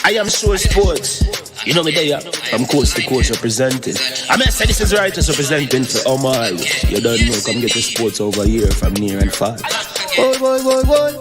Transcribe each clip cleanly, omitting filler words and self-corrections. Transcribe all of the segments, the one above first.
I am sure sports. You know me there, from coast to coast representing. I mean, I say this is righteous representing for Omar. You don't know, come get the sports over here from near and far. Boy.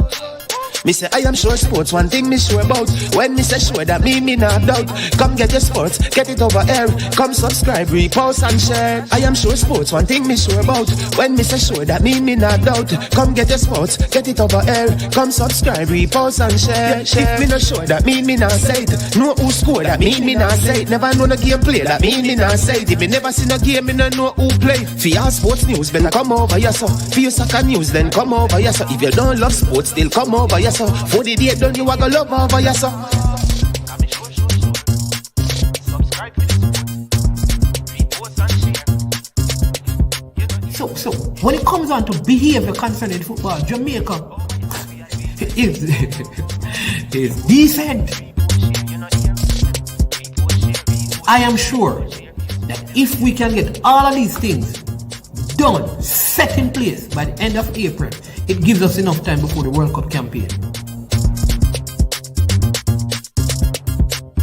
Me say I am sure sports, one thing me sure about. When me say sure, that me not doubt. Come get your sports, get it over here. Come subscribe, repost and share. I am sure sports, one thing me sure about. When me say sure, that me not doubt. Come get your sports, get it over here. Come subscribe, repost and share. If me not sure, that me not say it. Know who score, that me not say it. Never know no game play, that me not say it. If me never see no game, me no know who play. For your sports news, better come over here so. For your soccer news, then come over here so. If you don't love sports, still come over here so. For the day done, you are gonna love over your son. So when it comes on to behavior concerning football, Jamaica is decent. I am sure that if we can get all of these things done, set in place by the end of April, it gives us enough time before the World Cup campaign.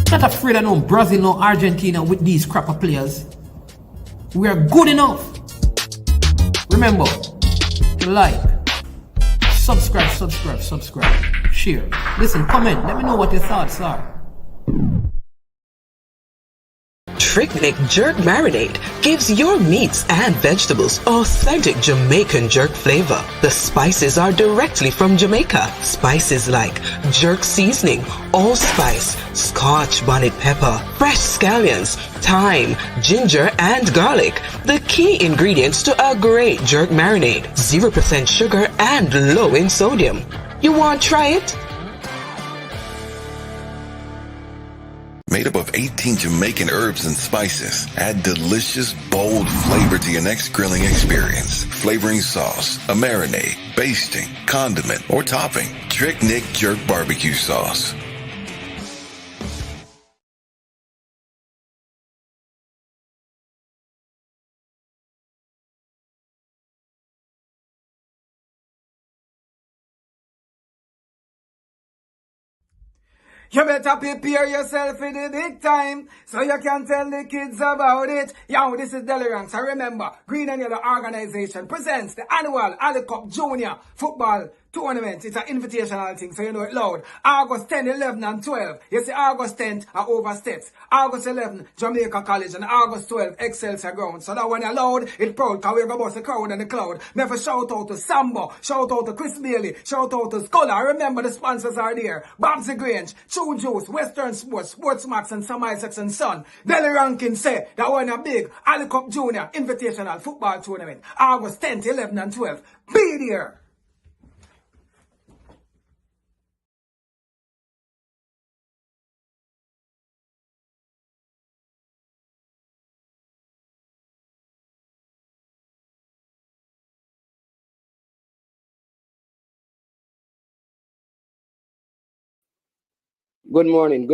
Not afraid of no Brazil, no Argentina with these crapper players. We are good enough. Remember to like, subscribe, share. Listen, comment, let me know what your thoughts are. Trick Jerk Marinade gives your meats and vegetables authentic Jamaican jerk flavor. The spices are directly from Jamaica. Spices like jerk seasoning, allspice, Scotch bonnet pepper, fresh scallions, thyme, ginger, and garlic. The key ingredients to a great jerk marinade. 0% sugar and low in sodium. You want to try it? Made up of 18 Jamaican herbs and spices. Add delicious, bold flavor to your next grilling experience. Flavoring sauce, a marinade, basting, condiment, or topping. Trick Nick Jerk Barbecue Sauce. You better prepare yourself for the big time so you can tell the kids about it. Yo, this is Delirance. I remember Green and Yellow Organization presents the annual Ali Cup Junior Football Tournament. It's an invitational thing, so you know it loud. August 10, 11, and 12. You see, August 10th are oversteps. August 11, Jamaica College, and August 12, Excelsior Ground. So that when you're loud, it's proud, because we're going to bust the crowd and the cloud. Never shout out to Sambo, shout out to Chris Bailey, shout out to Scholar. Remember the sponsors are there. Babsy Grange, True Juice, Western Sports, Sportsmax, and Sam Isaacs and Son. Delly Rankin say that we're in a big Ali Cup Junior Invitational Football Tournament. August 10th, 11, and 12. Be there. Good morning,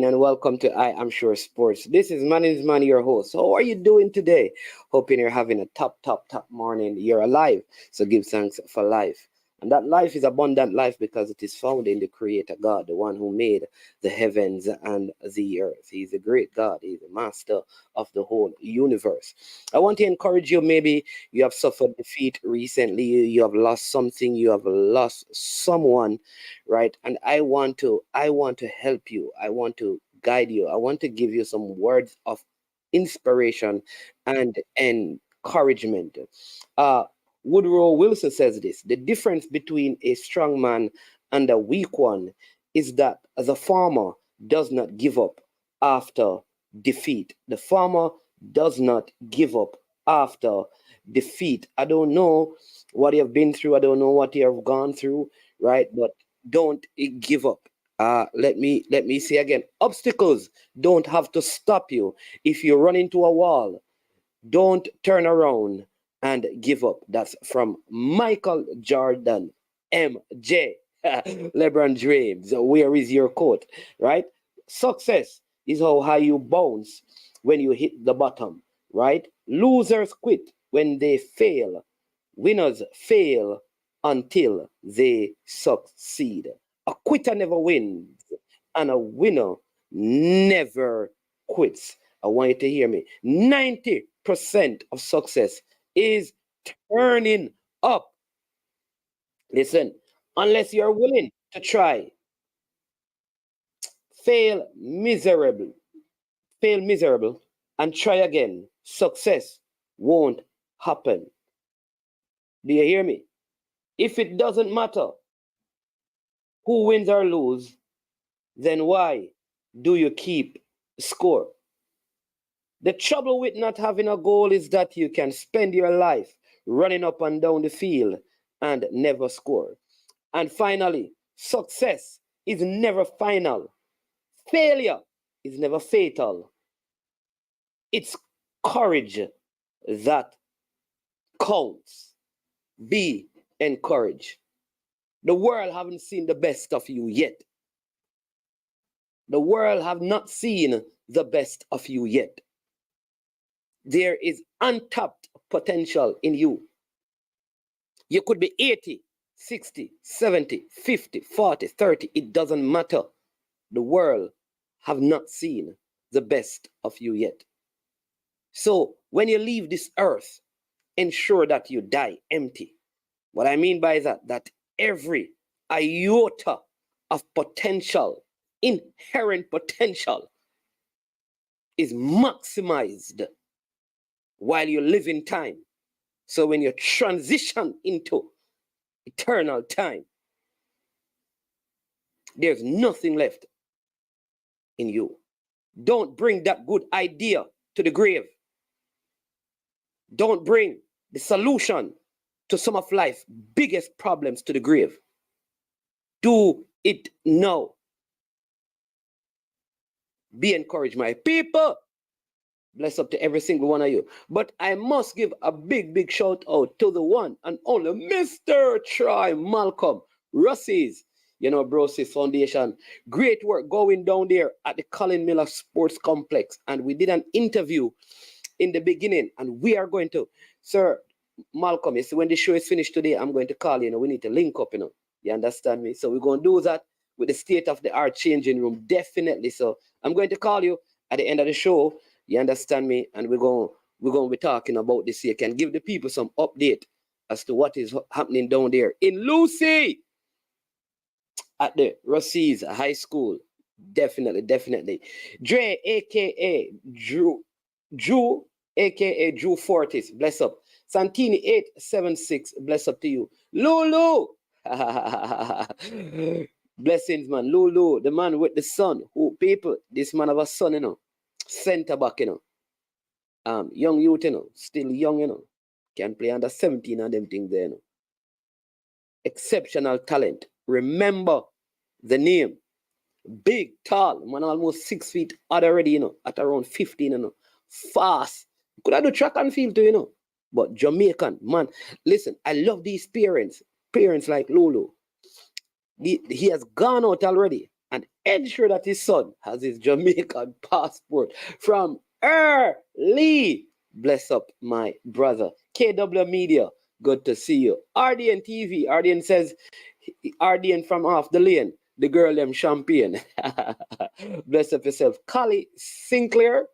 and welcome to I Am Sure Sports. This is Manny's Man, your host. How are you doing today? Hoping you're having a top morning. You're alive, so give thanks for life. And that life is abundant life because it is found in the Creator God, the one who made the heavens and the earth. He's a great God. He's the master of the whole universe. I want to encourage you. Maybe you have suffered defeat recently. You have lost something. You have lost someone, right? And I want to help you. I want to guide you. I want to give you some words of inspiration and encouragement. Woodrow Wilson says this: the difference between a strong man and a weak one is that the farmer does not give up after defeat. The farmer does not give up after defeat. I don't know what you have been through. I don't know what you have gone through, right? But don't give up. Let me say again, obstacles don't have to stop you. If you run into a wall, don't turn around and give up. That's from Michael Jordan, MJ. LeBron James. Where is your quote? Right? Success is how high you bounce when you hit the bottom. Right? Losers quit when they fail. Winners fail until they succeed. A quitter never wins, and a winner never quits. I want you to hear me. 90% of success is turning up. Listen, unless you're willing to try, fail miserable, and try again, success won't happen. Do you hear me? If it doesn't matter who wins or lose, then why do you keep score? The trouble with not having a goal is that you can spend your life running up and down the field and never score. And finally, success is never final. Failure is never fatal. It's courage that counts. Be encouraged. The world haven't seen the best of you yet. The world have not seen the best of you yet. There is untapped potential in you. You could be 80, 60, 70, 50, 40, 30. It doesn't matter. The world have not seen the best of you yet. So when you leave this earth, ensure that you die empty. What I mean by that every iota of potential, inherent potential, is maximized while you live in time. So when you transition into eternal time, there's nothing left in you. Don't bring that good idea to the grave. Don't bring the solution to some of life's biggest problems to the grave. Do it now. Be encouraged, my people. Bless up to every single one of you. But I must give a big shout out to the one and only Mr. Troy Malcolm Russ's, Brosis Foundation. Great work going down there at the Colin Miller Sports Complex. And we did an interview in the beginning, and we are going to, Sir Malcolm, you see, when the show is finished today, I'm going to call you, we need to link up, you understand me? So we're going to do that with the state-of-the-art changing room, definitely. So I'm going to call you at the end of the show, you understand me? And we're going to be talking about this here. Can give the people some update as to what is happening down there in Lucy at the Rossies High School. Definitely. Dre, a.k.a. Drew, a.k.a. Drew Fortis, bless up. Santini 876, bless up to you. Lulu, blessings, man. Lulu, the man with the son. Who people? This man have a son, Center back, young youth, still young, can play under 17 and them things there, Exceptional talent. Remember the name. Big, tall, man, almost 6 feet odd already, at around 15, fast. Could I do track and field too, But Jamaican, man, listen, I love these parents like Lulu. He has gone out already and ensured that his son has his Jamaican passport from early. Bless up, my brother. KW Media, good to see you. RDN TV, RDN says, RDN from off the lane, the girl them champagne. Bless up yourself. Collie Sinclair,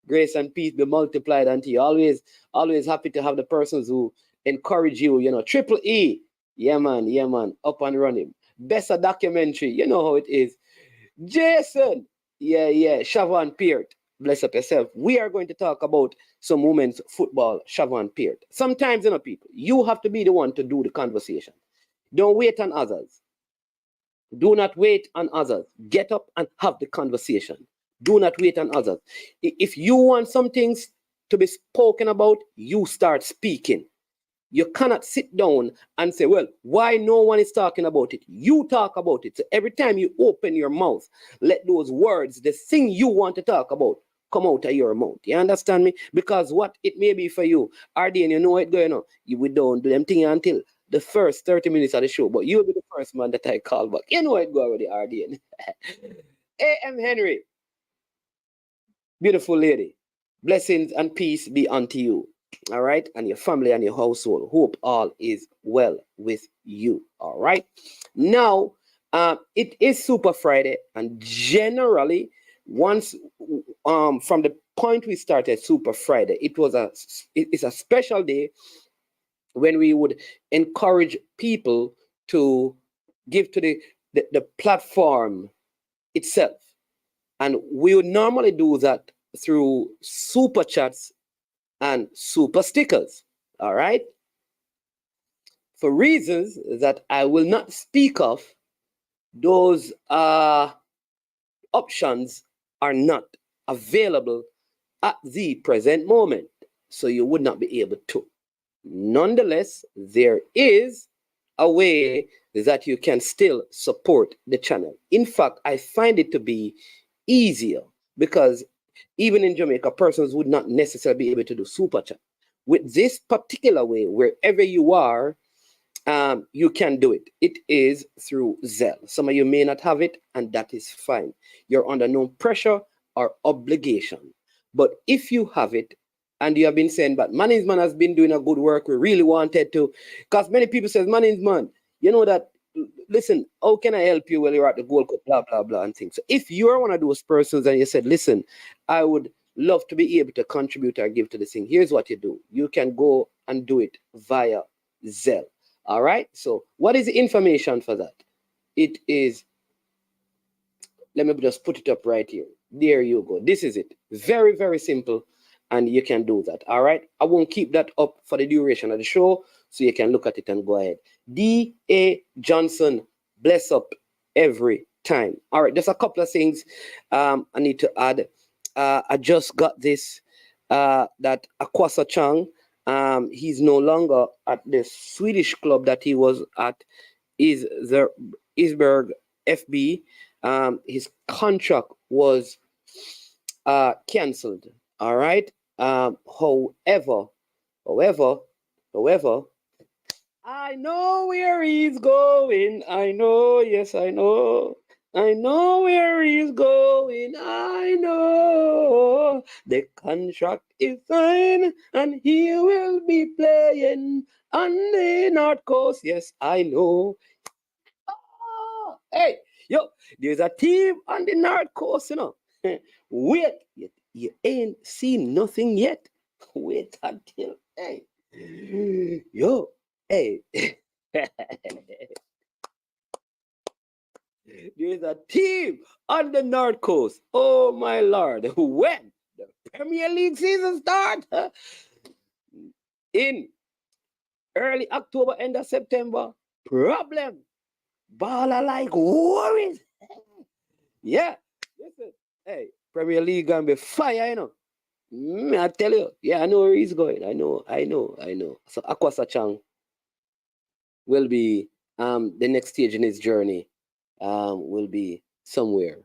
grace and peace be multiplied unto you. Always happy to have the persons who encourage you, Triple E. Yeah, man, up and running. Best a documentary, you know how it is. Jason, yeah, Siobhan Peart, bless up yourself. We are going to talk about some women's football, Siobhan Peart. Sometimes, people, you have to be the one to do the conversation. Don't wait on others. Do not wait on others. Get up and have the conversation. Do not wait on others. If you want some things to be spoken about, you start speaking. You cannot sit down and say, well, why no one is talking about it? You talk about it. So every time you open your mouth, let those words, the thing you want to talk about, come out of your mouth. You understand me? Because what it may be for you, RDN, you know it going on. You will don't do them thing until the first 30 minutes of the show. But you'll be the first man that I call back. You know it go already, RDN. A.M. Henry. Beautiful lady. Blessings and peace be unto you. All right, and your family and your household. Hope all is well with you. All right. Now, It is Super Friday, and generally, once from the point we started Super Friday, it's a special day when we would encourage people to give to the platform itself. And we would normally do that through super chats and super stickers. All right. For reasons that I will not speak of, those options are not available at the present moment. So you would not be able to. Nonetheless, there is a way that you can still support the channel. In fact, I find it to be easier because even in Jamaica, persons would not necessarily be able to do super chat. With this particular way, wherever you are, you can do it. It is through Zelle. Some of you may not have it, and that is fine. You're under no pressure or obligation. But if you have it, and you have been saying, but Management has been doing a good work, we really wanted to, because many people say, Management, you know that, listen, how can I help you when you're at the Gold Cup, blah, blah, blah, and things. So if you're one of those persons and you said, listen, I would love to be able to contribute or give to this thing, here's what you do. You can go and do it via Zelle. All right. So what is the information for that? It is, let me just put it up right here. There you go. This is it. Very, very simple. And you can do that. All right. I won't keep that up for the duration of the show, so you can look at it and go ahead. D.A. Johnson, bless up every time. All right. Just a couple of things I need to add. I just got this, that Akwasa Chang, he's no longer at the Swedish club that he was at, is the Isberg FB. His contract was cancelled. All right. However, I know where he's going. I know, yes, I know. I know where he's going. I know the contract is signed and he will be playing on the North Coast. Yes, I know. Oh, hey, yo, there's a team on the North Coast, you know. Wait, you ain't seen nothing yet. Wait until, hey, yo, hey. There's a team on the North Coast. Oh my Lord. When the Premier League season starts in early October, end of September, problem. Baller like worries. Yeah. Listen, hey, Premier League gonna be fire, you know. I tell you, yeah, I know where he's going. I know. So Akwasa Chang will be the next stage in his journey will be somewhere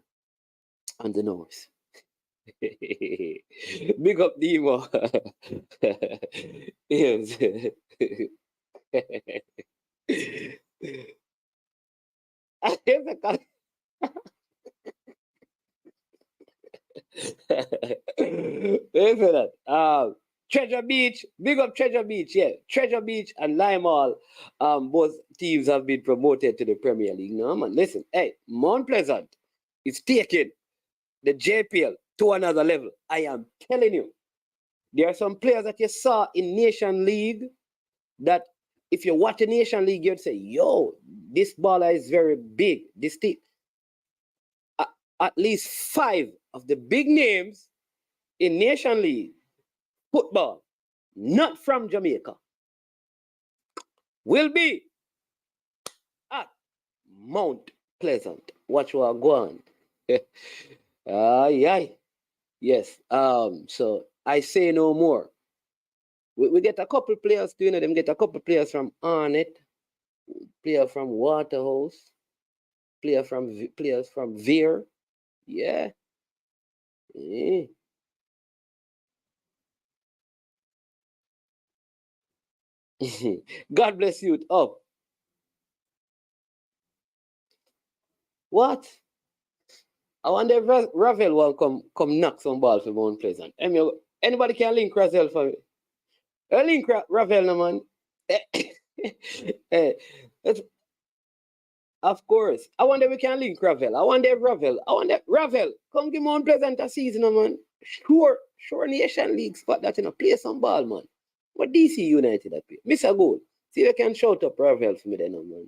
on the north. Big up Demo. Yes. Listen that. Treasure Beach, big up Treasure Beach, yeah. Treasure Beach and Lime Hall, both teams have been promoted to the Premier League. No, man, listen, hey, Mount Pleasant is taking the JPL to another level. I am telling you. There are some players that you saw in Nation League that if you watch the Nation League, you'd say, yo, this baller is very big. This team. At least 5 of the big names in Nation League football, not from Jamaica, will be at Mount Pleasant. Watch what go on. Yes. So I say no more. We get a couple players, you know, them get a couple players from Arnett, player from Waterhouse, players from Veer. Yeah. God bless you. Oh. What? I wonder if Ravel will come knock some ball for Mount Pleasant. Anybody can link Ravel for me? Link Ravel, no man. Hey, Of course. I wonder we can link Ravel. I wonder Ravel. Come give Mount Pleasant a season, man. Sure Nation League spot that in a play some ball, man. What DC United up here? Miss a goal. See if you can shout up Ravel for me then, man.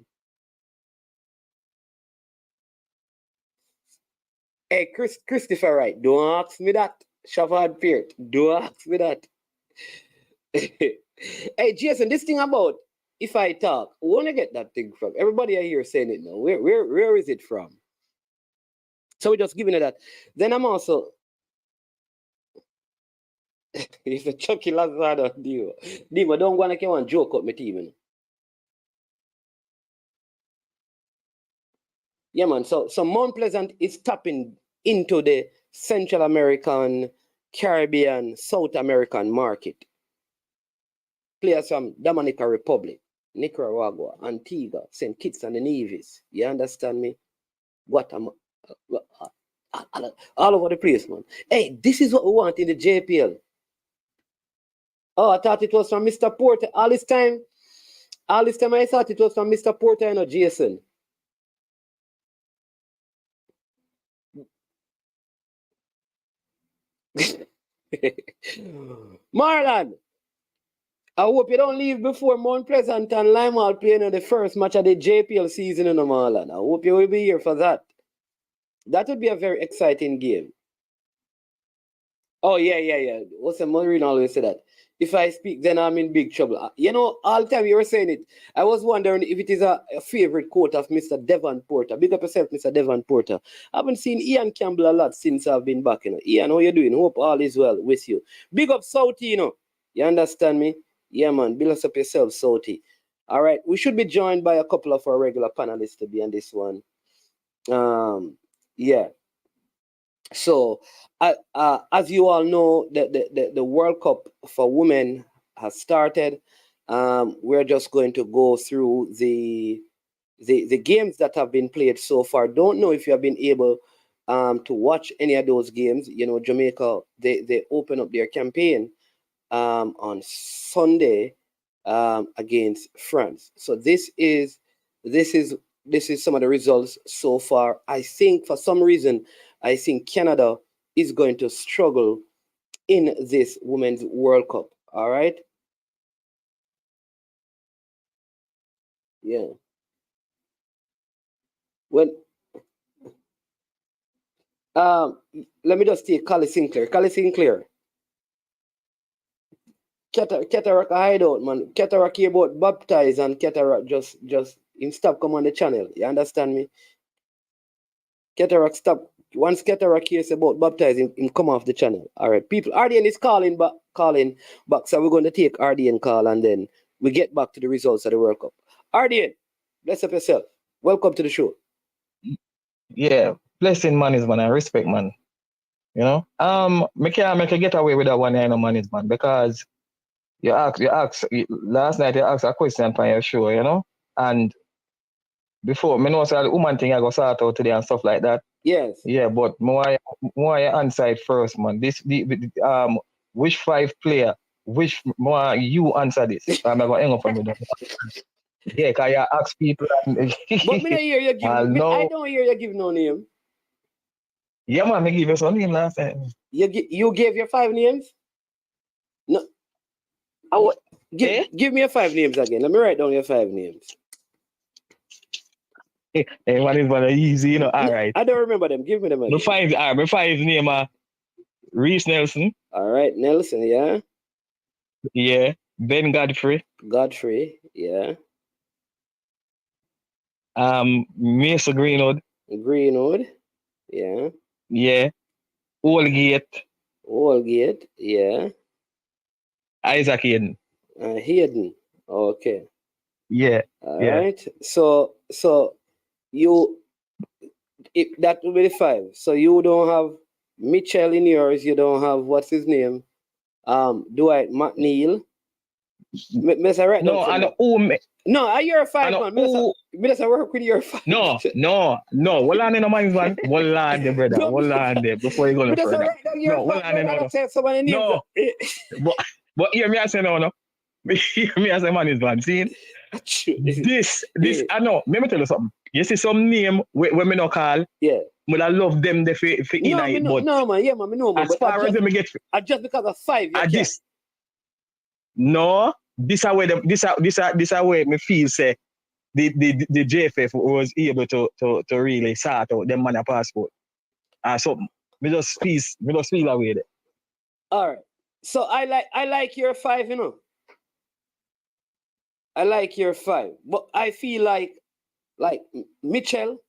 Hey, Christopher Wright, don't ask me that. Shavard Peart, don't ask me that. Hey, Jason, this thing about if I talk, where wanna get that thing from? Everybody I hear saying it now. Where is it from? So we're just giving it that. Then I'm also if a Chucky Lazard Dima, don't wanna come and joke up my team, you know. Yeah, man. So Mount Pleasant is tapping into the Central American, Caribbean, South American market. Players from Dominican Republic, Nicaragua, Antigua, St. Kitts and the Nevis. You understand me? All over the place, man. Hey, this is what we want in the JPL. Oh, I thought it was from Mr. Porter. All this time I thought it was from Mr. Porter and Jason. Marlon, I hope you don't leave before Mount Pleasant and Limehall playing in the first match of the JPL season in Marlon. I hope you will be here for that. That would be a very exciting game. Oh, yeah. What's the Maureen always say that? If I speak, then I'm in big trouble. You know, all the time you were saying it, I was wondering if it is a favorite quote of Mr. Devon Porter. Big up yourself, Mr. Devon Porter. I haven't seen Ian Campbell a lot since I've been back. You know. Ian, how you doing? Hope all is well with you. Big up Southie, you know. You understand me? Yeah, man. Build us up yourself, Southie. All right. We should be joined by a couple of our regular panelists to be on this one. Yeah. So, as you all know, the World Cup for women has started. We're just going to go through the games that have been played so far. Don't know if you have been able to watch any of those games. You know, Jamaica, they open up their campaign on Sunday against France. So this is some of the results so far. I think for some reason, I think Canada is going to struggle in this Women's World Cup. All right. Yeah. Well, let me just take Callie Sinclair. Cataract hideout, man. Cataract here about baptize and Cataract just him stop come on the channel. You understand me? Cataract stop. Once Cataract hears about baptizing, him come off the channel. All right, people. RDN is calling back. So we're going to take RDN call and then we get back to the results of the World Cup. RDN, bless up yourself. Welcome to the show. Yeah, blessing man is man and respect man. You know, me can't make a get away with that one man is man because you ask last night you asked a question on your show, you know, and before me know say the woman thing I go sort out today and stuff like that. Yes. Yeah, but more you answer it first, man. Which 5 player, which more you answer this? I'm gonna hang up on you. Yeah, cause you ask people. But me don't hear you give. I don't hear you give no name. Yeah, man, me give you some name last time. You gave your 5 names? No. Give me your 5 names again. Let me write down your 5 names. Hey, one is one easy, you know. All right. I don't remember them. Give me them again. My 5 name Reese Nelson. All right, Nelson, yeah. Yeah. Ben Godfrey, yeah. Mason Greenwood, yeah. Yeah. Allgate, yeah. Isaac Hayden. Hayden, okay. Yeah. All right. So that will be the 5. So you don't have Mitchell in yours. You don't have what's his name? Dwight McNeil. Right no, are you a 5 man? I work with your 5. No. Hold on, no man's man. Hold on there, brother. Hold on there before you go no further. No, hold on no. But hear me I say no. Hear me I say man is man. See? This I know. Let me tell you something. You see some name when me no call, Yeah. but I love them the for No, in it, no, but no, man. Yeah, man. Me know, man. as But far as them get just because of 5, you at can't. this, no, this are where this are where me feel say the JFF was able to really sort out them man a passport. So me just feel away there. All right. So I like your 5, you know. I like your 5, but I feel like Mitchell,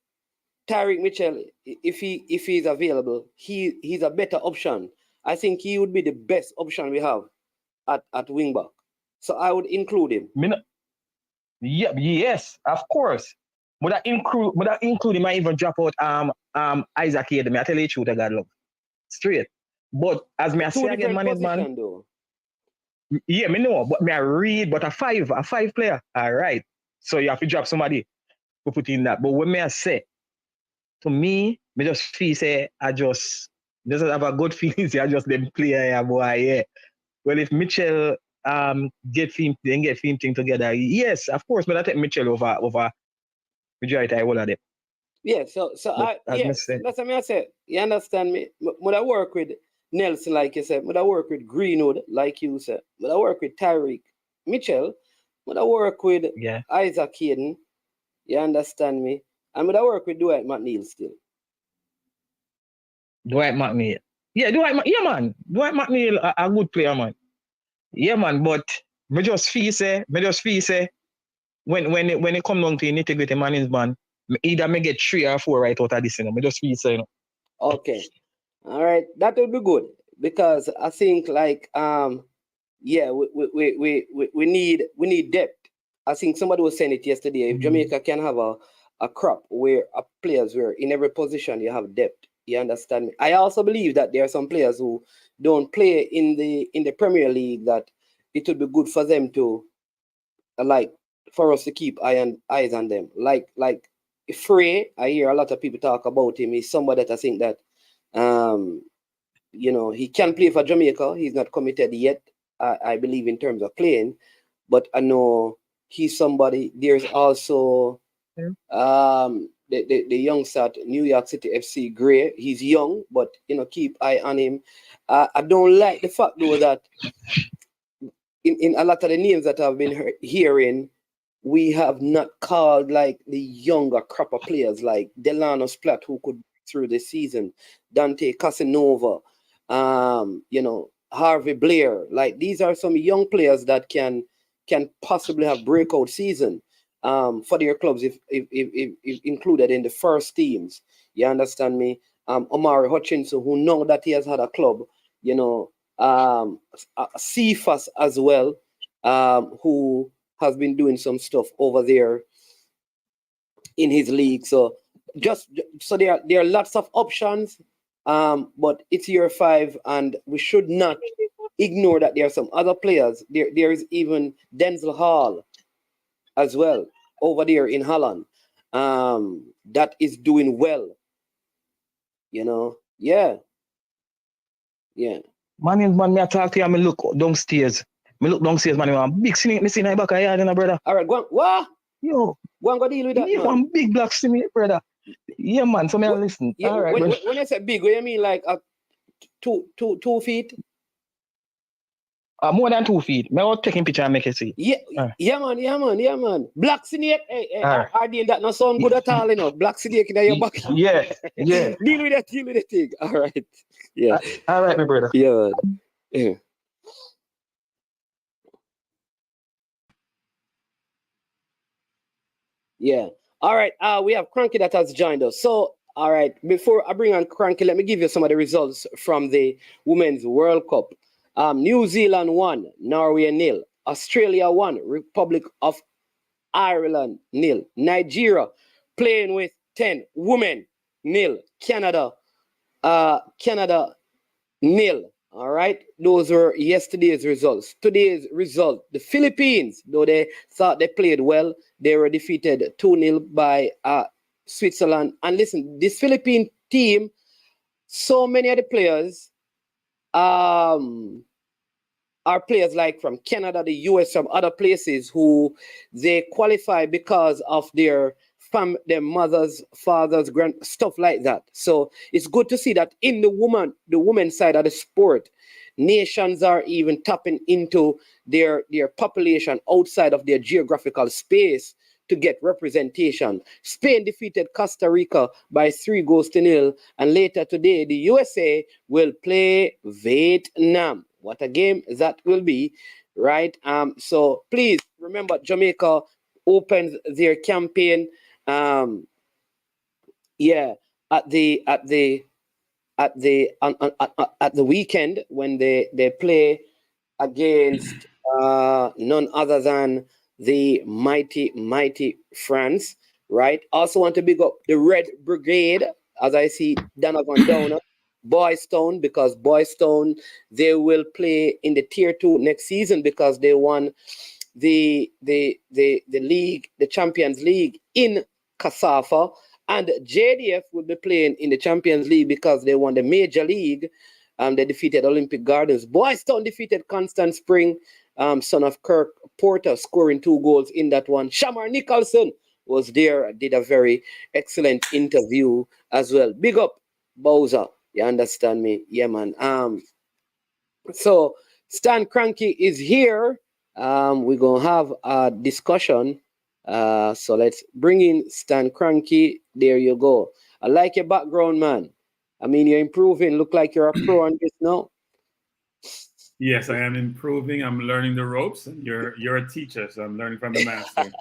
Tyreek Mitchell, if he's available, he's a better option. I think he would be the best option we have at wing back. So I would include him. Me no, yeah, yes, of course. But I include him. I even drop out Isaac here. Me I tell you the truth, I got love straight. But as me I say Two again, different man, is man. position though. Yeah, me know, but me I read, but a five player. All right. So you have to drop somebody to put in that. But when me I say, to me just feel say I just have a good feeling. Say I just them player, yeah, boy. Yeah. Well, if Mitchell get film thing together, yes, of course, but I take Mitchell over majority all of them. Yeah, so But that's what I say. You understand me? When I work with Nelson, like you said, when I work with Greenwood, like you said, when I work with Tyreek Mitchell, when I work with Isaac Hayden, you understand me? And when I work with Dwight McNeil still. Dwight McNeil. Yeah, man. Dwight McNeil a good player, man. Yeah, man, but me just feel say when it come down to nitty-gritty man, either me get 3 or 4 right out of this, you know. Me just feel say, you know. Okay. All right. That would be good. Because I think yeah, we need depth. I think somebody was saying it yesterday. If Jamaica can have a crop where players where in every position you have depth. You understand me? I also believe that there are some players who don't play in the Premier League that it would be good for them to for us to keep eyes on them. Like Frey, I hear a lot of people talk about him. He's somebody that I think that he can play for Jamaica. He's not committed yet, I believe, in terms of playing. But I know he's somebody. There's also the youngster at New York City FC, Gray. He's young, but keep eye on him. I don't like the fact though that in a lot of the names that I've been hearing, we have not called like the younger crop of players like Delano Splat, who could through the season, Dante Casanova, Harvey Blair. Like these are some young players that can possibly have breakout season for their clubs if included in the first teams. You understand me? Omari Hutchinson, who know that he has had a club, Cephas as well, who has been doing some stuff over there in his league. So there are lots of options, but it's year 5, and we should not ignore that there are some other players. There is even Denzel Hall as well over there in Holland, that is doing well. Yeah. Man, me I talk to you, me look downstairs. Man, I'm big snake, me see in the back of yard, brother. All right, go on. What? Yo. Go and go deal with that, man. One big black snake, brother. Yeah, man, so me listen. Yeah, all right, when I say big, what do you mean, like 2 feet? More than 2 feet. Me will taking picture and make it see. Yeah, man. Black snake. Hey, right. I did that not sound good at all, Black snake in your back. Yeah. Deal with the thing. All right. Yeah. All right, my brother. Yeah. Yeah. Yeah. All right. We have Cranky that has joined us. So, all right. Before I bring on Cranky, let me give you some of the results from the Women's World Cup. New Zealand 1, Norway 0. Australia 1, Republic of Ireland 0. Nigeria playing with 10. Women 0. Canada 0. All right. Those were yesterday's results. Today's result, the Philippines, though they thought they played well, they were defeated 2-0 by Switzerland. And listen, this Philippine team, so many of the players are players like from Canada, the US, from other places who they qualify because of their their mothers, fathers, stuff like that. So it's good to see that in the woman side of the sport, nations are even tapping into their population outside of their geographical space to get representation. Spain defeated Costa Rica by 3-0, and later today the USA will play Vietnam. What a game that will be, right? So please remember, Jamaica opens their campaign at the weekend when they play against none other than the mighty France, right? Also want to big up the Red Brigade, as I see Donovan Downer, Boys Town, because Boys Town, they will play in the Tier 2 next season because they won the league, the Champions League in Kasafa, and JDF will be playing in the Champions League because they won the Major League. They defeated Olympic Gardens. Boys Town defeated Constant Spring, son of Kirk Porter, scoring 2 goals in that one. Shamar Nicholson was there, did a very excellent interview as well. Big up, Bowser. You understand me? Yeah, man. So Stan Cranky is here. We're going to have a discussion. So let's bring in Stan Cranky. There you go. I like your background, man. I mean, you're improving. Look like you're a pro on this now. Yes, I am improving. I'm learning the ropes. And you're a teacher, so I'm learning from the master.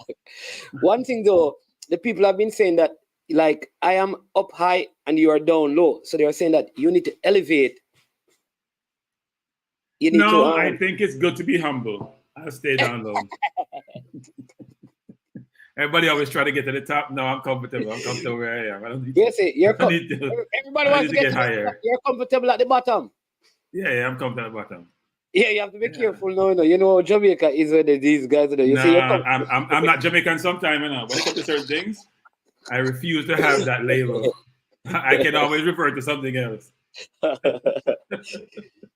One thing, though, the people have been saying that, like, I am up high and you are down low. So they are saying that you need to elevate. You need No, to, I think it's good to be humble. I'll stay down low. Everybody always try to get to the top. No, I'm comfortable. I'm comfortable where I am. I don't need yes, to, everybody wants to get higher. You're comfortable at the bottom. Yeah, I'm comfortable at the bottom. Yeah, you have to be careful now. You know, Jamaica is where these guys are. You see, I'm not Jamaican sometimes. When it comes to certain things, I refuse to have that label. I can always refer to something else.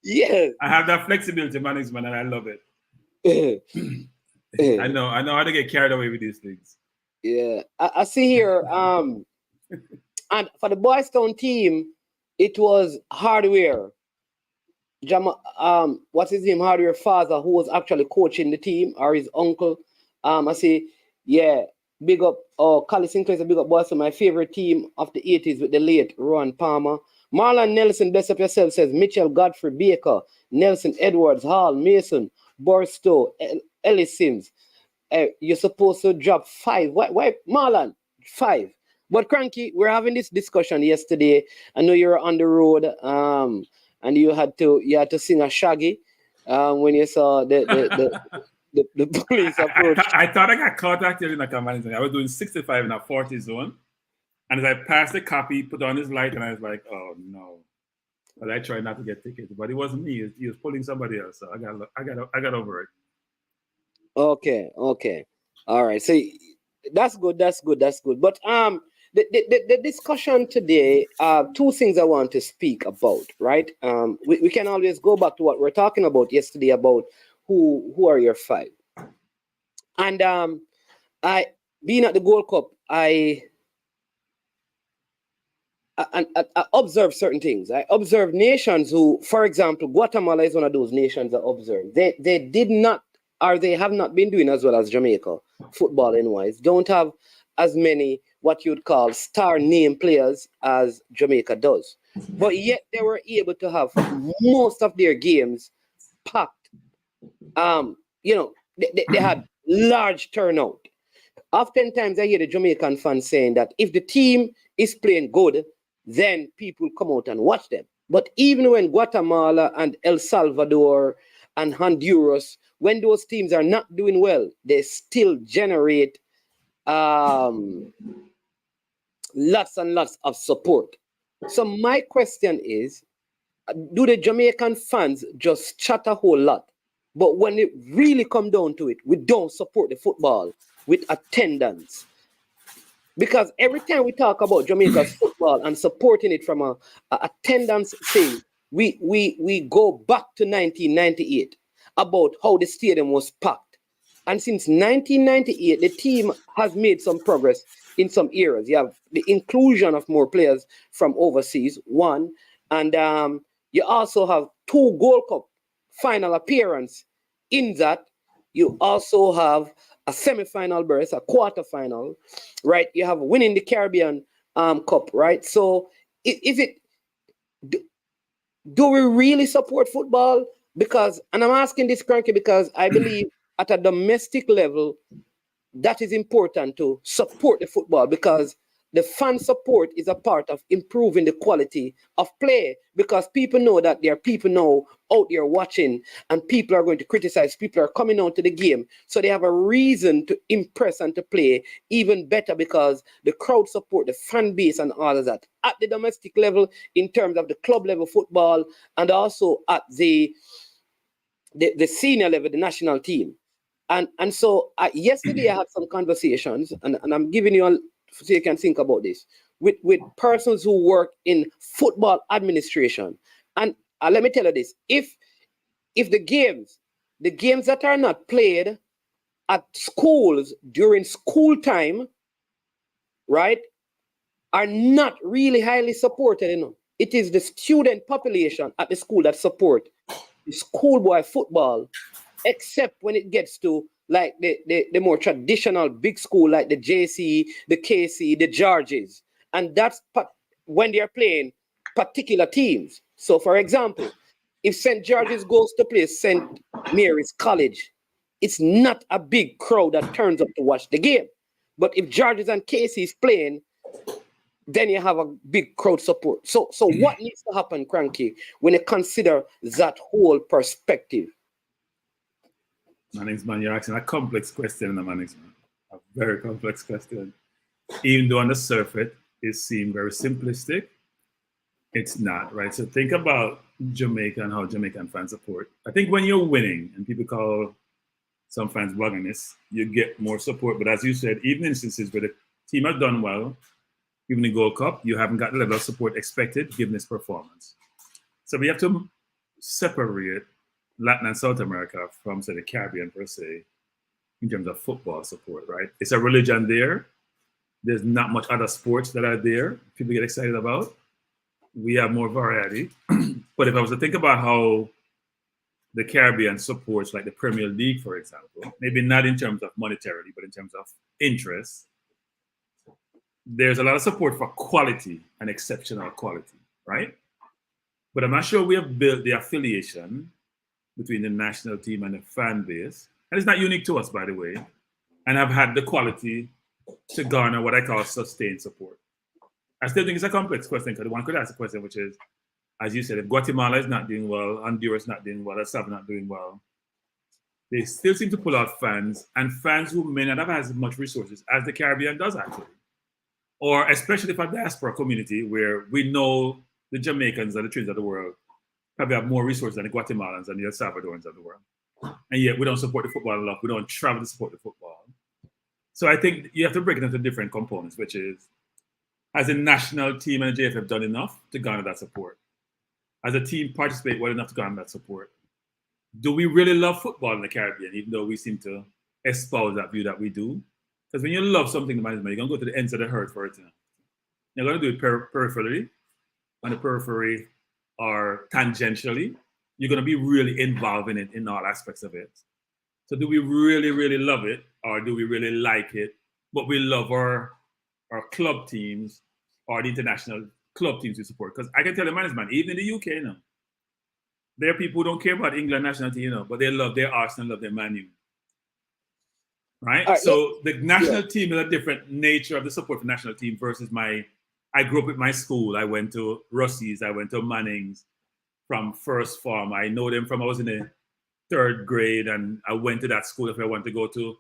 Yeah, I have that flexibility management, and I love it. I know how to get carried away with these things. Yeah, I see here. And for the Boys Town team, it was Hardware. What's his name? Hardware father, who was actually coaching the team, or his uncle. I say, yeah, big up. Oh, Cali Sinclair's a big up Boys Town, my favorite team of the 80s with the late Ron Palmer. Marlon Nelson, bless up yourself, says Mitchell Godfrey Baker, Nelson Edwards, Hall, Mason, Borstow, Ellis Sims. You're supposed to drop 5. Why Marlon? 5. But Cranky, we're having this discussion yesterday. I know you're on the road, and you had to sing a Shaggy when you saw the police approach. I thought I got caught actually in a command. I was doing 65 in a 40 zone. And as I passed the copy, put on his light, and I was like, oh no. But I tried not to get tickets. But it wasn't me. He was pulling somebody else. So I got over it. Okay. All right. So that's good. But the discussion today, 2 things I want to speak about, right? We can always go back to what we're talking about yesterday about who are your 5. And I being at the Gold Cup, I observe certain things. I observe nations who, for example, Guatemala is one of those nations I observed. They did not, or they have not been doing as well as Jamaica, footballing wise. Don't have as many what you'd call star name players as Jamaica does. But yet they were able to have most of their games packed. They had large turnout. Oftentimes I hear the Jamaican fans saying that if the team is playing good, then people come out and watch them. But even when Guatemala and El Salvador and Honduras, when those teams are not doing well, they still generate lots and lots of support. So my question is, do the Jamaican fans just chat a whole lot? But when it really come down to it, we don't support the football with attendance. Because every time we talk about Jamaica's football and supporting it from a attendance thing, we go back to 1998 about how the stadium was packed. And since 1998, the team has made some progress in some areas. You have the inclusion of more players from overseas, one, and you also have 2 Gold Cup final appearance. In that, you also have a semi-final berth, a quarter-final, right? You have winning the Caribbean Cup, right? So, is it do we really support football? Because, and I'm asking this, Cranky, because I believe at a domestic level, that is important to support the football because the fan support is a part of improving the quality of play because people know that there are people now out there watching and people are going to criticize, people are coming out to the game. So they have a reason to impress and to play even better because the crowd support, the fan base and all of that. At the domestic level, in terms of the club level football and also at the senior level, the national team. And so yesterday I had some conversations, and I'm giving you all so you can think about this with persons who work in football administration. And let me tell you this: if the games that are not played at schools during school time, right, are not really highly supported, it is the student population at the school that support the schoolboy football, except when it gets to like the more traditional big school like the JC, the KC, the Georges. And that's when they're playing particular teams. So for example, if St. George's goes to play St. Mary's College, it's not a big crowd that turns up to watch the game. But if George's and KC is playing, then you have a big crowd support. So what needs to happen, Cranky, when you consider that whole perspective? Management, you're asking a complex question in the management. A very complex question. Even though on the surface it seems very simplistic, it's not, right? So think about Jamaica and how Jamaican fans support. I think when you're winning, and people call some fans buggerness, you get more support. But as you said, even instances where the team has done well, even the Gold Cup, you haven't got the level of support expected given this performance. So we have to separate Latin and South America from, say, the Caribbean per se, in terms of football support, right? It's a religion there. There's not much other sports that are there people get excited about. We have more variety. But if I was to think about how the Caribbean supports like the Premier League, for example, maybe not in terms of monetarily, but in terms of interest, there's a lot of support for quality and exceptional quality, right? But I'm not sure we have built the affiliation between the national team and the fan base. And it's not unique to us, by the way. And I've had the quality to garner what I call sustained support. I still think it's a complex question because one could ask a question, which is, as you said, if Guatemala is not doing well, Honduras not doing well, El Salvador not doing well, they still seem to pull out fans, and fans who may not have as much resources as the Caribbean does actually. Or especially for diaspora community where we know the Jamaicans and the Trinidad of the world probably have more resources than the Guatemalans and the El Salvadorans of the world. And yet we don't support the football enough. We don't travel to support the football. So I think you have to break it into different components, which is, has a national team and the JFF done enough to garner that support? Has a team participate well enough to garner that support? Do we really love football in the Caribbean, even though we seem to espouse that view that we do? Because when you love something, the management, you're going to go to the ends of the earth for it. You're going to do it peripherally, on the periphery, or tangentially. You're going to be really involved in it, in all aspects of it. So do we really, really love it, or do we really like it, but we love our club teams or the international club teams we support? Because I can tell the management, even in the UK, there are people who don't care about England national team, but they love their Arsenal, love their Man U. Right? So the national team is a different nature of the support for the national team versus I grew up with my school. I went to Russie's, I went to Manning's from first form. I know them from I was in the 3rd grade, and I went to that school if I wanted to go to.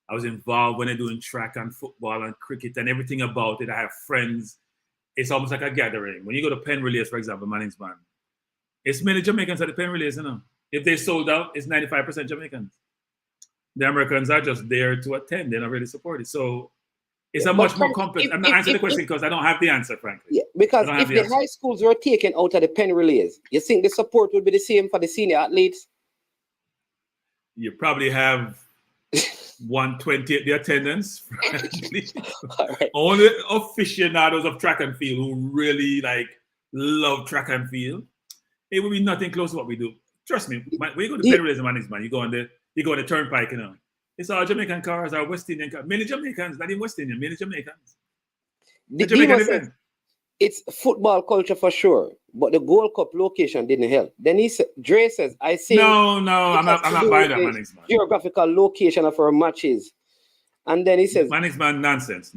I was involved when they're doing track and football and cricket and everything about it. I have friends. It's almost like a gathering. When you go to Penn Relays, for example, Manning's band, it's many Jamaicans at the Penn Relays, If they sold out, it's 95% Jamaicans. The Americans are just there to attend. They're not really supported. So it's a much more complex. I'm not answering the question because I don't have the answer, frankly. Yeah, because if the high schools were taken out of the Penn Relays, you think the support would be the same for the senior athletes? You probably have 120 the attendance. Right. Only aficionados of track and field who really like love track and field. It would be nothing close to what we do. Trust me, when you go to Federalism Management, you go on the turnpike, you know. It's all Jamaican cars or West Indian cars. Mainly Jamaicans, not even West Indian, mainly Jamaicans. The Jamaican event. It's football culture for sure, but the Gold Cup location didn't help. Then Dre says, I say no, I'm not buying that, Management. Geographical location of our matches. And then he says, Management nonsense.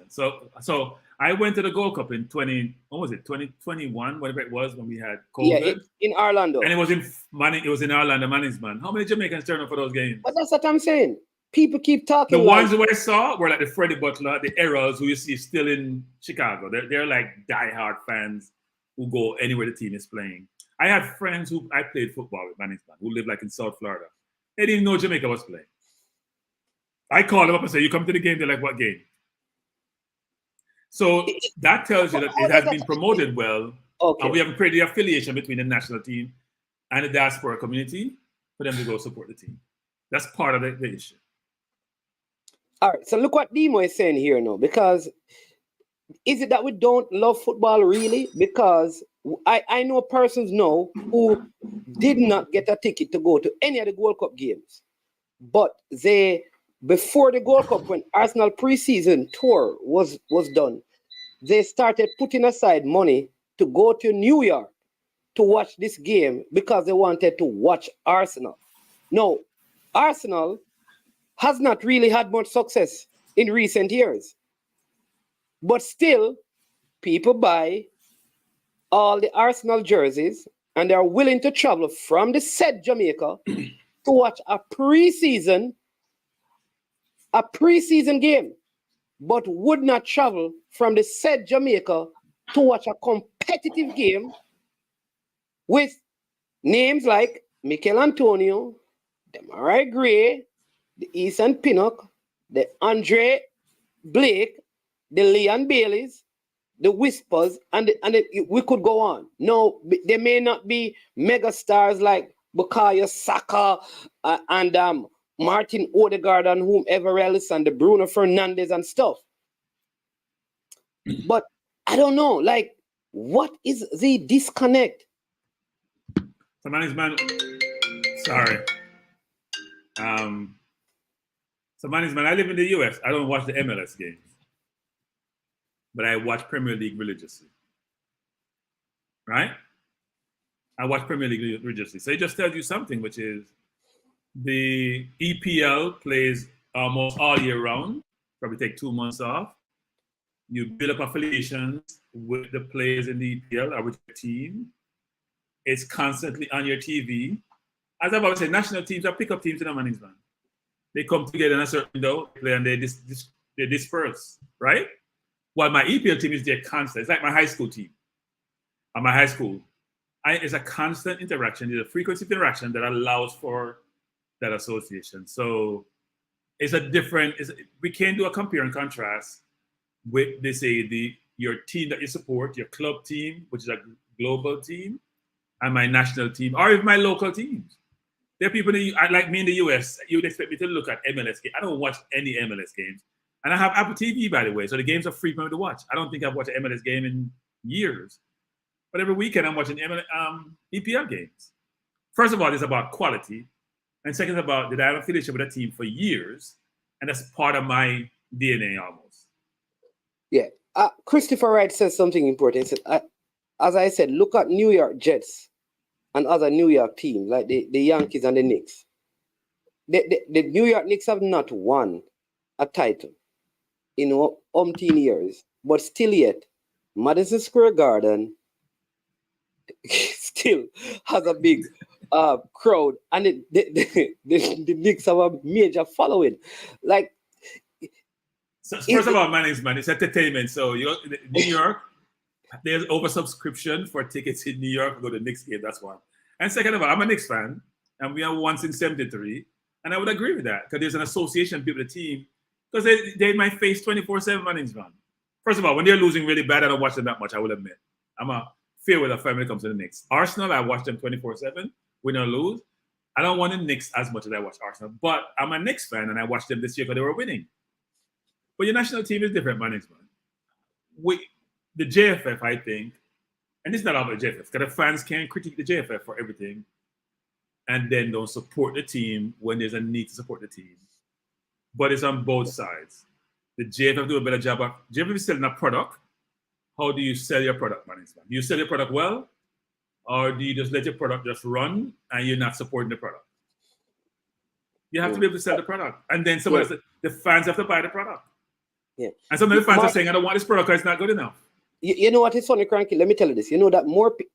So I went to the Gold Cup in 2021, whatever it was, when we had COVID. Yeah, in Orlando. And it was in Orlando, Management. How many Jamaicans turned up for those games? But that's what I'm saying. People keep talking. The ones who I saw were like the Freddie Butler, the Errols, who you see still in Chicago. They're like diehard fans who go anywhere the team is playing. I had friends who I played football with, Management, who lived like in South Florida. They didn't know Jamaica was playing. I called them up and said, you come to the game? They're like, what game? So that tells you that it has been promoted well. Okay. And we have created the affiliation between the national team and the diaspora community for them to go support the team. That's part of the issue. All right, so look what Demo is saying here now, because is it that we don't love football really? Because I know persons now who did not get a ticket to go to any of the Gold Cup games, but before the Gold Cup, when Arsenal preseason tour was done, they started putting aside money to go to New York to watch this game because they wanted to watch Arsenal. Now, Arsenal has not really had much success in recent years. But still, people buy all the Arsenal jerseys and they're willing to travel from the said Jamaica to watch a preseason game, but would not travel from the said Jamaica to watch a competitive game with names like Mikel Antonio, Demarai Gray, the Ethan Pinnock, the Andre Blake, the Leon Baileys, the Whispers, and we could go on. No, they may not be mega stars like Bukayo Saka and Martin Odegaard and whomever else, and the Bruno Fernandes and stuff. But I don't know, like, what is the disconnect? So, Management, sorry. So, Management, I live in the US. I don't watch the MLS games, but I watch Premier League religiously. Right? I watch Premier League religiously. So it just tells you something, which is the EPL plays almost all year round. Probably take 2 months off. You build up affiliations with the players in the EPL or with your team. It's constantly on your TV. As I've always said, national teams are pickup teams in the Management. They come together on a certain window, play, and they disperse, right? While my EPL team is there constant. It's like my high school team. At my high school, it's a constant interaction. It's a frequency of interaction that allows for that association. So it's we can't do a compare and contrast with, they say, your team that you support, your club team, which is a global team, and my national team, or even my local teams. There are people like me in the US, you would expect me to look at MLS games. I don't watch any MLS games. And I have Apple TV, by the way, so the games are free for me to watch. I don't think I've watched an MLS game in years. But every weekend I'm watching EPL games. First of all, it's about quality. And second, about that I have affiliation with a team for years. And that's part of my DNA almost. Yeah. Christopher Wright says something important. He said, as I said, look at New York Jets and other New York teams, like the Yankees and the Knicks. The New York Knicks have not won a title in umpteen years, but still yet, Madison Square Garden still has a big crowd, and the Knicks have a major following. Like, so first of all, Management, it's entertainment. So New York, there's oversubscription for tickets in New York to go to the Knicks game. That's one. And second of all, I'm a Knicks fan, and we are once in 73, and I would agree with that because there's an association with the team because they in my face 24/7 Management. First of all, when they're losing really bad, I don't watch them that much. I will admit, I'm a fair weather fan when it comes to the Knicks. Arsenal, I watch them 24/7. Win or lose. I don't want the Knicks as much as I watch Arsenal, but I'm a Knicks fan and I watched them this year because they were winning. But your national team is different, man. The JFF, I think, and it's not all about the JFF, because the fans can critique the JFF for everything and then don't support the team when there's a need to support the team. But it's on both sides. The JFF do a better job of JFF is selling a product. How do you sell your product, man? Do you sell your product well? Or do you just let your product just run and you're not supporting the product? You have to be able to sell the product. And then the fans have to buy the product. Yeah. And some of the fans are saying, I don't want this product because it's not good enough. You know what is funny, Cranky? Let me tell you this. You know that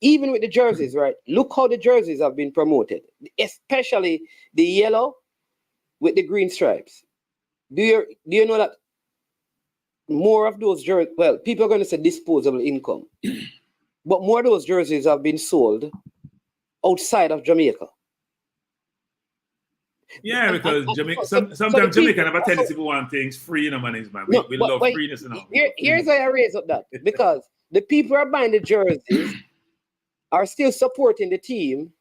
even with the jerseys, right? Look how the jerseys have been promoted, especially the yellow with the green stripes. Do you know that more of those jerseys, well, people are going to say disposable income, but more of those jerseys have been sold outside of Jamaica. Yeah, because sometimes Jamaica have a tendency to want things free, you know, man. We love freeness and all. Here's why I raise up that. Because the people who are buying the jerseys are still supporting the team,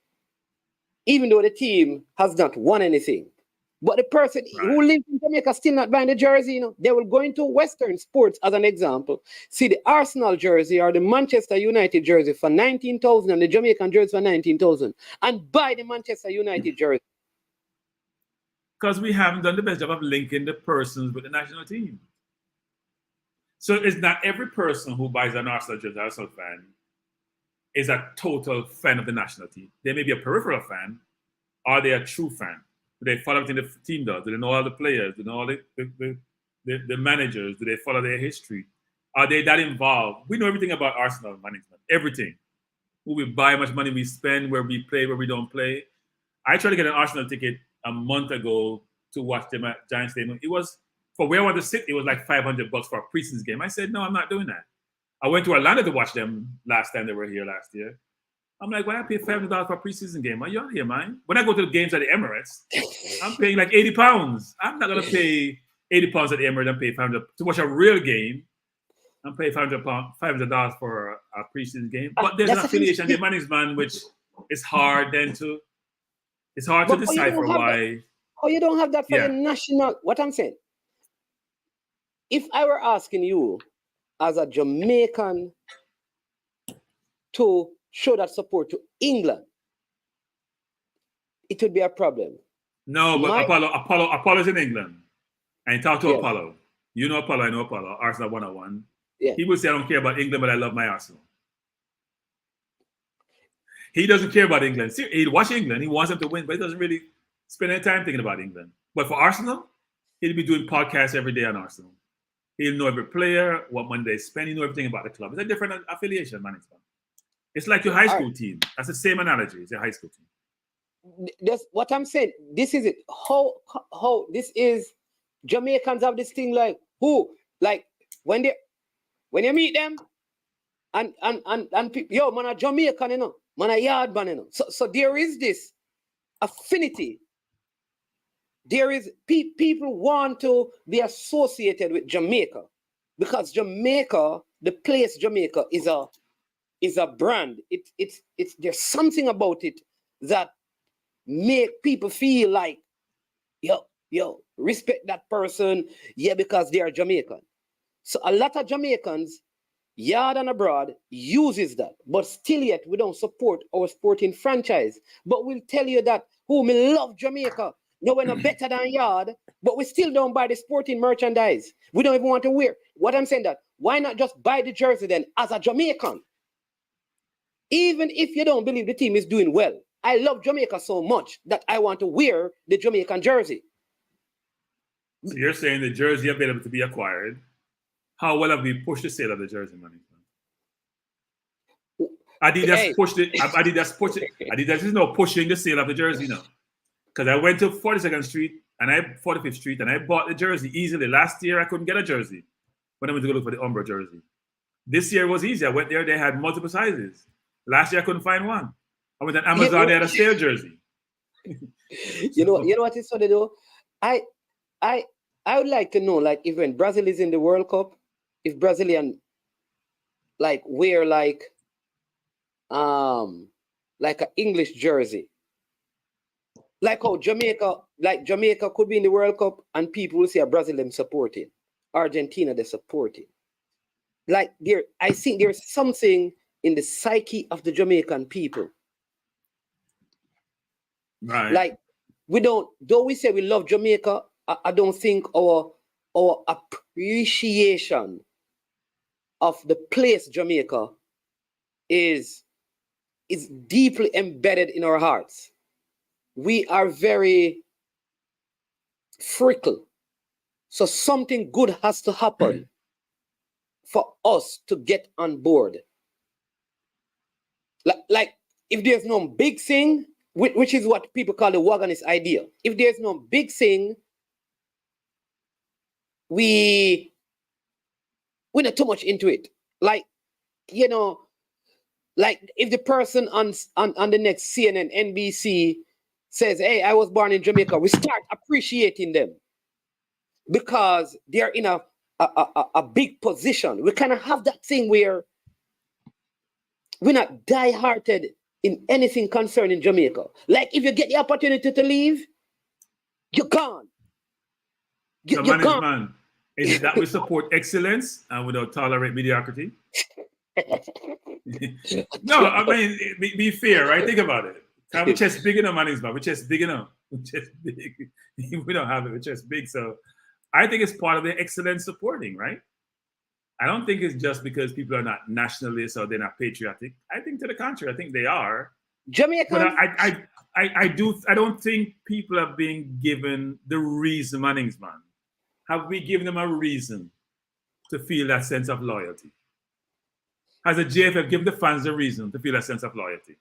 even though the team has not won anything. But the person who lives in Jamaica still not buying the jersey, you know, they will go into Western sports as an example, see the Arsenal jersey or the Manchester United jersey for 19,000 and the Jamaican jersey for 19,000 and buy the Manchester United jersey. Because we haven't done the best job of linking the persons with the national team. So it's not every person who buys an Arsenal jersey, Arsenal fan, is a total fan of the national team. They may be a peripheral fan, or they are a true fan. Do they follow everything the team does? Do they know all the players? Do they know all the managers? Do they follow their history? Are they that involved? We know everything about Arsenal management, everything. Who we buy, how much money we spend, where we play, where we don't play. I tried to get an Arsenal ticket a month ago to watch them at Giants Stadium. It was, for where I wanted to sit, it was like $500 for a preseason game. I said, no, I'm not doing that. I went to Orlando to watch them last time they were here last year. I'm like, why I pay $500 for a preseason game? Are you out here, man? When I go to the games at the Emirates, I'm paying like £80. I'm not going to pay £80 at the Emirates and pay $500 to watch a real game. I'm paying $500 for a preseason game. But there's an affiliation, the management, which is hard then to, it's hard to decipher why. Oh, you don't have that for your national, what I'm saying. If I were asking you as a Jamaican to show that support to England, it would be a problem. No, but Apollo's in England. And talk to Apollo. You know Apollo, I know Apollo. Arsenal 101. Yeah. He will say, I don't care about England, but I love my Arsenal. He doesn't care about England. See, he'd watch England. He wants them to win, but he doesn't really spend any time thinking about England. But for Arsenal, he'd be doing podcasts every day on Arsenal. He'll know every player, what money they spend. He know everything about the club. It's a different affiliation management. It's like your high school team. That's the same analogy. It's a high school team. That's what I'm saying. This is it. How this is. Jamaicans have this thing like who, like when you meet them, and people, yo, man, a Jamaican, you know, man, a yard man, you know. So there is this affinity. There is people want to be associated with Jamaica because Jamaica, the place Jamaica is a brand. It's there's something about it that make people feel like, yo, respect that person, because they are Jamaican. So a lot of Jamaicans, yard and abroad, uses that, but still yet we don't support our sporting franchise. But we'll tell you that, we love Jamaica. No, we're not better than yard, but we still don't buy the sporting merchandise. We don't even want to wear. What I'm saying that, why not just buy the jersey then as a Jamaican? Even if you don't believe the team is doing well, I love Jamaica so much that I want to wear the Jamaican jersey. So you're saying the jersey available to be acquired. How well have we pushed the sale of the jersey money? Adidas pushed it. Adidas pushed it. Adidas is now pushing the sale of the jersey now. Because I went to 42nd Street and 45th Street and I bought the jersey easily. Last year I couldn't get a jersey when I went to go look for the Umbro jersey. This year it was easy. I went there, they had multiple sizes. Last year I couldn't find one. I went on Amazon, they had a sale jersey. You know what is funny though? I would like to know, like, if when Brazil is in the World Cup, if Brazilian like wear like an English jersey. Like how Jamaica could be in the World Cup and people will say Brazil them supporting, Argentina they supporting. Like I think there's something in the psyche of the Jamaican people. Right. Like though we say we love Jamaica, I don't think our appreciation of the place Jamaica is deeply embedded in our hearts. We are very fickle. So something good has to happen for us to get on board. Like if there's no big thing, which is what people call the wagonist idea. If there's no big thing, we're not too much into it. Like, you know, like if the person on the next CNN, NBC says, hey, I was born in Jamaica, we start appreciating them because they're in a big position. We kind of have that thing where we're not die-hearted in anything concerning Jamaica. Like if you get the opportunity to leave, you're gone. You're gone. Man, is it that we support excellence and we don't tolerate mediocrity? No, I mean, be fair, right? Think about it. We're just big enough, man. We're just big enough. We're just big. We don't have it. We're just big. So I think it's part of the excellence supporting, right? I don't think it's just because people are not nationalists or they're not patriotic. I think to the contrary, I think they are. Jamaica. But I don't think people are being given the reason, Mannings, man. Have we given them a reason to feel that sense of loyalty? Has the JFF given the fans a reason to feel that sense of loyalty?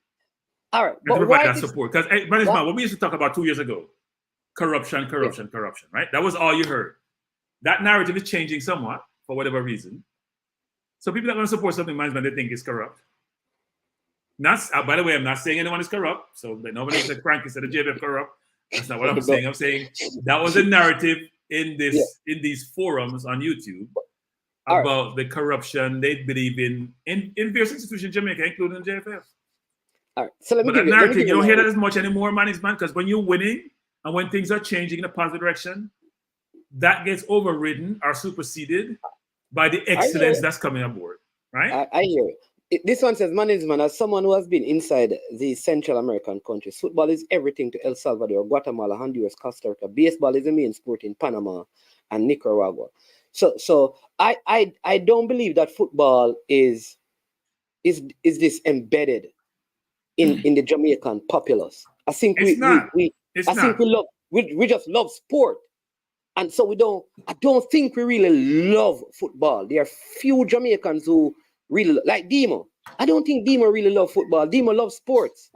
All right. And to provide that support? Because, what we used to talk about 2 years ago, corruption, right? That was all you heard. That narrative is changing somewhat for whatever reason. So people that are going to support something management they think is corrupt. By the way, I'm not saying anyone is corrupt. So nobody said Frankie said the JFF corrupt. That's not what I'm saying. I'm saying that was a narrative in these forums on YouTube about the corruption they believe in various institutions in Jamaica, including the JFF. All right. So let me but that narrative, you don't hear that as much anymore, management, because when you're winning and when things are changing in a positive direction, that gets overridden or superseded by the excellence that's coming aboard, right? I hear it. This one says, management, as someone who has been inside the Central American countries, football is everything to El Salvador, Guatemala, Honduras, Costa Rica. Baseball is the main sport in Panama and Nicaragua. So I don't believe that football is this embedded in the Jamaican populace. I think we just love sport. And so I don't think we really love football. There are few Jamaicans who really like Demo. I don't think Demo really love football. Demo loves sports.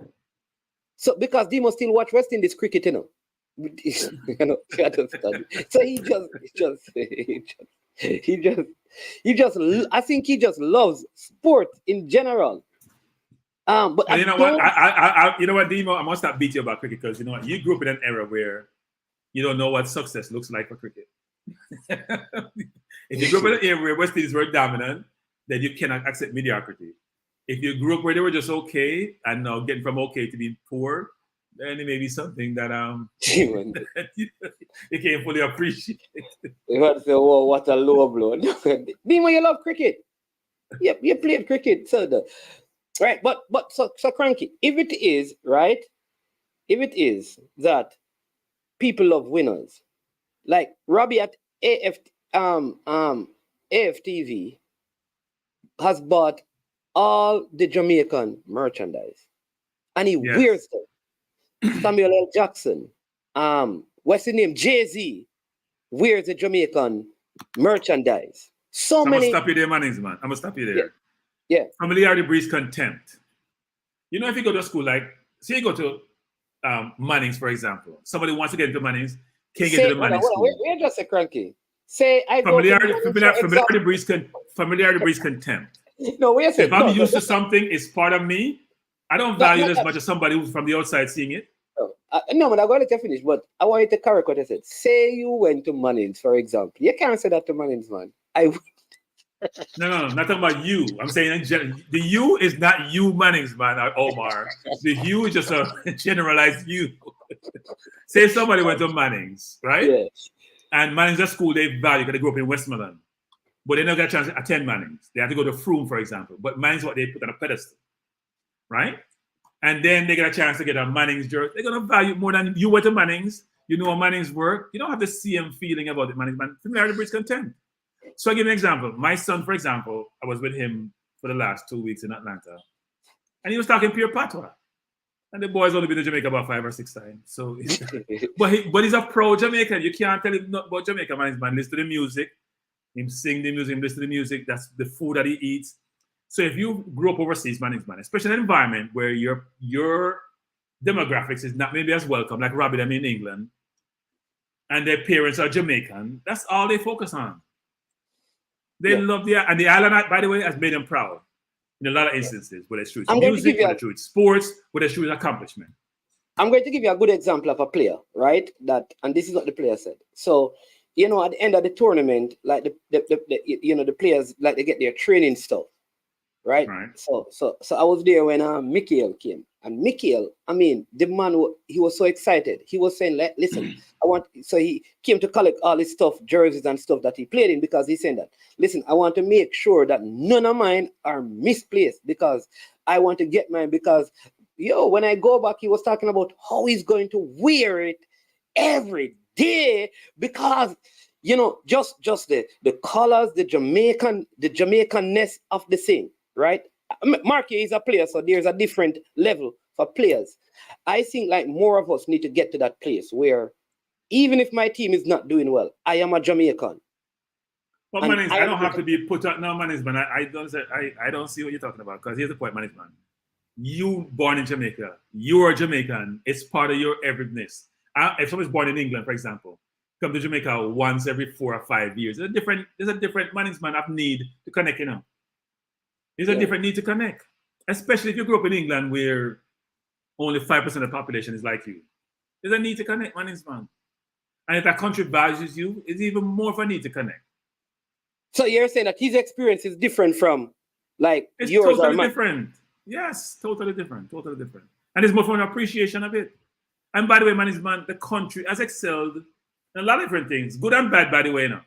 So because Demo still watch West Indies cricket, you know. So I think he just loves sport in general. But you know what? You know what, Demo? I must not beat you about cricket because you know what? You grew up in an era where you don't know what success looks like for cricket. If you grew up in an era where West Indies were dominant, then you cannot accept mediocrity. If you grew up where they were just okay and now getting from okay to being poor, then it may be something that you can't fully appreciate. You want to say, "Oh, what a low blow!" Demo, you love cricket. Yep, you played cricket, so right. But so Cranky, if it is right, if it is that people love winners, like Robbie at AFTV has bought all the Jamaican merchandise, and he wears them. Samuel L. Jackson, what's his name? Jay-Z wears the Jamaican merchandise. I'm gonna stop you there, man. I'm gonna stop you there. Yeah. Familiarity breeds contempt. You know, if you go to school, like, say you go to Mannings, for example. Somebody wants to get into Mannings, can't get into the Mannings school. We're just a Cranky. Say I familiarity breeds contempt. No, we're saying if I'm used to something, it's part of me. I don't value it as much as somebody who's from the outside seeing it. No, but I'm going to let you finish. But I want you to correct what I said. Say you went to Mannings, for example. You can't say that to Mannings, man. No, not talking about you. I'm saying the you is not you, Mannings, man, Omar. The you is just a generalized you. Say somebody went to Manning's, right? Yeah. And Manning's a school they value because they grew up in Westmoreland. But they never get a chance to attend Manning's. They have to go to Froome, for example. But Manning's what they put on a pedestal, right? And then they get a chance to get a Manning's jersey. They're going to value more than you went to Manning's. You know how Manning's work. You don't have the same feeling about it, Manning's. Familiarity breeds contempt. So I'll give you an example. My son, for example, I was with him for the last 2 weeks in Atlanta. And he was talking pure patois. And the boy's only been to Jamaica about 5 or 6 times. So, but he's a pro-Jamaican. You can't tell him nothing about Jamaica, man. Listen to the music. Him sing the music, him listen to the music. That's the food that he eats. So if you grew up overseas, man, especially in an environment where your demographics is not maybe as welcome, like Robbie them in England, and their parents are Jamaican, that's all they focus on. They love and the island, by the way, has made them proud in a lot of instances, whether it's through its music, whether it's through its sports, whether it's through its accomplishment. I'm going to give you a good example of a player, right? And this is what the player said. So, at the end of the tournament, like the players, like they get their training stuff, right? So I was there when Mikael came, and Mikael, the man, he was so excited. He was saying, like, listen, so he came to collect all his stuff, jerseys and stuff that he played in, because he's saying that, listen, I want to make sure that none of mine are misplaced, because I want to get mine, because when I go back, he was talking about how he's going to wear it every day, because just the colors, the Jamaicanness of the thing, right? Marky is a player, so there's a different level for players. I think like more of us need to get to that place where even if my team is not doing well, I am a Jamaican. Well, man, I don't have to be put out. No, management. I don't see what you're talking about, because here's the point, management. You born in Jamaica, you're a Jamaican. It's part of your everydness. If someone's born in England, for example, come to Jamaica once every 4 or 5 years. There's a different management of need to connect, There's a different need to connect. Especially if you grew up in England where only 5% of the population is like you. There's a need to connect, management. And if that country values you, it's even more of a need to connect. So you're saying that his experience is different from like it's yours totally or mine? Different. Yes, totally different. And it's more for an appreciation of it. And by the way, management, the country has excelled in a lot of different things, good and bad, by the way, now.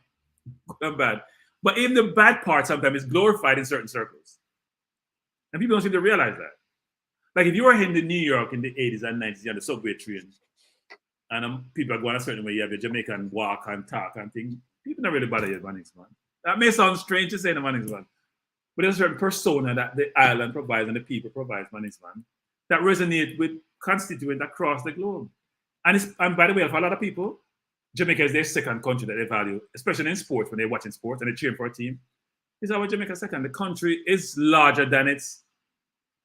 Good and bad. But even the bad part sometimes is glorified in certain circles. And people don't seem to realize that. Like if you were in New York in the 80s and 90s, you had the subway train, and people are going a certain way, you have your Jamaican walk and talk and things, people don't really bother you, man. That may sound strange to say in the man, but there's a certain persona that the island provides and the people provides, man, that resonate with constituents across the globe. And by the way, for a lot of people, Jamaica is their second country that they value, especially in sports, when they're watching sports and they're cheering for a team. Is our Jamaica second. The country is larger than its,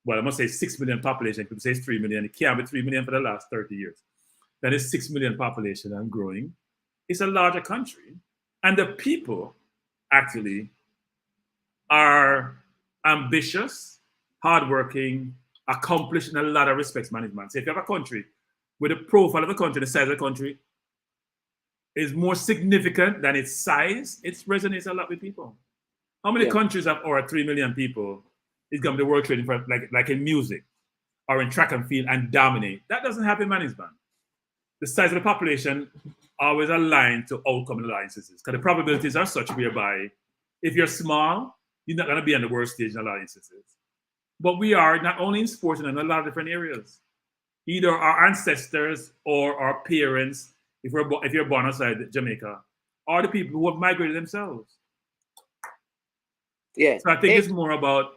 I must say 6 million population. People say it's 3 million. It can't be 3 million for the last 30 years. That is 6 million population and growing. It's a larger country. And the people actually are ambitious, hardworking, accomplished in a lot of respects, management. So if you have a country where the profile of the country, the size of the country, is more significant than its size, it resonates a lot with people. How many countries have over 3 million people is going to be world trading for like in music or in track and field and dominate? That doesn't happen, management. The size of the population always aligned to outcome in alliances, because the probabilities are such whereby if you're small, you're not going to be on the world stage in a lot of instances. But we are not only in sports and in a lot of different areas. Either our ancestors or our parents, if you're born outside Jamaica, are the people who have migrated themselves. Yeah. So I think it's more about,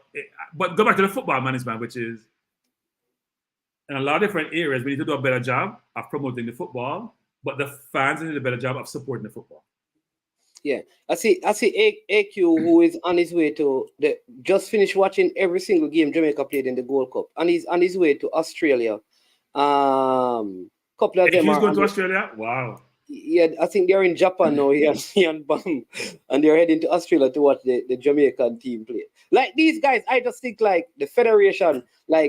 but go back to the football management, which is in a lot of different areas, we need to do a better job of promoting the football, but the fans need to do a better job of supporting the football. Yeah, I see AQ who is on his way to just finished watching every single game Jamaica played in the Gold Cup, and he's on his way to Australia. Couple of them he's are going to Australia. Wow. Yeah, I think they're in Japan now. He and Bam, and they're heading to Australia to watch the Jamaican team play. Like these guys, I just think like the federation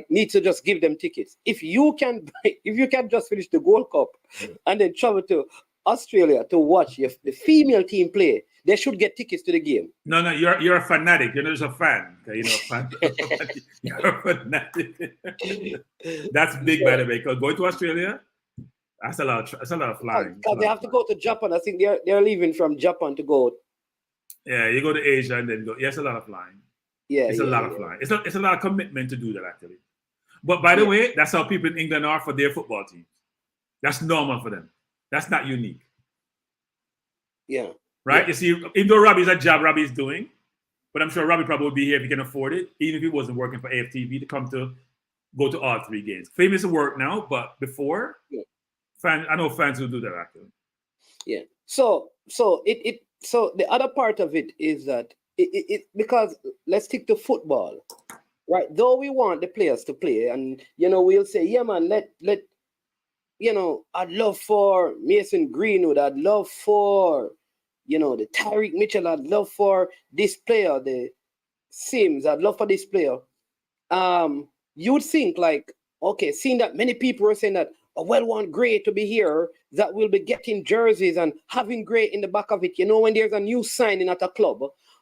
needs to just give them tickets. If you can just finish the Gold Cup and then travel to Australia to watch the female team play, they should get tickets to the game. No, you're a fanatic. You're not just a fan. Okay? You're a fanatic. That's big, by the way. Because going to Australia That's a lot. That's a lot of flying. Because they have to go to Japan. I think they're leaving from Japan to go. Yeah, you go to Asia and then go. Yeah, it's a lot of flying. Yeah, it's a lot of flying. It's a lot of commitment to do that actually. But by the way, that's how people in England are for their football teams. That's normal for them. That's not unique. Yeah. Right? Yeah. You see, even though Robbie's a job Robbie's doing, but I'm sure Robbie probably would be here if he can afford it, even if he wasn't working for AFTV to go to all 3 games. Famous work now, but before, I know fans who do that actually. Yeah. So the other part of it is that because let's stick to football, right? Though we want the players to play, and we'll say, yeah, man, let I'd love for Mason Greenwood, I'd love for the Tyreek Mitchell, I'd love for this player, the Sims, I'd love for this player. You'd think like, okay, seeing that many people are saying that, want Gray to be here, that will be getting jerseys and having Gray in the back of it. When there's a new signing at a club,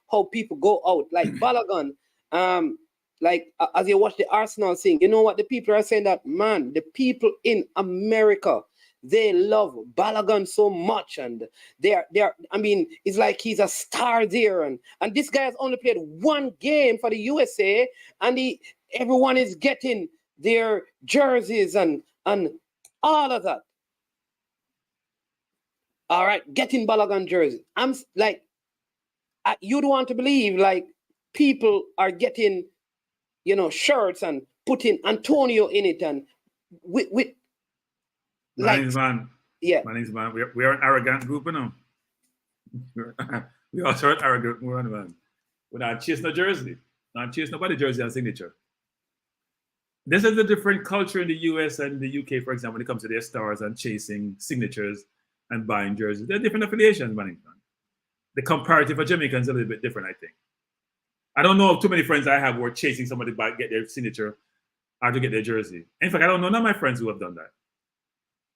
how people go out, like Balogun, like as you watch the Arsenal thing, what the people are saying that, man, the people in America, they love Balogun so much, and they're I mean, it's like he's a star there, and this guy has only played 1 game for the USA, and everyone is getting their jerseys and all of that. All right, getting Balogun jersey. I'm like, you'd want to believe like people are getting, shirts and putting Antonio in it, and with Man. Yeah. Man. We are an arrogant group, we also an arrogant group, man. We're not chasing no jersey. Not chasing nobody jersey and signature. This is a different culture in the US and the UK, for example, when it comes to their stars and chasing signatures and buying jerseys. They're different affiliations, man. The comparative for Jamaicans is a little bit different, I think. I don't know of too many friends I have who are chasing somebody to get their signature or to get their jersey. In fact, I don't know none of my friends who have done that.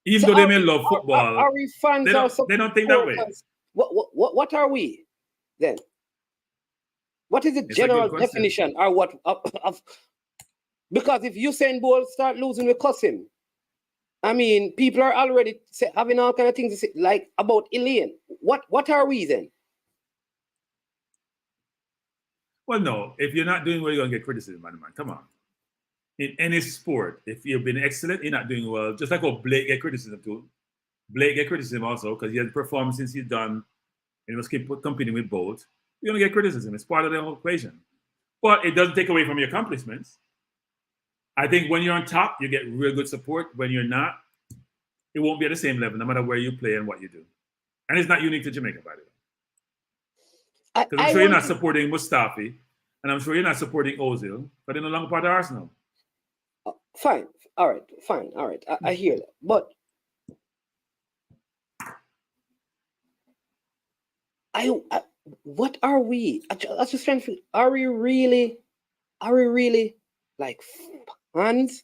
Even though they may love football, are we fans? They don't think that way. What are we then? What is the general definition? Or what of? Because if Usain Bolt start losing, we cuss him. I mean, people are already having all kind of things to say, like about Elaine. What are we then? Well, no. If you're not doing well, you're gonna get criticism, man. Come on. In any sport, if you've been excellent, you're not doing well. Just like how Blake get criticism too. Blake get criticism also because he has performed since he's done, and he must keep competing with both. You're gonna get criticism. It's part of the whole equation. But it doesn't take away from your accomplishments. I think when you're on top, you get real good support. When you're not, it won't be at the same level, no matter where you play and what you do. And it's not unique to Jamaica, by the way. Because I'm sure you're not supporting Mustafi, and I'm sure you're not supporting Ozil, but they're no longer part of Arsenal. Fine. All right. Fine. All right. I hear that. But what are we? I was just trying to figure, are we really like fans?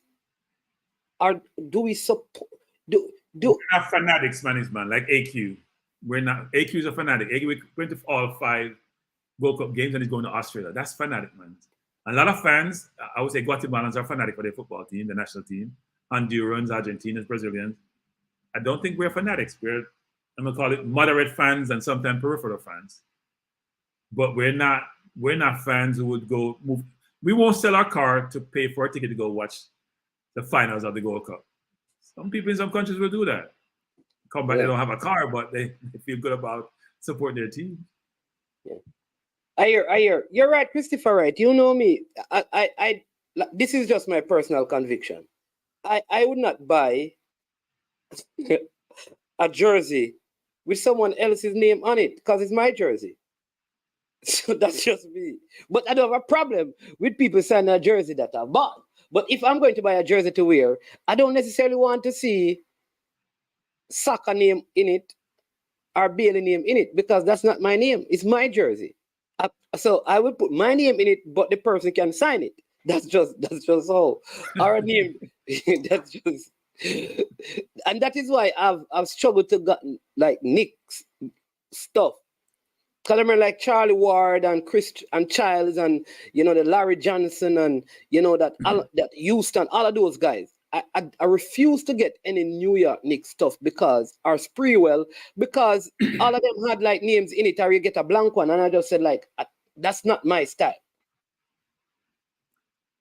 Or do we support? We're not fanatics, man, like AQ. We're not. AQ's a fanatic. AQ went to all 5 World Cup games and he's going to Australia. That's fanatic, man. A lot of fans, I would say Guatemalans are fanatic for their football team, the national team. Hondurans, Argentinians, Brazilians. I don't think we're fanatics. I'm going to call it moderate fans and sometimes peripheral fans. But we're not fans who would go move. We won't sell our car to pay for a ticket to go watch the finals of the Gold Cup. Some people in some countries will do that. Come back, They don't have a car, but they feel good about supporting their team. Yeah. I hear. You're right, Christopher, right. You know me. I this is just my personal conviction. I would not buy a jersey with someone else's name on it because it's my jersey. So that's just me. But I don't have a problem with people signing a jersey that I bought. But if I'm going to buy a jersey to wear, I don't necessarily want to see Saka name in it or Bailey name in it because that's not my name. It's my jersey. So I would put my name in it, but the person can sign it. That's just all. Our name. That's just, and that is why I've struggled to get like Nick's stuff. Because I remember like Charlie Ward and Chris and Childs and the Larry Johnson and that Houston, all of those guys. I refuse to get any New York Knicks stuff because, or Spreewell, because all of them had like names in it, or you get a blank one. And I just said, like, that's not my style.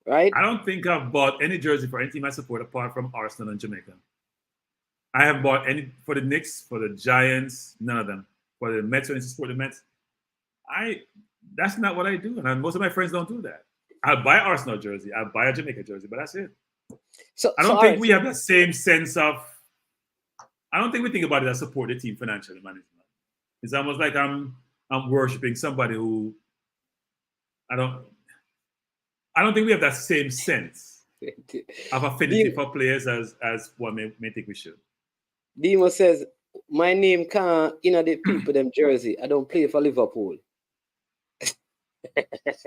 Right? I don't think I've bought any jersey for any team I support apart from Arsenal and Jamaica. I haven't bought any for the Knicks, for the Giants, none of them. For the Mets, when I support the Mets, that's not what I do, and most of my friends don't do that. I'll buy Arsenal jersey, I'll buy a Jamaica jersey, but that's it. So I don't think we have the same sense of. I don't think we think about it as support the team financially, management. It's almost like I'm worshiping somebody who I don't think we have that same sense of affinity for players as one may think we should. Demo says, my name can't the people them jersey. I don't play for Liverpool.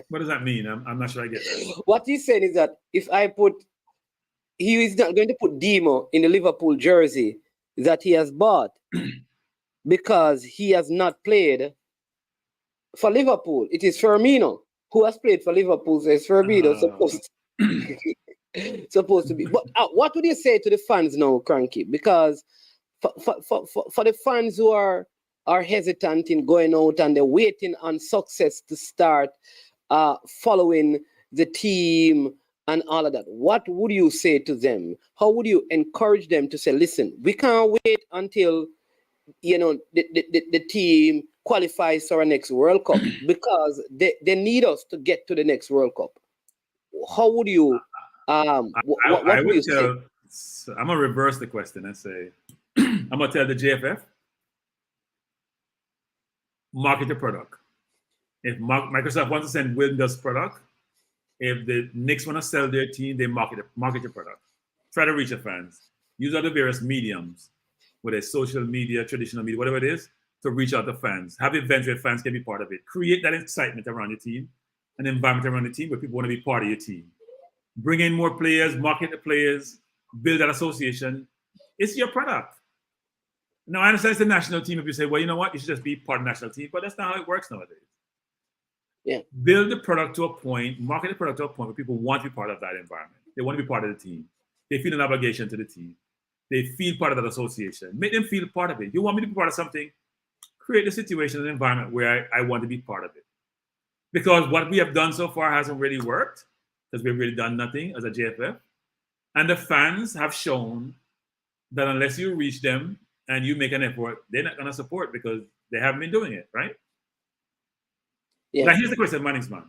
What does that mean? I'm not sure I get that. What he's saying is that if I put, he is not going to put Demo in the Liverpool jersey that he has bought because he has not played for Liverpool. It is Firmino who has played for Liverpool. So it's Firmino supposed to be. But what would you say to the fans now, Cranky? Because for the fans who are hesitant in going out and they're waiting on success to start following the team and all of that, what would you say to them? How would you encourage them to say, listen, we can't wait until the team qualifies for our next World Cup because they need us to get to the next World Cup? How would you what would you say? I'm gonna reverse the question and say I'm gonna tell the JFF, market the product. If Microsoft wants to send Windows product, if the Knicks want to sell their team, they market the product. Try to reach the fans. Use other various mediums, whether it's social media, traditional media, whatever it is, to reach out to fans. Have events where fans can be part of it. Create that excitement around your team, an environment around the team where people want to be part of your team. Bring in more players, market the players, build that association. It's your product. Now, I understand it's the national team. If you say, well, you know what, you should just be part of the national team, but that's not how it works nowadays. Yeah. Build the product to a point, market the product to a point where people want to be part of that environment. They want to be part of the team. They feel an obligation to the team. They feel part of that association. Make them feel part of it. You want me to be part of something? Create a situation, an environment where I want to be part of it. Because what we have done so far hasn't really worked, because we've really done nothing as a JFF. And the fans have shown that unless you reach them and you make an effort, they're not going to support because they haven't been doing it, right? Yeah. Now, here's the question, Manningsman.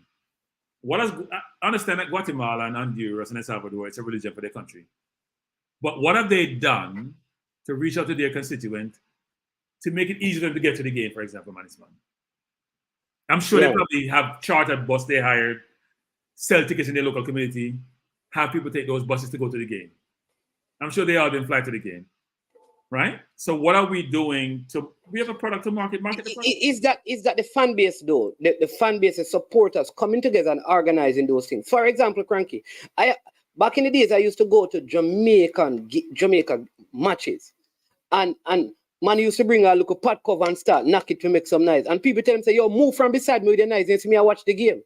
I understand that Guatemala and Honduras and El Salvador, it's a religion for their country. But what have they done to reach out to their constituent to make it easier for them to get to the game, for example, Manningsman? I'm sure they probably have chartered bus they hired, sell tickets in their local community, have people take those buses to go to the game. I'm sure they all didn't fly to the game, right? So what are we doing we have a product to market the product? Is that the fan base though? The fan base, the supporters coming together and organizing those things. For example, Cranky, back in the days I used to go to Jamaica matches, and man used to bring a little pot cover and start knock it to make some noise. And people tell him, say, yo, move from beside me with the noise and see me I watch the game.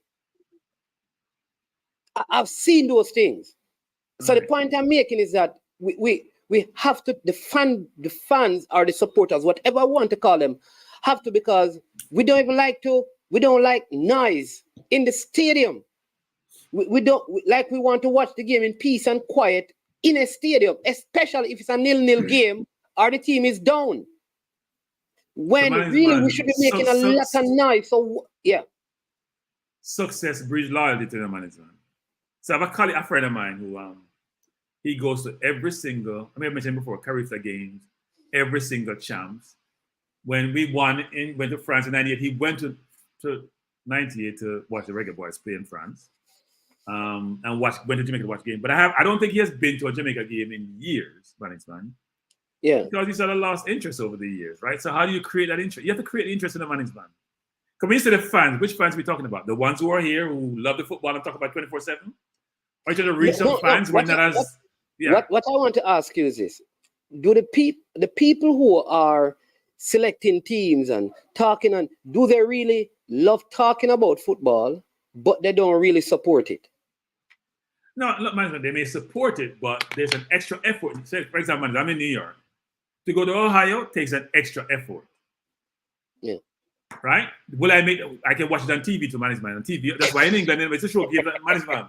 I've seen those things. So the point I'm making is that we have to, the fans or the supporters, whatever I want to call them, have to, because we don't like noise in the stadium. We want to watch the game in peace and quiet in a stadium, especially if it's a 0-0 game or the team is down. When really we should be making a lot of noise. So yeah. Success breeds loyalty to the management. So I have a colleague, a friend of mine who he goes to every single, I mentioned before, Carifa games, every single champs. When we went to France in 98, he went to 98 to watch the Reggae Boys play in France. And went to Jamaica to watch the game. But I don't think he has been to a Jamaica game in years, man. Yeah. Because he's had a lost interest over the years, right? So how do you create that interest? You have to create interest in the management. Come in to the fans. Which fans are we talking about? The ones who are here who love the football and talk about 24/7? Or you trying to reach some fans when that has... Yeah. What I want to ask you is this. Do the people who are selecting teams and talking, do they really love talking about football, but they don't really support it? No, look, management, they may support it, but there's an extra effort. Say, for example, I'm in New York. To go to Ohio takes an extra effort. Yeah. Right? Will I can watch it on TV to management on TV. That's why in England, it's a show games on management.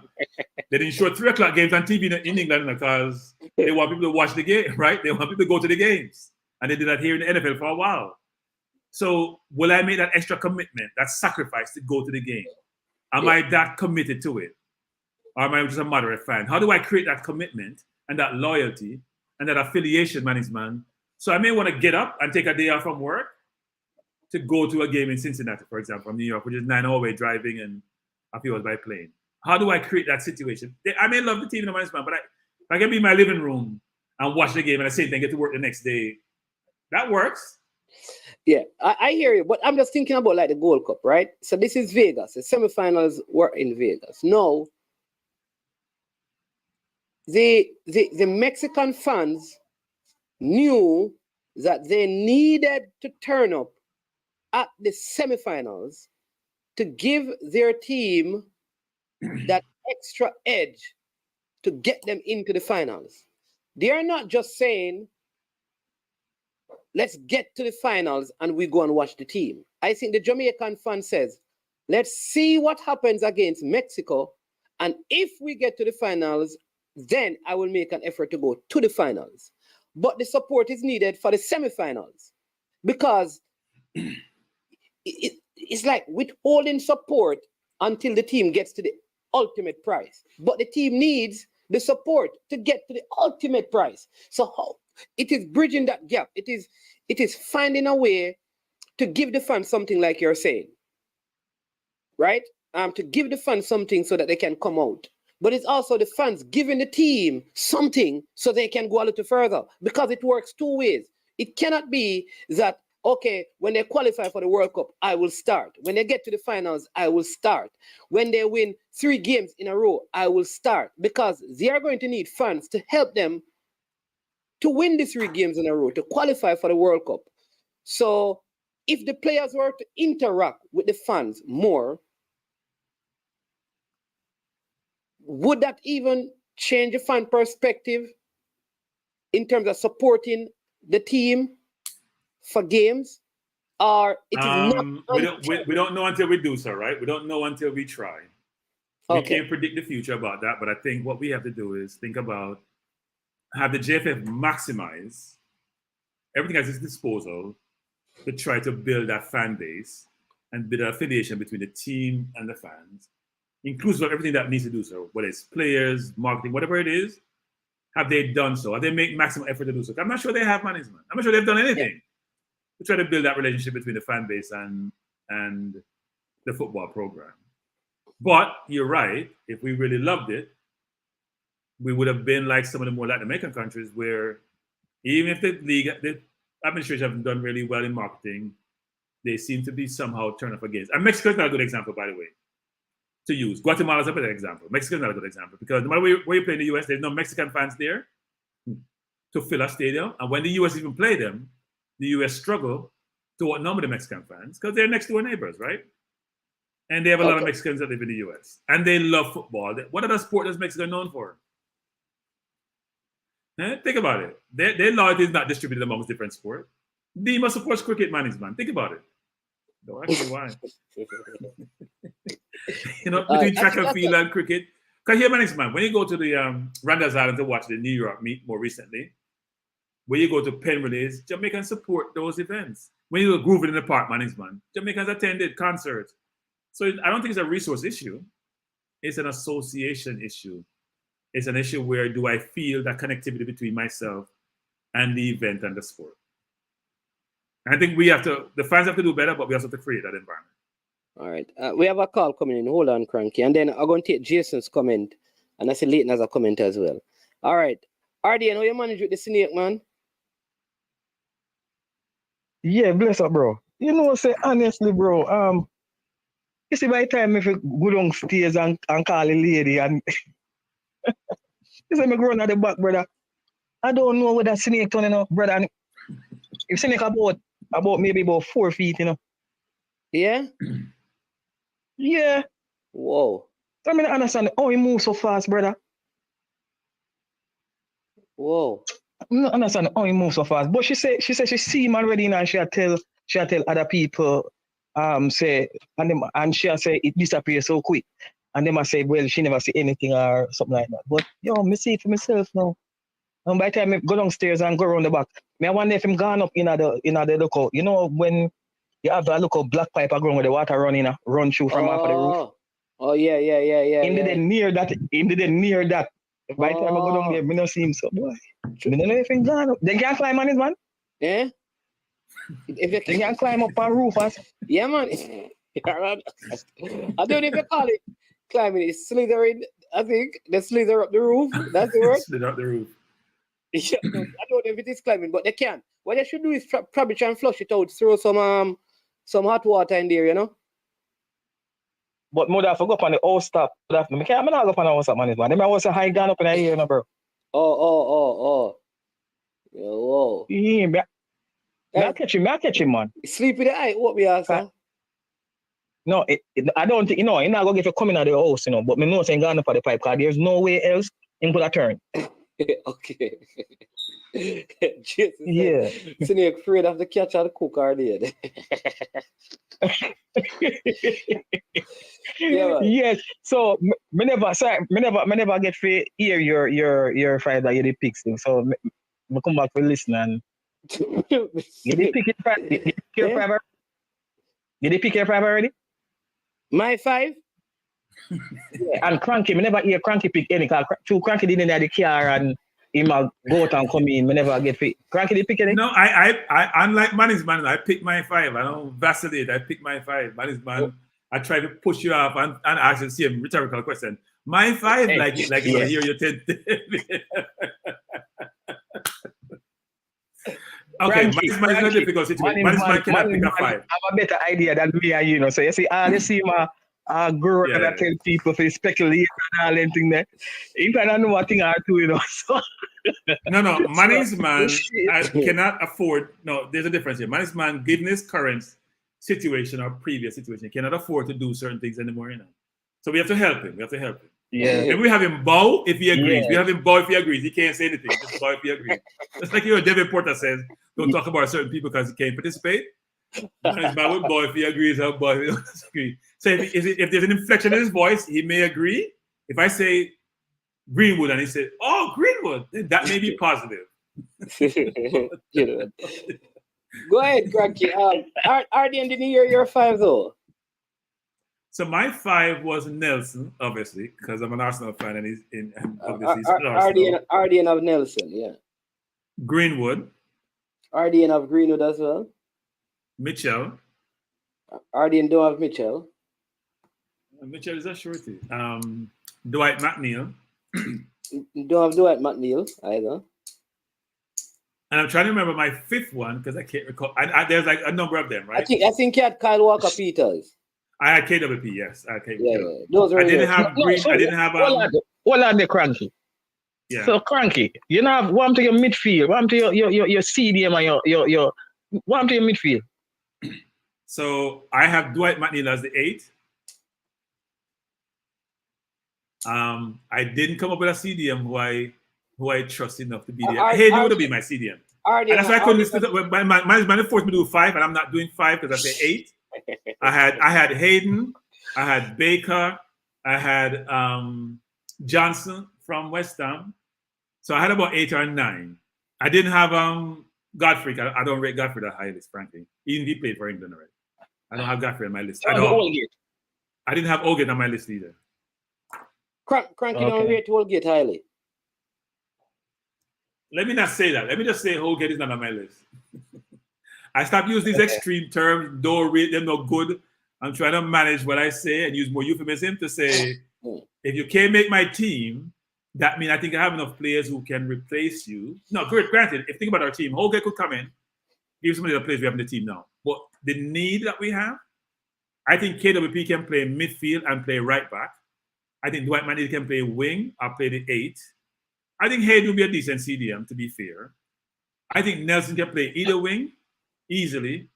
They didn't show 3 o'clock games on TV in England because they want people to watch the game, right? They want people to go to the games. And they did that here in the NFL for a while. So will I make that extra commitment, that sacrifice to go to the game? Am I that committed to it? Or am I just a moderate fan? How do I create that commitment and that loyalty and that affiliation, management? So I may want to get up and take a day off from work to go to a game in Cincinnati, for example, from New York, which is 9 hour way driving and a few hours by plane. How do I create that situation? I may love the team in the management, but I can be in my living room and watch the game and at the same time get to work the next day. That works. Yeah, I hear you, but I'm just thinking about like the Gold Cup, right? So this is Vegas. The semifinals were in Vegas. No, the Mexican fans knew that they needed to turn up at the semifinals to give their team that extra edge to get them into the finals. They are not just saying, let's get to the finals and we go and watch the team. I think the Jamaican fan says, let's see what happens against Mexico. And if we get to the finals, then I will make an effort to go to the finals. But the support is needed for the semifinals because it's like withholding support until the team gets to the ultimate prize. But the team needs the support to get to the ultimate prize. So how it is bridging that gap. It is finding a way to give the fans something like you're saying, right? To give the fans something so that they can come out. But it's also the fans giving the team something so they can go a little further because it works 2 ways. It cannot be that, okay, when they qualify for the World Cup, I will start. When they get to the finals, I will start. When they win 3 games in a row, I will start because they are going to need fans to help them to win the 3 games in a row, to qualify for the World Cup. So if the players were to interact with the fans more, would that even change the fan perspective in terms of supporting the team for games? Or it is not? We don't know until we do so, right? We don't know until we try. We can't predict the future about that, but I think what we have to do is think about have the JFF maximize everything at its disposal to try to build that fan base and build an affiliation between the team and the fans, inclusive of everything that needs to do so, whether it's players, marketing, whatever it is. Have they done so? Have they made maximum effort to do so? I'm not sure they have management. I'm not sure they've done anything to try to build that relationship between the fan base and the football program. But you're right. If we really loved it, we would have been like some of the more Latin American countries where even if the administration haven't done really well in marketing, they seem to be somehow turned up against. And Mexico is not a good example, by the way, to use. Guatemala is a better example. Mexico is not a good example because no matter where you play in the US, there's no Mexican fans there to fill a stadium. And when the US even play them, the US struggle to outnumber the Mexican fans because they're next door neighbors, right? And they have a lot of Mexicans that live in the US. And they love football. What other sport is Mexico known for? Think about it. Their loyalty is not distributed amongst different sports. Dima supports cricket management. Think about it. Don't ask me why. Between track and field and cricket. Because here, management, when you go to the Randall's Island to watch the New York meet more recently, when you go to pen relays, Jamaicans support those events. When you go grooving in the park management, Jamaicans attended concerts. So I don't think it's a resource issue. It's an association issue. It's an issue where do I feel that connectivity between myself and the event and the sport. And I think the fans have to do better, but we also have to create that environment. All right. We have a call coming in. Hold on, Cranky. And then I'm going to take Jason's comment. And I see Leighton has a comment as well. All right. RD, I know you manage with the snake, man. Yeah, bless up, bro. You know, say honestly, bro, you see, by the time if you go downstairs and call a lady and you see me growing at the back, brother. I don't know whether snake turning up, brother. And if snake about maybe about 4 feet, you know. Yeah? Yeah. Whoa. I mean, I understand how he moves so fast, brother. Whoa. I'm not understand how he moves so fast. But she said she see him already now, and she tell other people, say, and she say it disappears so quick. And them I say, well, she never see anything or something like that. But yo, me see it for myself now. And by the time I go downstairs and go around the back, I wonder if I'm gone up in the lookout. You know when you have that lookout black pipe ground where the water run through from off of the roof. Oh yeah. Him didn't near that. By the time I go down there, I don't see him so boy. I don't know if he's gone up. They can't climb on it, man. Yeah. They can climb up on roof. Yeah, man. I don't know if you call it climbing. It's slithering. I think they slither up the roof. That's the word. Slither up the roof. Yeah, I don't know if it is climbing, but they can. What they should do is probably try and flush it out. Throw some hot water in there, you know. But mother, I forgot on the house top. I'm not go on the house top, man. Them I was a high down up in the air, bro. Oh. Whoa. Yeah, me I catch him, man. Sleep with the eye. What we ask? No, I don't think, he's not going to get you coming out of the house, but me know saying gone up for the pipe, because there's no way else he could have turned. Okay. Jesus. Yeah. So you're afraid of the catch or the cook or the yeah, yes. So me never get to hear your five that you did pick thing. So me come back to listen and you did pick your five already? You did pick your five already? My five? Yeah, and Cranky, me never hear Cranky pick any, because Cranky didn't have the car and he might go out and come in. Me never get pick. Cranky did pick any? No, I unlike Manny's man, I pick my five. I don't vacillate. I pick my five. Manny's man, I try to push you off and ask the same rhetorical question. My five, like you hear your 10. Okay, Manny's man is not difficult situation. Manny's man cannot pick a five. I have a better idea than me and you know. So you see, you see my girl and I tell people to speculate and all anything there. If I don't know what thing I do, So. No, Manny's man cannot afford. No, there's a difference here. Manny's man, given his current situation or previous situation, cannot afford to do certain things anymore, So we have to help him. Yeah. If we have him bow if he agrees. We have him bow if he agrees. He can't say anything. Just bow if he agrees. Just like David Porter says, don't talk about certain people because he can't participate. Manny's man will bow if he agrees or bow if he doesn't agree. So if there's an inflection in his voice, he may agree. If I say Greenwood and he said, "Oh, Greenwood," then that may be positive. Go ahead, Cranky. Arden didn't hear your five though. So my five was Nelson, obviously, because I'm an Arsenal fan, and he's in. Obviously, he's Arden of Nelson, yeah. Greenwood. Arden of Greenwood as well. Mitchell. Arden don't have Mitchell. Mitchell is a shorty. Dwight McNeil. Don't have Dwight McNeil either. And I'm trying to remember my fifth one because I can't recall. There's like a number of them, right? I think you had Kyle Walker Peters. I had KWP, yes. Yeah. Those are I didn't have Green. I didn't have. What are the Cranky? Yeah. So Cranky, you know, have one to your midfield, one to your CDM and your one to your midfield. So I have Dwight McNeil as the 8. I didn't come up with a CDM who I trust enough to be there. Hayden would be my CDM. And that's why I couldn't listen to my forced me to do 5, and I'm not doing 5 because I say 8. I had Hayden, I had Baker, I had Johnson from West Ham. So I had about 8 or 9. I didn't have Godfrey. I don't rate Godfrey that highly, frankly. Even if he played for England already. I don't have Godfrey on my list. I didn't have Olgate on my list either. Cranky don't rate Holgate highly. Let me not say that. Let me just say Holgate is not on my list. I stopped using these extreme terms. Don't rate them no good. I'm trying to manage what I say and use more euphemism to say, if you can't make my team, that means I think I have enough players who can replace you. No, granted, if you think about our team, Holgate could come in, give some of the players we have in the team now. But the need that we have, I think KWP can play midfield and play right back. I think Dwight McNeil can play wing or play the 8. I think Hayden will be a decent CDM, to be fair. I think Nelson can play either wing easily.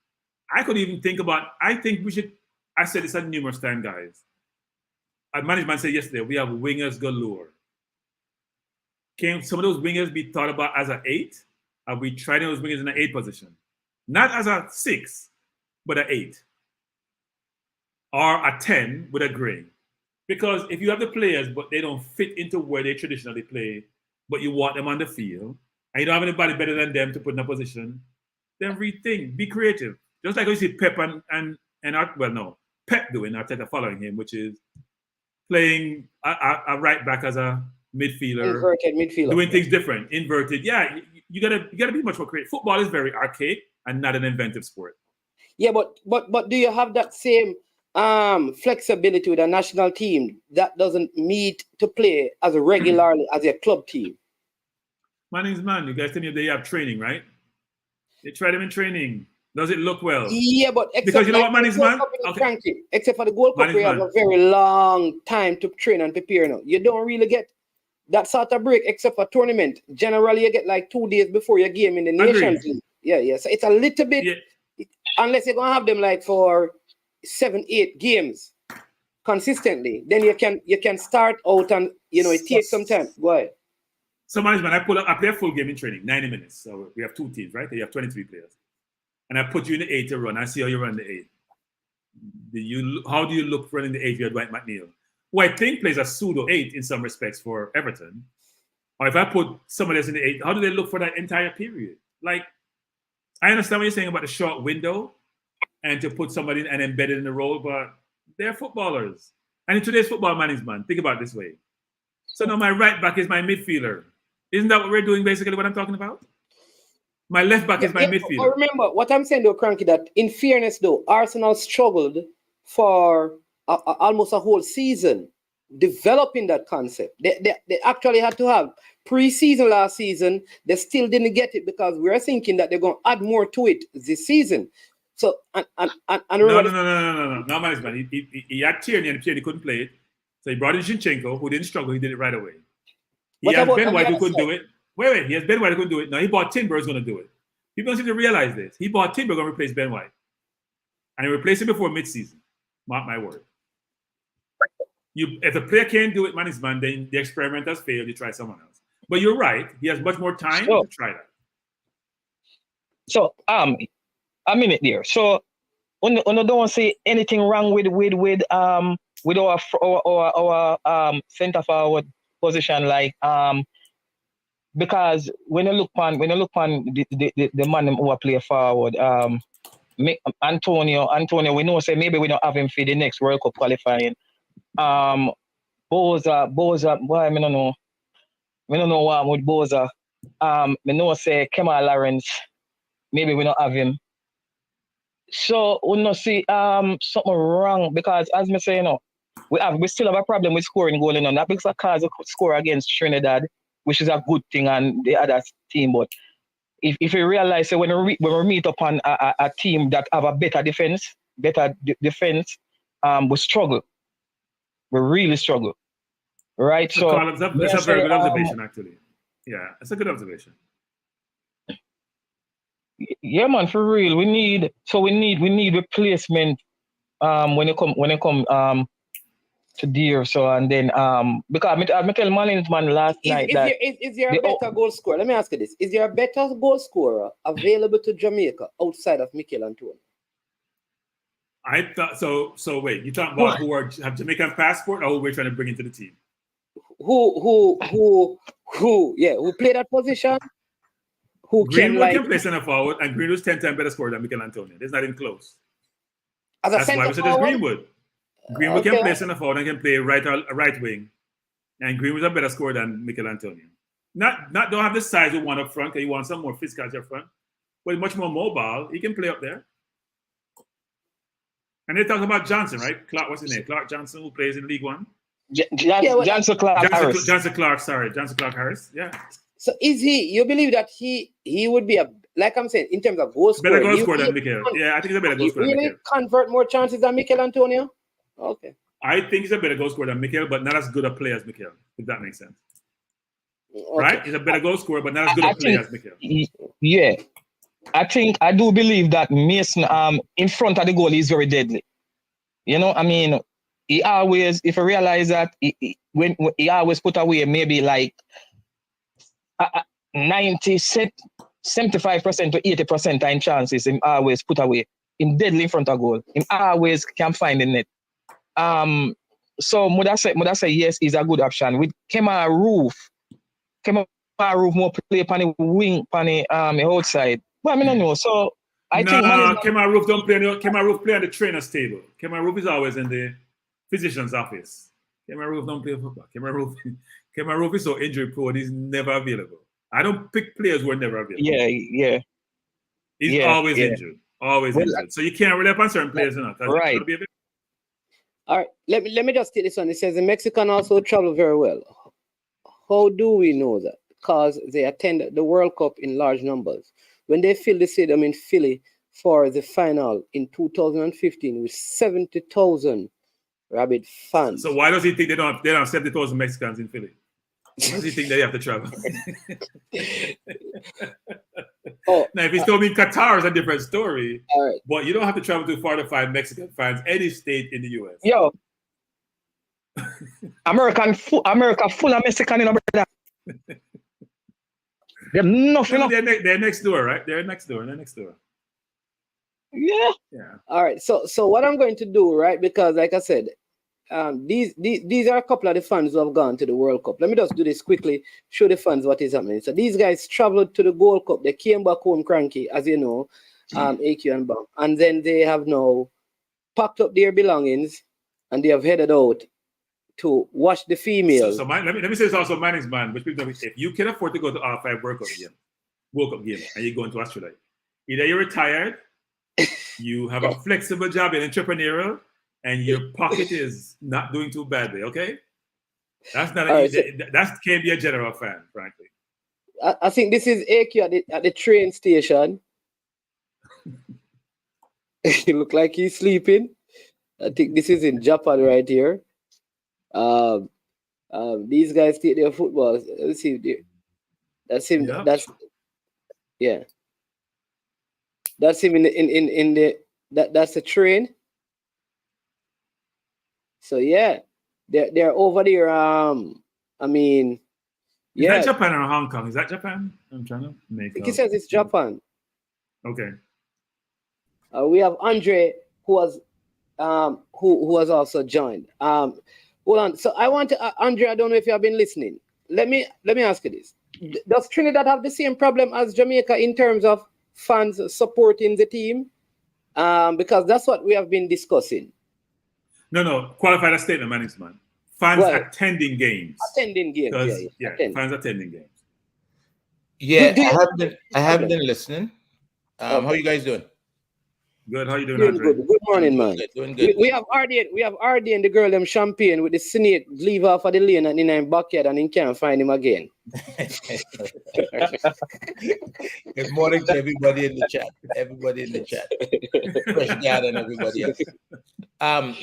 I could even think about, I think we should, I said this numerous times, guys. Our management said yesterday, we have wingers galore. can some of those wingers be thought about as an 8? Are we trying those wingers in the 8 position? Not as a 6, but an 8. Or a 10 with a gray. Because if you have the players, but they don't fit into where they traditionally play, but you want them on the field, and you don't have anybody better than them to put in a position, then rethink, be creative. Just like you see Pep Pep doing, Arteta following him, which is playing a right back as a midfielder. Inverted midfielder. Doing things different, inverted. Yeah, you gotta be much more creative. Football is very archaic and not an inventive sport. Yeah, but do you have that same flexibility with a national team that doesn't meet to play as regularly as a club team? Man, you guys tell me they have training, right? They try them in training. Does it look well? Yeah, but because you know what, man is man? Okay. Except for the Gold Cup, we have a very long time to train and prepare now. You don't really get that sort of break except for tournament. Generally, you get like 2 days before your game in the Nations League. Yeah. So it's a little bit, unless you're going to have them like for 7-8 games consistently, then you can start out and, it takes some time. Go ahead. So, man, I play a full game in training, 90 minutes. So we have 2 teams, right? You have 23 players. And I put you in the 8 to run. I see how you run the 8. How do you look running the 8 if you're Dwight McNeil? Who I think plays a pseudo 8 in some respects for Everton. Or if I put somebody else in the 8, how do they look for that entire period? Like, I understand what you're saying about the short window and to put somebody in and embed it in the role, but they're footballers. And in today's football management, think about it this way. So now my right back is my midfielder. Isn't that what we're doing, basically, what I'm talking about? My left back is my midfielder. But remember, what I'm saying, though, Cranky, that in fairness, though, Arsenal struggled for almost a whole season developing that concept. They actually had to have pre-season last season. They still didn't get it because we were thinking that they're going to add more to it this season. So, No, man. He had Tierney and Tierney couldn't play it. So he brought in Zinchenko, who didn't struggle. He did it right away. He had Ben White who couldn't do it. Wait. He has Ben White who couldn't do it. Now he bought Timber who's going to do it. People don't seem to realize this. He bought Timber going to replace Ben White. And he replaced him before mid-season. Mark my word. If a player can't do it, man, then the experiment has failed. You try someone else. But you're right. He has much more time to try that. So, a minute there. So, I don't see anything wrong with our center forward position, like because when you look on the man who are play forward, Antonio, we know say maybe we don't have him for the next World Cup qualifying. Boza, why I don't know. We don't know what with Boza. We know say Kemal Lawrence, maybe we don't have him. So we don't see something wrong because as me say, we still have a problem with scoring goal in on that because cause score against Trinidad, which is a good thing and the other team. But if you realize that when we meet upon a team that have a better defense, we struggle. We really struggle. Right? That's a very good observation, actually. Yeah, it's a good observation. Yeah, man, for real. We need replacement when it come to Deer. So and then because I tell management last night that is there a better goal scorer? Let me ask you this: is there a better goal scorer available to Jamaica outside of Mikel Antonio? I thought so. So wait, you talking about who have Jamaican passport or who we're trying to bring into the team? Who play that position? Greenwood can play center forward, and Greenwood's 10 times better scorer than Mikel Antonio. There's not even close. That's why we said there's Greenwood. Greenwood can play center forward and can play right wing, and Greenwood's a better scorer than Mikel Antonio. Don't have the size of one up front because you want some more physicality up front, but much more mobile. He can play up there. And they talk about Johnson, right? What's his name? Clark Johnson, who plays in League One. Johnson Clark Harris. Johnson Clark Harris. Yeah. So you believe that he would be like I'm saying, in terms of goal scorer? Better goal scorer than Mikel. Yeah, I think he's a better goal scorer than Mikel. Convert more chances than Mikel Antonio? Okay. I think he's a better goal scorer than Mikel, but not as good a player as Mikel, if that makes sense. Okay. Right? He's a better goal scorer, but not as good a player as Mikel. Yeah. I do believe that Mason in front of the goal is very deadly. He always, if you realize that when he always put away maybe like 75% to 80% in chances, him always put away. Him deadly in front of goal. Him always can find the net. So Muda say yes, is a good option. With Kemar Roof more play on the wing, on the outside. But I mean, I don't know. So I think Kemar Roof don't play. Kemar Roof play on the trainer's table. Kemar Roof is always in the physician's office. Kemar Roof don't play football. Kemar Roof is so injury prone. He's never available. I don't pick players who are never available. Yeah. He's always injured. Always injured. So you can't rely upon certain players enough. Right. All right. Let me just take this one. It says the Mexican also travel very well. How do we know that? Because they attend the World Cup in large numbers. When they filled the stadium in Philly for the final in 2015 with 70,000 rabid fans. So why does he think they don't have 70,000 Mexicans in Philly? Why does he think they have to travel? Now, if he's told me Qatar is a different story, all right. But you don't have to travel too far to find Mexican fans any state in the U.S. Yo, America full of Mexican in America. They're nothing. No, they're next door, right? They're next door. Yeah. All right. So what I'm going to do, right? Because like I said, these are a couple of the fans who have gone to the World Cup. Let me just do this quickly, show the fans what is happening. So these guys traveled to the Gold Cup. They came back home cranky, as you know, AQ and Bam. And then they have now packed up their belongings and they have headed out to watch the females. So let me say this also, Manning's man, which people if you can afford to go to all 5 World Cup games and you're going to Australia, either you're retired, you have a flexible job, you're entrepreneurial, and your pocket is not doing too badly, okay? That's not that can't be a general fan, frankly. I think this is AQ at the train station. He look like he's sleeping. I think this is in Japan right here. These guys take their footballs. Let's see. That's him. Yeah. That's him in the that's the train. So yeah, they're over there. I mean, is that Japan or Hong Kong? Is that Japan? I'm trying to make. I think he says it's Japan. Okay. We have Andre who has also joined. Hold on. So I want to Andre. I don't know if you have been listening. Let me ask you this: does Trinidad have the same problem as Jamaica in terms of fans supporting the team? Because that's what we have been discussing. No. Qualified as statement, man. Fans attending games. Attending games. Fans attending games. Yeah, I have been listening. How are you guys doing? Good. How you doing, Andre? Good. Good morning, man. Doing good. We have RD and the girl them champagne with the snake leave off of the lane and in his backyard and he can't find him again. Good morning to everybody in the chat. Fresh Dad and everybody else.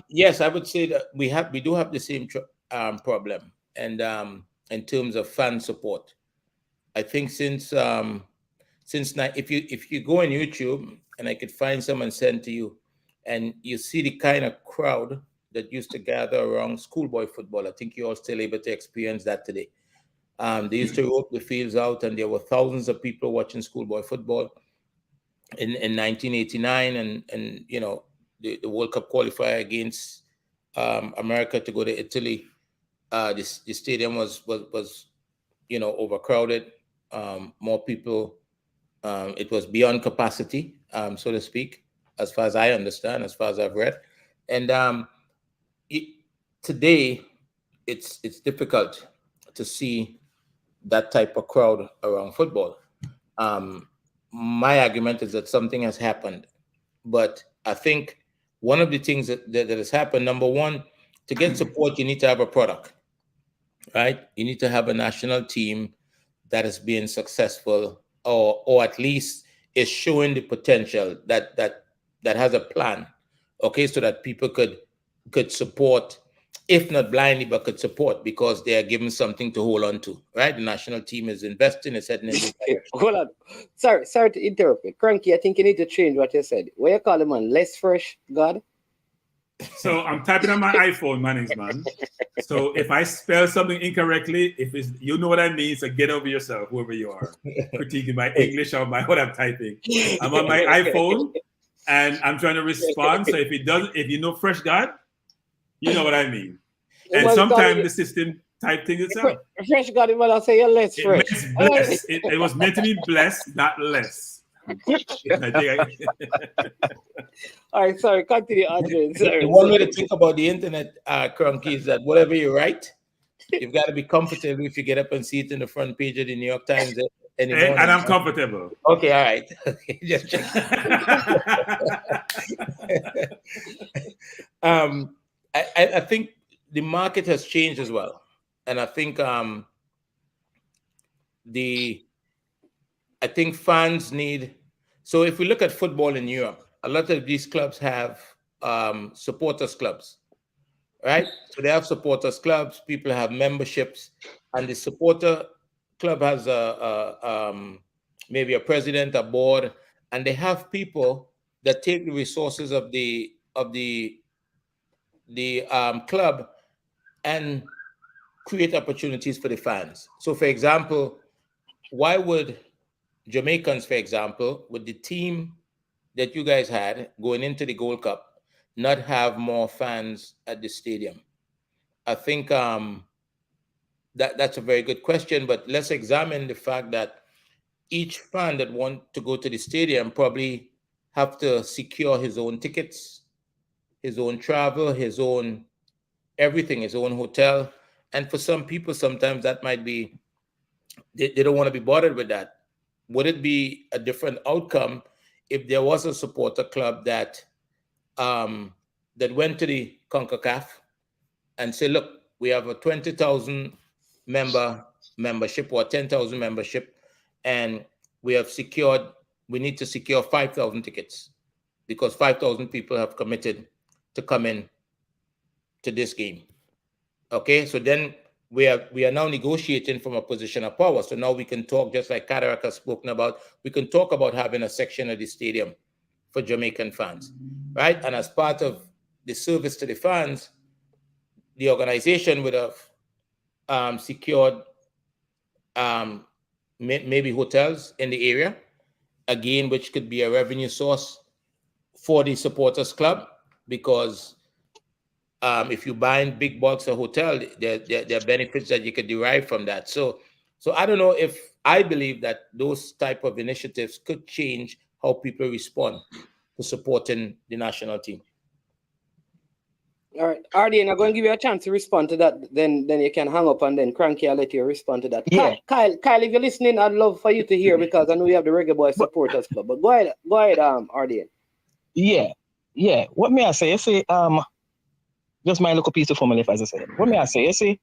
Yes, I would say that we do have the same problem, and in terms of fan support, I think since if you go on YouTube and I could find someone sent to you, and you see the kind of crowd that used to gather around schoolboy football, I think you're still able to experience that today. They used to rope the fields out, and there were thousands of people watching schoolboy football in 1989, and you know the World Cup qualifier against America to go to Italy. The stadium was overcrowded. More people. It was beyond capacity, so to speak, as far as I understand, as far as I've read. And today, it's difficult to see that type of crowd around football. My argument is that something has happened, but I think one of the things that has happened, number one, to get support, you need to have a product, right? You need to have a national team that is being successful, or at least is showing the potential that has a plan, okay, so that people could support, if not blindly, but could support because they are given something to hold on to, right? The national team is investing, it's heading in this direction. Hold on. Sorry to interrupt you. Cranky, I think you need to change what you said. What you call him, man? Less fresh, God? So I'm typing on my iPhone, man. So if I spell something incorrectly, if it's you know what I mean, so get over yourself, whoever you are, critiquing my English or my what I'm typing. I'm on my iPhone and I'm trying to respond. So if you know Fresh God, you know what I mean. And sometimes the system type things itself. Fresh God, when I say you're less fresh. It meant bless. It was meant to be blessed, not less. All right, sorry, continue, Adrian. Sorry. The one way to think about the internet, Cronky, is that whatever you write, you've got to be comfortable if you get up and see it in the front page of the New York Times any morning. And I'm comfortable. Okay, all right. Okay, just check. I think the market has changed as well, and I think I think fans need. So if we look at football in Europe, a lot of these clubs have supporters clubs, right? So they have supporters clubs. People have memberships, and the supporter club has maybe a president, a board, and they have people that take the resources of the club and create opportunities for the fans. So, for example, why would Jamaicans, for example, with the team that you guys had going into the Gold Cup, not have more fans at the stadium? I think that's a very good question, but let's examine the fact that each fan that wants to go to the stadium probably have to secure his own tickets, his own travel, his own everything, his own hotel. And for some people, sometimes that might be, they don't want to be bothered with that. Would it be a different outcome if there was a supporter club that that went to the CONCACAF and say, look, we have a 20,000 membership or 10,000 membership, and we need to secure 5,000 tickets because 5,000 people have committed to come in to this game. Okay, so then we are now negotiating from a position of power. So now we can talk, just like Kadarak has spoken about, we can talk about having a section of the stadium for Jamaican fans, right? And as part of the service to the fans, the organization would have secured maybe hotels in the area, again, which could be a revenue source for the supporters club, because if you buy in big bulks of hotel, there are benefits that you could derive from that. So I don't know if I believe that those type of initiatives could change how people respond to supporting the national team. All right, Arden, I'm going to give you a chance to respond to that. Then you can hang up, and then Cranky, I'll let you respond to that. Yeah. Kyle, if you're listening, I'd love for you to hear, because I know you have the Reggae Boy Supporters Club. But go ahead, Arden. Yeah. What may I say? You see, just my little piece of family, as I said. What may I say? You see,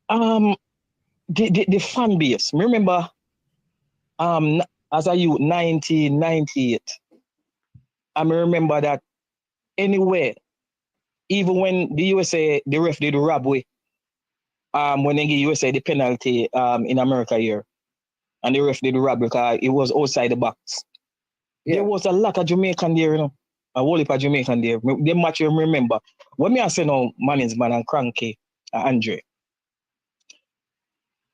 the fan base. Remember, as a youth, 1998. I remember that anywhere, even when the USA, the ref did rob way, when they give USA the penalty in America here, and the ref did rob because it was outside the box. Yeah. There was a lot of Jamaican there, you know. A whole heap of Jamaican there. They match you remember. What me I say now, Management and Cranky, Andre,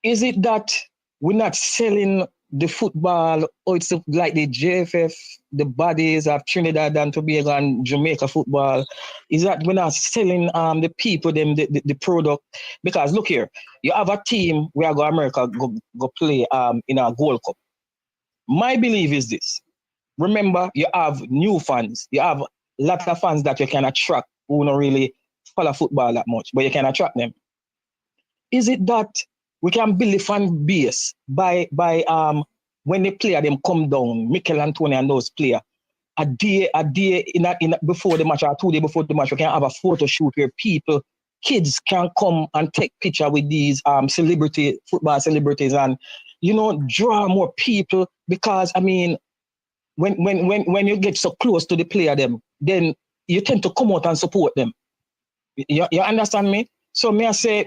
is it that we're not selling the football, or it's like the JFF, the bodies of Trinidad and Tobago and Jamaica football? Is that we're not selling the people, them the product? Because look here, you have a team where go America go play in a Gold Cup. My belief is this. Remember, you have new fans. You have a lot of fans that you can attract who don't really follow football that much, but you can attract them. Is it that we can build a fan base by when the player them come down, Mikel Antonio and those players, a day in before the match or 2 days before the match, we can have a photo shoot where kids can come and take picture with these football celebrities, and draw more people, because I mean, when you get so close to the player them, then you tend to come out and support them. You understand me? So may I say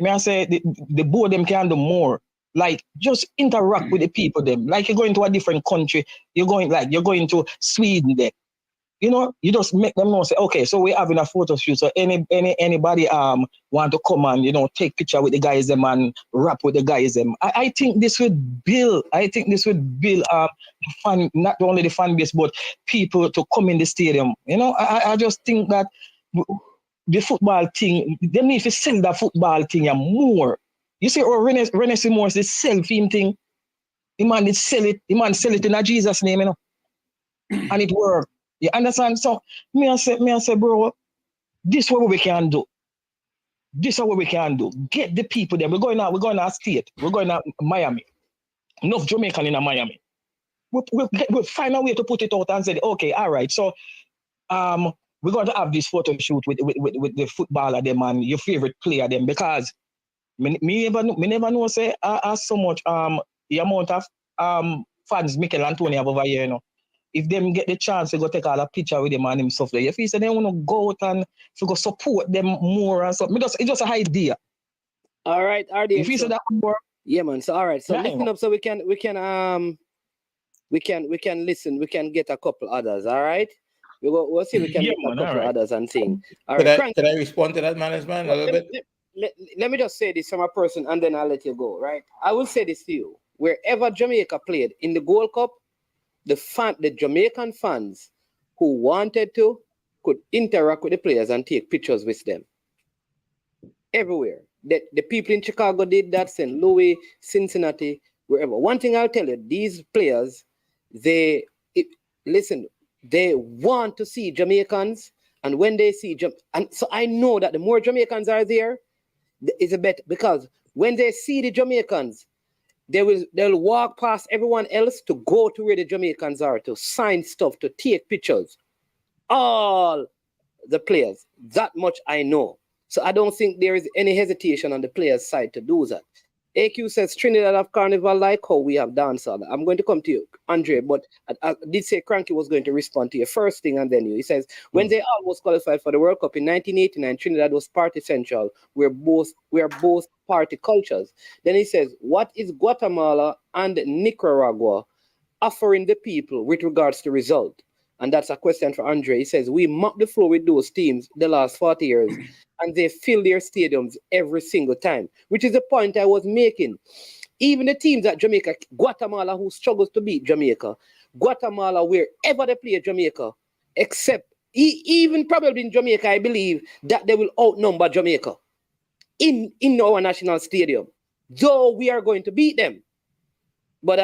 the board them can do more. Like, just interact with the people them. Like, you're going to a different country, you're going to Sweden there. you just make them know, say, okay, so we're having a photo shoot. So anybody want to come and, take picture with the guys them and rap with the guys them. I think this would build fan, not only the fan base, but people to come in the stadium. I just think that the football thing, they need to sell the football thing more. You see, Rene Simons, the self-him thing, the man sell it in a Jesus name, and it worked. You understand? So me I say, bro, this is what we can do. This is what we can do. Get the people there. We're going to state. We're going to Miami. Enough Jamaican in Miami. We'll find a way to put it out and say, okay, all right. So we're going to have this photo shoot with the footballer them and your favorite player them, because me never know say so much the amount of fans Mikel Antonio have over here, if them get the chance to go take all a picture with them and himself there, if he say they want to go out and to go support them more and stuff, it's just an idea. All right, RD. If he said that more, yeah, man. So all right, so listen up, so we can listen, we can get a couple others. All right, we'll see, we can get a couple others and thing. All right, can I respond to that, management, a little bit? Let me just say this from a person, and then I'll let you go. Right, I will say this to you: wherever Jamaica played in the Gold Cup, the Jamaican fans who wanted to could interact with the players and take pictures with them. Everywhere. The people in Chicago did that, St. Louis, Cincinnati, wherever. One thing I'll tell you, these players, they want to see Jamaicans, and when they see and so I know that the more Jamaicans are there, is a better, because when they see the Jamaicans, they'll walk past everyone else to go to where the Jamaicans are, to sign stuff, to take pictures. All the players. That much I know. So I don't think there is any hesitation on the players' side to do that. AQ says Trinidad have carnival like how we have dancehall. I'm going to come to you, Andre, but I did say Cranky was going to respond to your first thing and then you. He says, when they almost qualified for the World Cup in 1989, Trinidad was party central. We are both party cultures. Then he says, what is Guatemala and Nicaragua offering the people with regards to result? And that's a question for Andre. He says, we mop the floor with those teams the last 40 years, and they fill their stadiums every single time, which is the point I was making. Even the teams at Jamaica, Guatemala, who struggles to beat Jamaica, Guatemala, wherever they play Jamaica, except, even probably in Jamaica, I believe that they will outnumber Jamaica in our national stadium, though we are going to beat them. But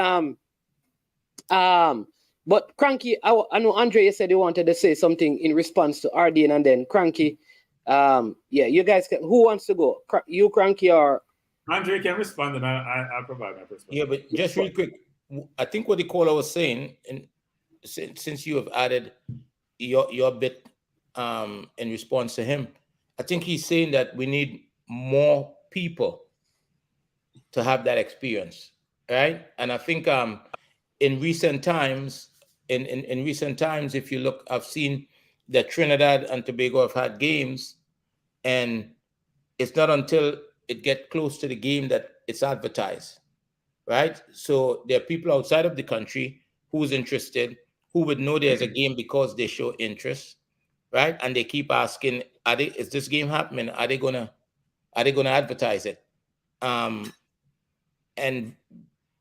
Cranky, I know Andre said he wanted to say something in response to RD, and then Cranky, you guys can. Who wants to go? You, Cranky, or Andre can respond, and I'll provide my perspective. Yeah, but just real quick, I think what the caller was saying, and since you have added your bit in response to him, I think he's saying that we need more people to have that experience, right? And I think in recent times, if you look, I've seen that Trinidad and Tobago have had games, and it's not until it gets close to the game that it's advertised, right? So there are people outside of the country who's interested, who would know there's a game because they show interest, right? And they keep asking, is this game happening? Are they gonna advertise it? And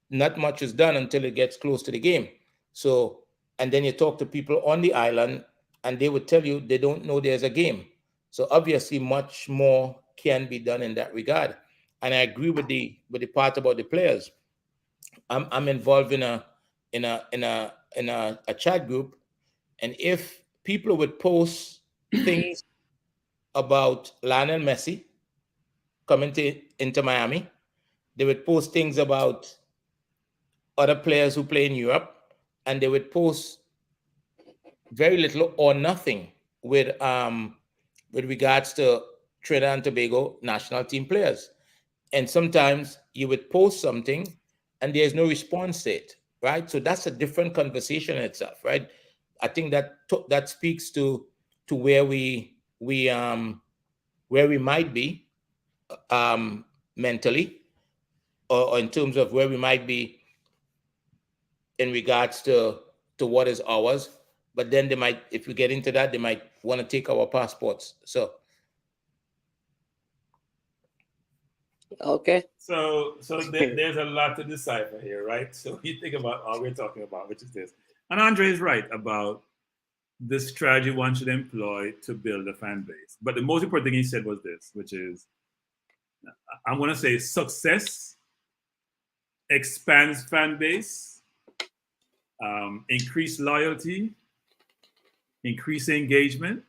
not much is done until it gets close to the game. So, and then you talk to people on the island, and they would tell you they don't know there's a game. So obviously, much more can be done in that regard. And I agree with the part about the players. I'm involved in a chat group, and if people would post things about Lionel Messi coming into Miami, they would post things about other players who play in Europe, and they would post very little or nothing with regards to Trinidad and Tobago national team players. And sometimes you would post something and there's no response to it, right? So that's a different conversation in itself, right? I think that speaks to where we might be mentally, or in terms of where we might be in regards to what is ours. but then they might, if we get into that, they might want to take our passports. So Okay. So there's a lot to decipher here, right? So you think about all we're talking about, which is this. And Andre is right about the strategy one should employ to build a fan base. But the most important thing he said was this, which is, I'm going to say success expands fan base, increase loyalty, increase engagement.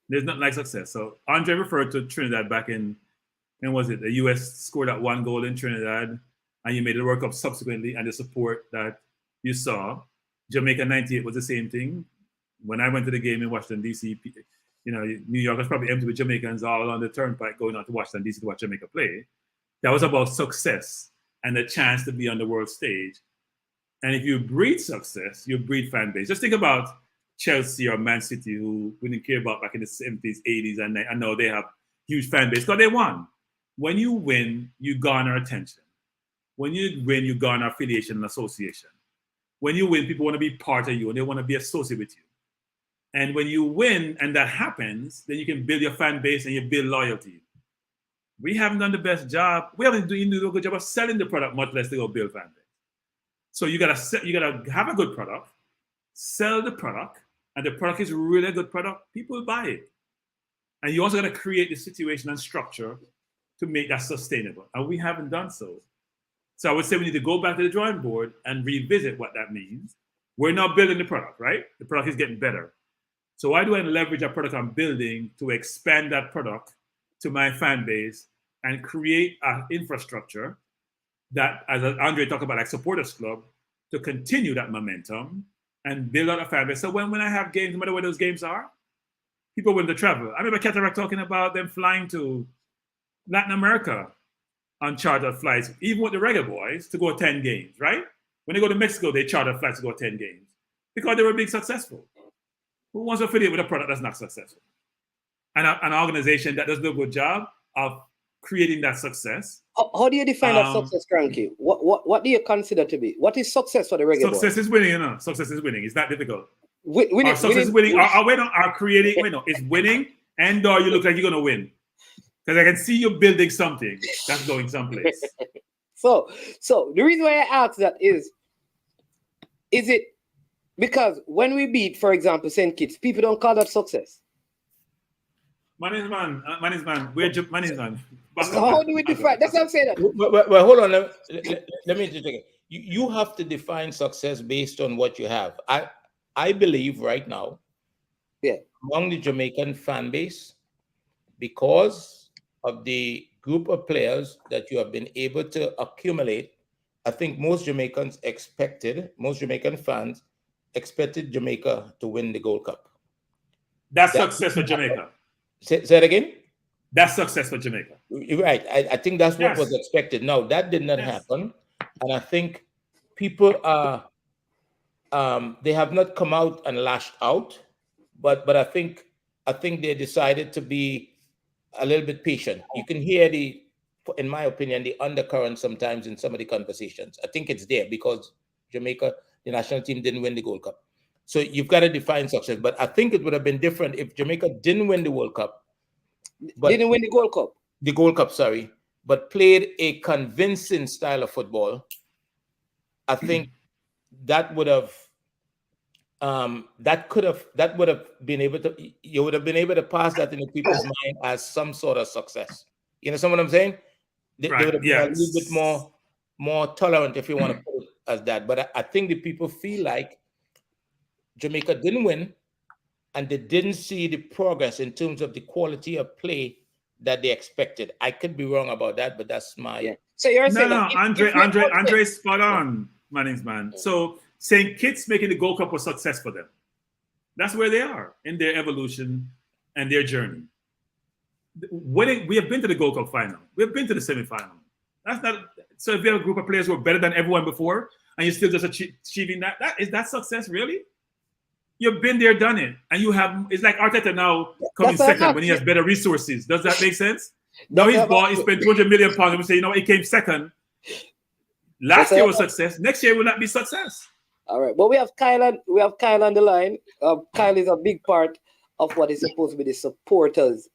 There's nothing like success. So Andre referred to Trinidad back in, when was it? The US scored that 1 goal in Trinidad, and you made the World Cup subsequently, and the support that you saw. Jamaica 98 was the same thing. When I went to the game in Washington, D.C., you know, New York was probably empty with Jamaicans all on the turnpike going out to Washington, D.C. to watch Jamaica play. That was about success and the chance to be on the world stage. And if you breed success, you breed fan base. Just think about Chelsea or Man City, who we didn't care about back in the 70s, 80s, and I know they have huge fan base because they won. When you win, you garner attention. When you win, you garner affiliation and association. When you win, people want to be part of you and they want to be associated with you. And when you win and that happens, then you can build your fan base and you build loyalty. We haven't done the best job. We haven't done a good job of selling the product, much less to go build fan base. So you gotta have a good product, sell the product, and the product is really a good product, people will buy it. And you also gotta create the situation and structure to make that sustainable. And we haven't done so. So I would say we need to go back to the drawing board and revisit what that means. We're not building the product, right? The product is getting better. So why do I leverage a product I'm building to expand that product to my fan base and create an infrastructure that, as Andre talked about, like Supporters Club, to continue that momentum and build out a fan base. So when I have games, no matter where those games are, people will to travel. I remember Cataract talking about them flying to Latin America on charter flights, even with the Reggae Boys, to go attend games, right? When they go to Mexico, they charter flights to go attend games because they were being successful. Who wants to affiliate with a product that's not successful? And an organization that does a good job of creating that success. How do you define that success, Cranky? What do you consider to be? What is success for the Reggae Boys? Success is winning, you know. Success is winning. It's not difficult. Winning, success is winning. Our creating, it's winning, and you look like you're going to win. Because I can see you building something that's going someplace. So the reason why I ask that is it because when we beat, for example, St. Kitts, people don't call that success? Man. So how do we define? That's what I'm saying. Well, hold on. Let me just take it. You have to define success based on what you have. I believe right now, among the Jamaican fan base, because of the group of players that you have been able to accumulate, I think most Jamaican fans expected Jamaica to win the Gold Cup. That's success for Jamaica. Say it again? That's success for Jamaica. You're right. I think that's what was expected. No, that did not happen. And I think people are, they have not come out and lashed out, but I think they decided to be a little bit patient. You can hear in my opinion, the undercurrent sometimes in some of the conversations. I think it's there because Jamaica, the national team, didn't win the Gold Cup. So you've got to define success. But I think it would have been different if Jamaica didn't win the World Cup. Didn't win the Gold Cup? The Gold Cup, sorry. But played a convincing style of football. I think that would have been able to, you would have been able to pass that in the people's mind as some sort of success. You understand what I'm saying? They would have been a little bit more tolerant, if you want to put it as that. But I think the people feel like Jamaica didn't win and they didn't see the progress in terms of the quality of play that they expected. I could be wrong about that, but that's my... So you're saying Andre spot on, man. So St. Kitts making the Gold Cup was success for them. That's where they are in their evolution and their journey. We have been to the Gold Cup final. We have been to the semi-final. That's not so. If you have a group of players who are better than everyone before, and you're still just achieving that, is that success really? You've been there, done it, and you have. It's like Arteta now coming second when he has better resources. Does that make sense? No, he spent £200 million, and we say, he came second. Last year was success. Next year will not be success. All right, but we have Kyle on the line. Kyle is a big part of what is supposed to be the supporters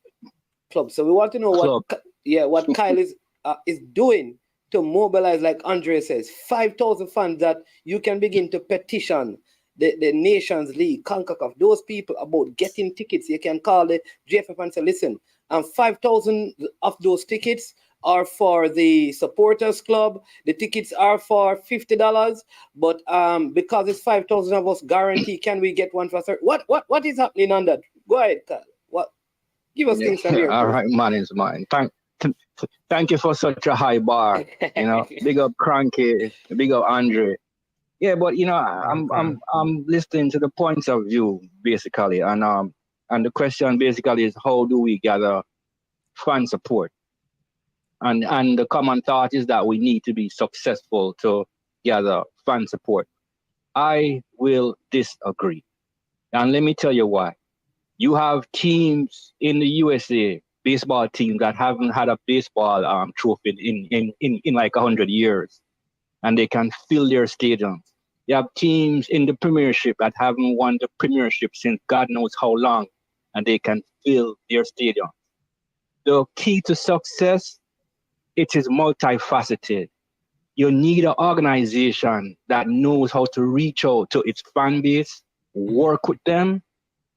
club. So we want to know what Kyle is doing to mobilize, like Andre says, 5,000 fans that you can begin to petition the Nations League, CONCACAF, those people about getting tickets. You can call the GFF and say, listen, 5,000 of those tickets are for the supporters club. The tickets are for $50, but because it's 5,000 of us guarantee, can we get one for 30? What is happening on that? Go ahead, Kyle. Give us things from here. All right, man is mine. Thank you for such a high bar. Big up Cranky, big up Andre. Yeah, but I'm listening to the points of view basically, and the question basically is how do we gather fan support? And the common thought is that we need to be successful to gather fan support. I will disagree, and let me tell you why. You have teams in the USA, baseball teams that haven't had a baseball trophy in like 100 years, and they can fill their stadiums. You have teams in the Premiership that haven't won the Premiership since God knows how long, and they can fill their stadiums. The key to success, it is multifaceted. You need an organization that knows how to reach out to its fan base, work with them,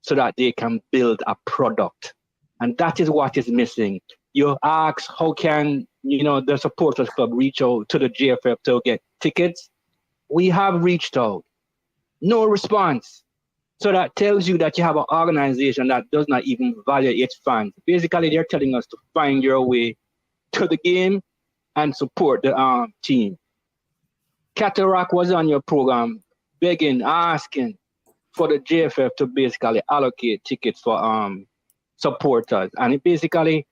so that they can build a product. And that is what is missing. You ask, how can the supporters club reach out to the GFF to get tickets? We have reached out. No response. So that tells you that you have an organization that does not even value its fans. Basically, they're telling us to find your way to the game and support the team. Cataract was on your program begging, asking for the GFF to basically allocate tickets for supporters. And it basically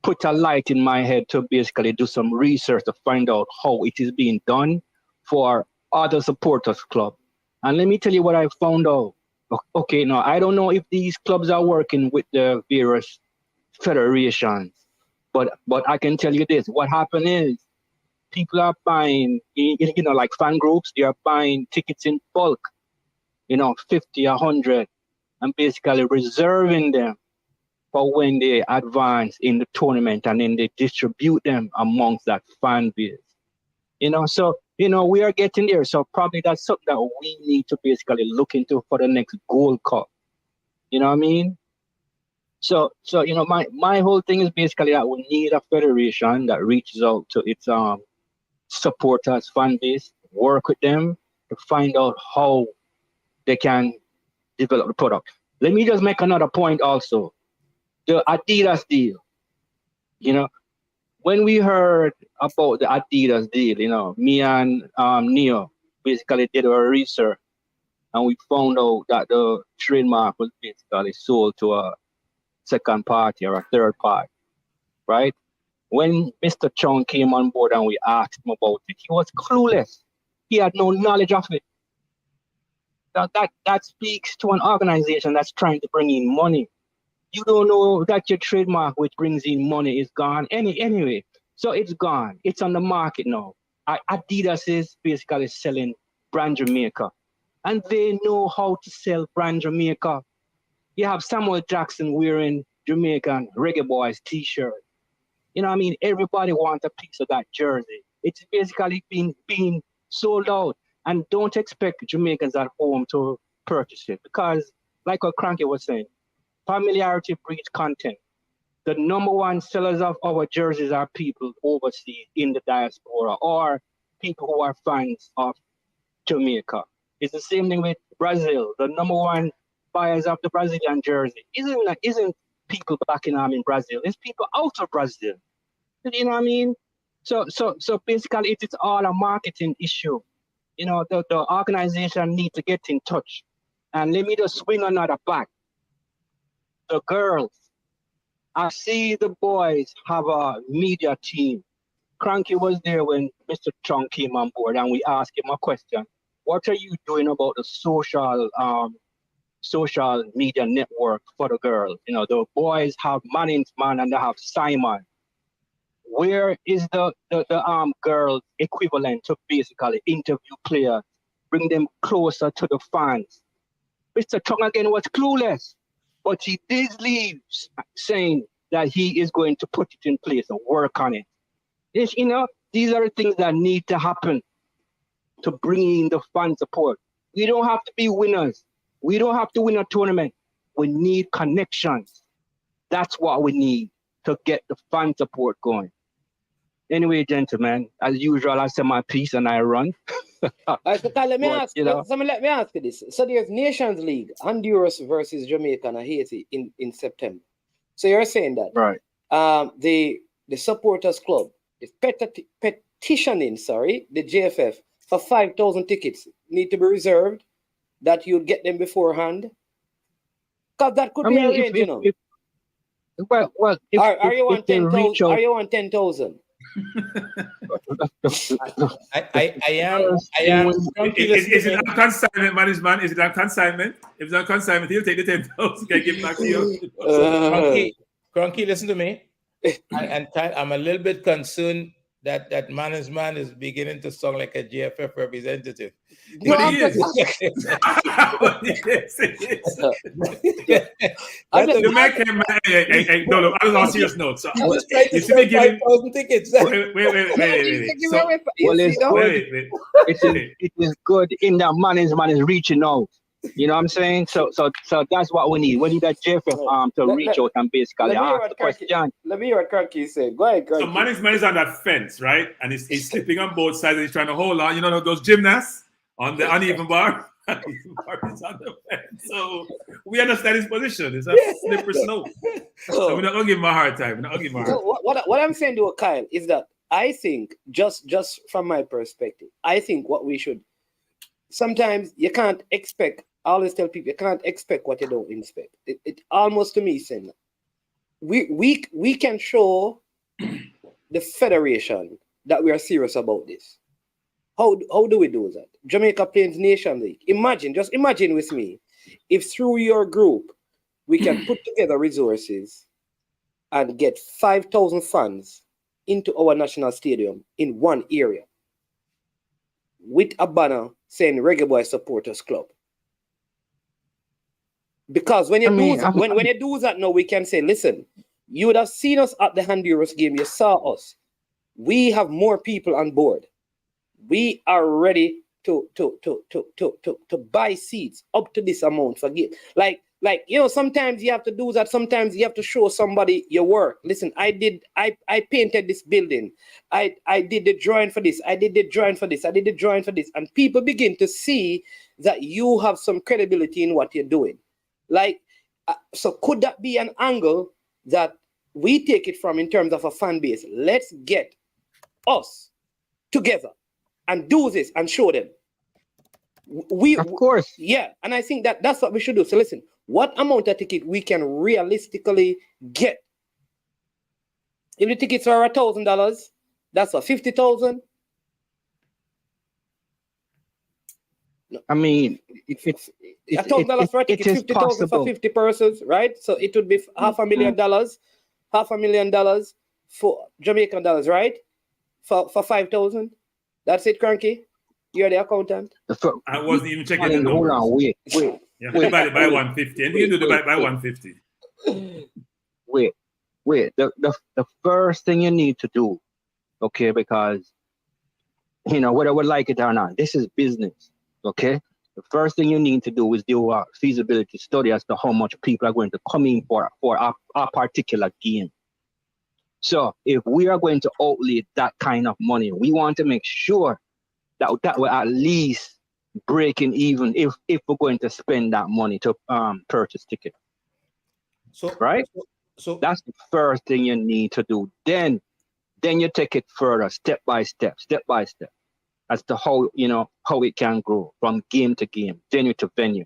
put a light in my head to basically do some research to find out how it is being done for other supporters club. And let me tell you what I found out. Okay, now I don't know if these clubs are working with the various federations, but I can tell you this. What happened is people are buying, like fan groups, they are buying tickets in bulk, 50, 100, and basically reserving them for when they advance in the tournament, and then they distribute them amongst that fan base. So we are getting there. So probably that's something that we need to basically look into for the next Gold Cup. You know what I mean? So my whole thing is basically that we need a federation that reaches out to its supporters, fan base, work with them to find out how they can develop the product. Let me just make another point also. The Adidas deal, when we heard about the Adidas deal, me and Neo basically did our research, and we found out that the trademark was basically sold to a second party or a third party, right? When Mr. Chung came on board and we asked him about it, he was clueless. He had no knowledge of it. That speaks to an organization that's trying to bring in money. You don't know that your trademark, which brings in money, is gone anyway. So it's gone. It's on the market now. Adidas is basically selling brand Jamaica, and they know how to sell brand Jamaica. You have Samuel Jackson wearing Jamaican Reggae Boys t-shirt. Everybody wants a piece of that jersey. It's basically being sold out, and don't expect Jamaicans at home to purchase it, because like what Cranky was saying, familiarity breeds content. The number one sellers of our jerseys are people overseas in the diaspora or people who are fans of Jamaica. It's the same thing with Brazil. The number one buyers of the Brazilian jersey isn't people back in Brazil. It's people out of Brazil. You know what I mean? So basically it's all a marketing issue. The organization need to get in touch. And let me just swing another back. The girls, I see the boys have a media team. Cranky was there when Mr. Chung came on board, and we asked him a question. What are you doing about the social media network for the girls? The boys have Manningsman and they have Simon. Where is the girls equivalent to basically interview players, bring them closer to the fans. Mr. Chung again was clueless, but he did leave saying that he is going to put it in place and work on it. These are the things that need to happen to bring in the fan support. We don't have to be winners. We don't have to win a tournament. We need connections. That's what we need to get the fan support going. Anyway, gentlemen, as usual, I say my piece and I run. Let me ask you this. So there's Nations League, Honduras versus Jamaica and Haiti in September. So you're saying that the supporters club is petitioning, the JFF for 5,000 tickets need to be reserved, that you'll get them beforehand? Because that could be arranged, you know. Are you on 10,000? Are you on 10,000? I am. Is it on consignment, management? Is it on consignment? If it's on consignment, he'll take the 10,000 and give back to you. Cronky, listen to me. I'm a little bit concerned that management is beginning to sound like a GFF representative. But he is. The man came. No, I was on serious note. So I'm just trying to sell 5,000 tickets. It is good in that management is reaching out. You know what I'm saying? So that's what we need. We need a JFF to reach out and basically ask the question. Let me hear what Kirky said. Go ahead, Kirky. So management is on that fence, right? And he's slipping on both sides and he's trying to hold on. You know those gymnasts on the uneven bar? Uneven bar is on the fence. So we understand his position. It's a slippery slope. So we're not going to give him a hard time. What I'm saying to Kyle is that I think, just from my perspective, I think what we should, sometimes you can't expect, I always tell people, you can't expect what you don't expect. It almost to me saying we can show the federation that we are serious about this. How do we do that? Jamaica Plains Nation League. Just imagine with me, if through your group we can put together resources and get 5,000 fans into our national stadium in one area with a banner saying Reggae Boy Supporters Club. Because when you do that now, we can say, listen, you would have seen us at the Honduras game. You saw us. We have more people on board. We are ready to buy seats up to this amount for game. Like sometimes you have to do that. Sometimes you have to show somebody your work. Listen, I painted this building. I did the drawing for this. I did the drawing for this. I did the drawing for this. And people begin to see that you have some credibility in what you're doing. So could that be an angle that we take it from in terms of a fan base? Let's get us together and do this and show them. Of course. Yeah, and I think that's what we should do. So listen, what amount of ticket we can realistically get? If the tickets are $1,000, that's what, 50,000? I mean, $1,000 for a ticket, 50,000 for 50 persons, right? So it would be $500,000 for Jamaican dollars, right? For 5,000. That's it, Cranky. You're the accountant. I wasn't even checking the numbers. Hold on, wait. Divide it by 150, and you do divide by 150. Wait. The first thing you need to do, okay, because whether we like it or not, this is business. Okay, the first thing you need to do is do a feasibility study as to how much people are going to come in for a particular game. So if we are going to outlay that kind of money, we want to make sure that we're at least breaking even if we're going to spend that money to purchase tickets. So that's the first thing you need to do. Then you take it further, step by step. As to how it can grow from game to game, venue to venue.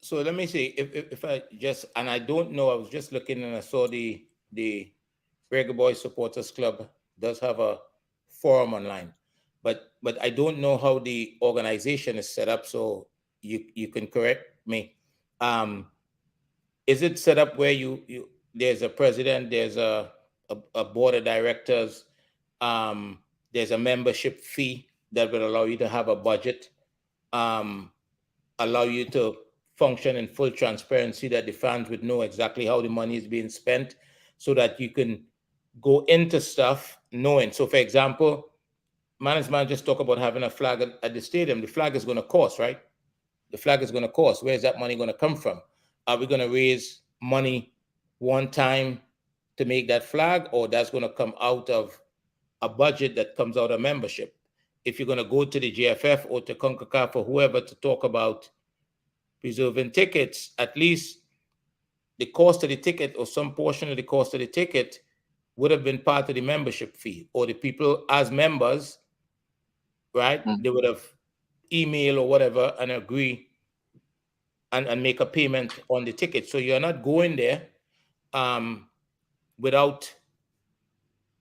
So let me see if I just, and I don't know, I was just looking and I saw the Reggae Boy Supporters Club does have a forum online, but I don't know how the organization is set up. So you can correct me. Is it set up where you there's a president, there's a board of directors, there's a membership fee that will allow you to have a budget, allow you to function in full transparency, that the fans would know exactly how the money is being spent, so that you can go into stuff knowing. So, for example, management just talk about having a flag at the stadium. The flag is going to cost, right? The flag is going to cost. Where is that money going to come from? Are we going to raise money one time to make that flag, or that's going to come out of a budget that comes out of membership? If you're going to go to the GFF or to CONCACAF or whoever to talk about preserving tickets, at least the cost of the ticket or some portion of the cost of the ticket would have been part of the membership fee, or the people as members, right? They would have email or whatever and agree and make a payment on the ticket. So you're not going there without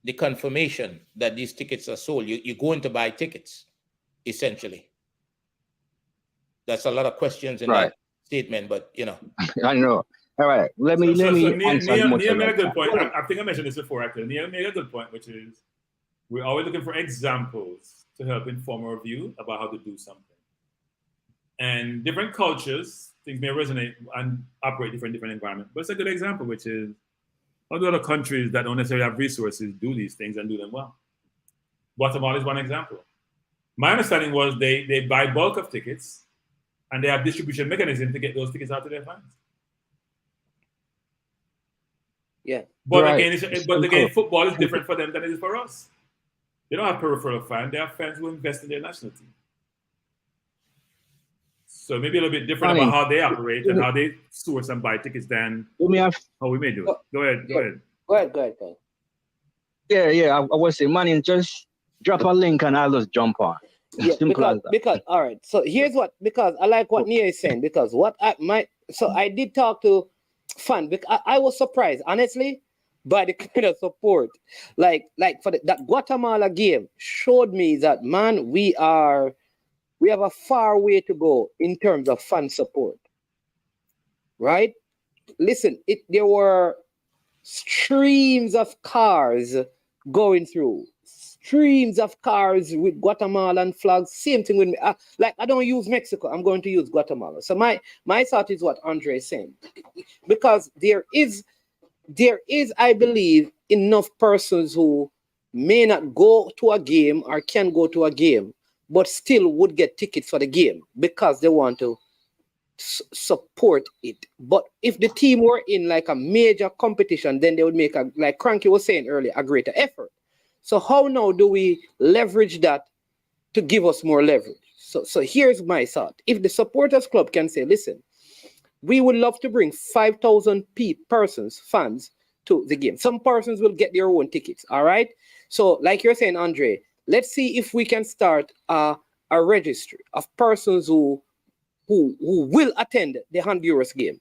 the confirmation that these tickets are sold. You're going to buy tickets, essentially. That's a lot of questions in that statement, but you know. I know. All right. Let me answer Neil made a good point. I think I mentioned this before, actually. Neil made a good point, which is we're always looking for examples to help inform our view about how to do something. And different cultures, things may resonate and operate different environments. But it's a good example, which is how do other countries that don't necessarily have resources do these things and do them well? Guatemala is one example. My understanding was they buy bulk of tickets and they have distribution mechanism to get those tickets out to their fans. Yeah. But again, football is different for them than it is for us. They don't have peripheral fans. They have fans who invest in their national team. So maybe a little bit different about how they operate and how they source and buy tickets than how we may do it. Go ahead. Yeah. I was saying, man, just drop a link and I'll just jump on. Yeah, because all right. So here's because I like what Nia is saying, because I did talk to fan, because I was surprised, honestly, by the kind of support. Like for that Guatemala game showed me that, man, we have a far way to go in terms of fan support. Right? Listen, there were streams of cars going through. Streams of cars with Guatemalan flags. Same thing with me. I don't use Mexico. I'm going to use Guatemala. So my thought is what Andre is saying. Because there is, I believe, enough persons who may not go to a game or can go to a game, but still would get tickets for the game because they want to support it. But if the team were in like a major competition, then they would make, like Cranky was saying earlier, a greater effort. So how now do we leverage that to give us more leverage? So here's my thought. If the supporters club can say, listen, we would love to bring 5,000 fans to the game. Some persons will get their own tickets, all right? So like you're saying, Andre, let's see if we can start a registry of persons who will attend the Honduras game.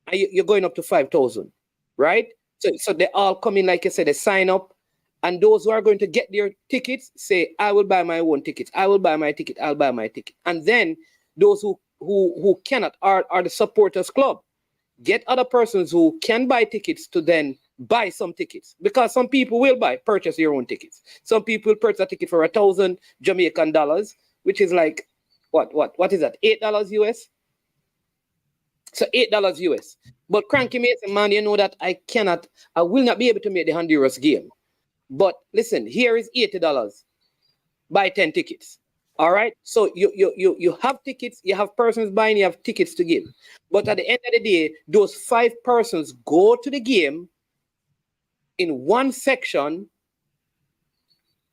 And you're going up to 5,000, right? So they all come in, like you said, they sign up. And those who are going to get their tickets say, I will buy my own tickets. I will buy my ticket. I'll buy my ticket. And then those who cannot are the supporters club. Get other persons who can buy tickets to then buy some tickets. Because some people will purchase your own tickets. Some people will purchase a ticket for 1,000 Jamaican dollars, which is like, what is that? $8 US? So $8 US. But Cranky Mason, man, you know that I will not be able to make the Honduras game. But listen, here is $80. Buy 10 tickets. All right. So you have tickets, you have persons buying, you have tickets to give. But at the end of the day, those 5 persons go to the game in one section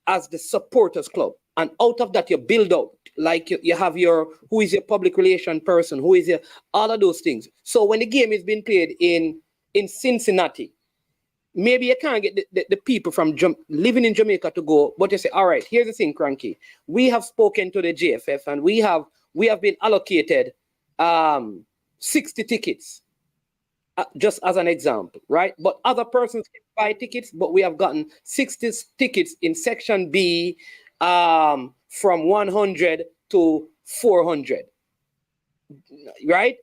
as the supporters club. And out of that, you build out, like you have who is your public relation person, who is all of those things. So when the game is being played in Cincinnati, maybe you can't get the people from living in Jamaica to go, but you say, all right, here's the thing, Cranky. We have spoken to the GFF and we have been allocated 60 tickets, just as an example, right? But other persons can buy tickets, but we have gotten 60 tickets in section B from 100 to 400, right?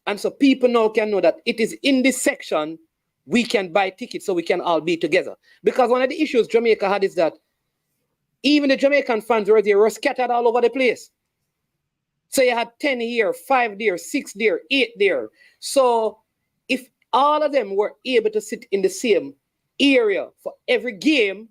And so people now can know that it is in this section we can buy tickets so we can all be together. Because one of the issues Jamaica had is that even the Jamaican fans were scattered all over the place. So you had 10 here, 5 there, 6 there, 8 there. So if all of them were able to sit in the same area for every game,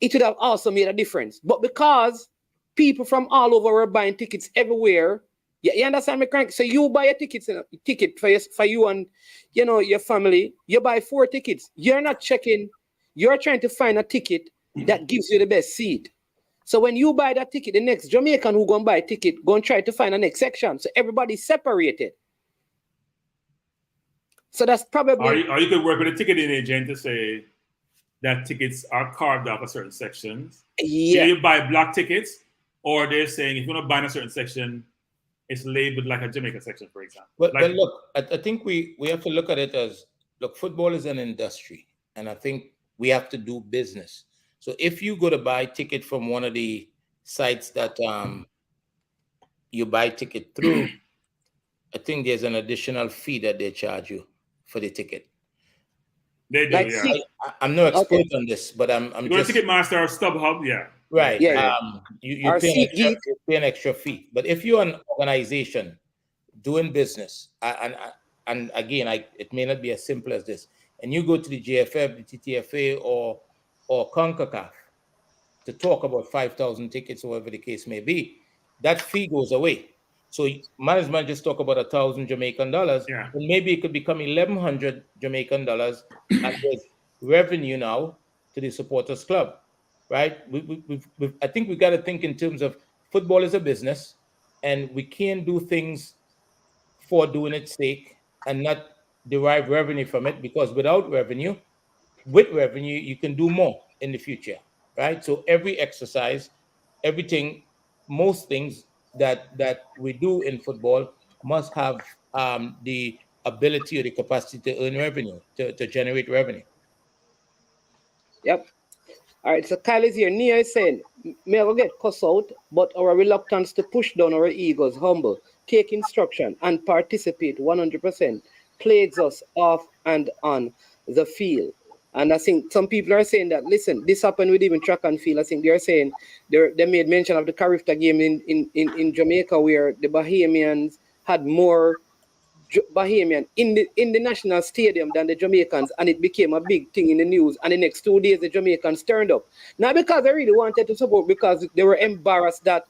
it would have also made a difference. But because people from all over were buying tickets everywhere, you understand me, Crank? So you buy a ticket for you and your family. You buy 4 tickets. You're not checking. You're trying to find a ticket that gives you the best seat. So when you buy that ticket, the next Jamaican who gonna buy a ticket gonna try to find the next section. So everybody's separated. So that's probably. Or you could work with a ticketing agent to say that tickets are carved off a certain sections. Yeah. You block block tickets, or they're saying if you want to buy in a certain section, it's labeled like a Jamaica section, for example. But look, I think we have to look at it as, look, football is an industry, and I think we have to do business. So if you go to buy ticket from one of the sites that you buy ticket through, I think there's an additional fee that they charge you for the ticket. They do, yeah. I'm no expert on this, but I'm you just Ticketmaster or StubHub, yeah. Right. Yeah. You pay an extra fee. But if you're an organization doing business, and again, it may not be as simple as this, and you go to the JFF, the TTFA, or CONCACAF to talk about 5,000 tickets, or whatever the case may be, that fee goes away. So management just talk about 1,000 Jamaican dollars, yeah. and maybe it could become 1,100 Jamaican dollars, and there's revenue now to the supporters club. Right? I think we got to think in terms of football is a business, and we can't do things for doing its sake and not derive revenue from it, because with revenue, you can do more in the future, right? So every exercise, everything, most things that we do in football must have the ability or the capacity to earn revenue, to generate revenue. Yep. All right, so Kyle is here. Nia is saying, may I get cussed out, but our reluctance to push down our egos, humble, take instruction, and participate 100% plagues us off and on the field. And I think some people are saying that, listen, this happened with even track and field. I think they're saying, they made mention of the Carifta game in Jamaica, where the Bahamians had more Bahamian in the national stadium than the Jamaicans, and it became a big thing in the news. And the next 2 days, the Jamaicans turned up. Not because they really wanted to support, because they were embarrassed that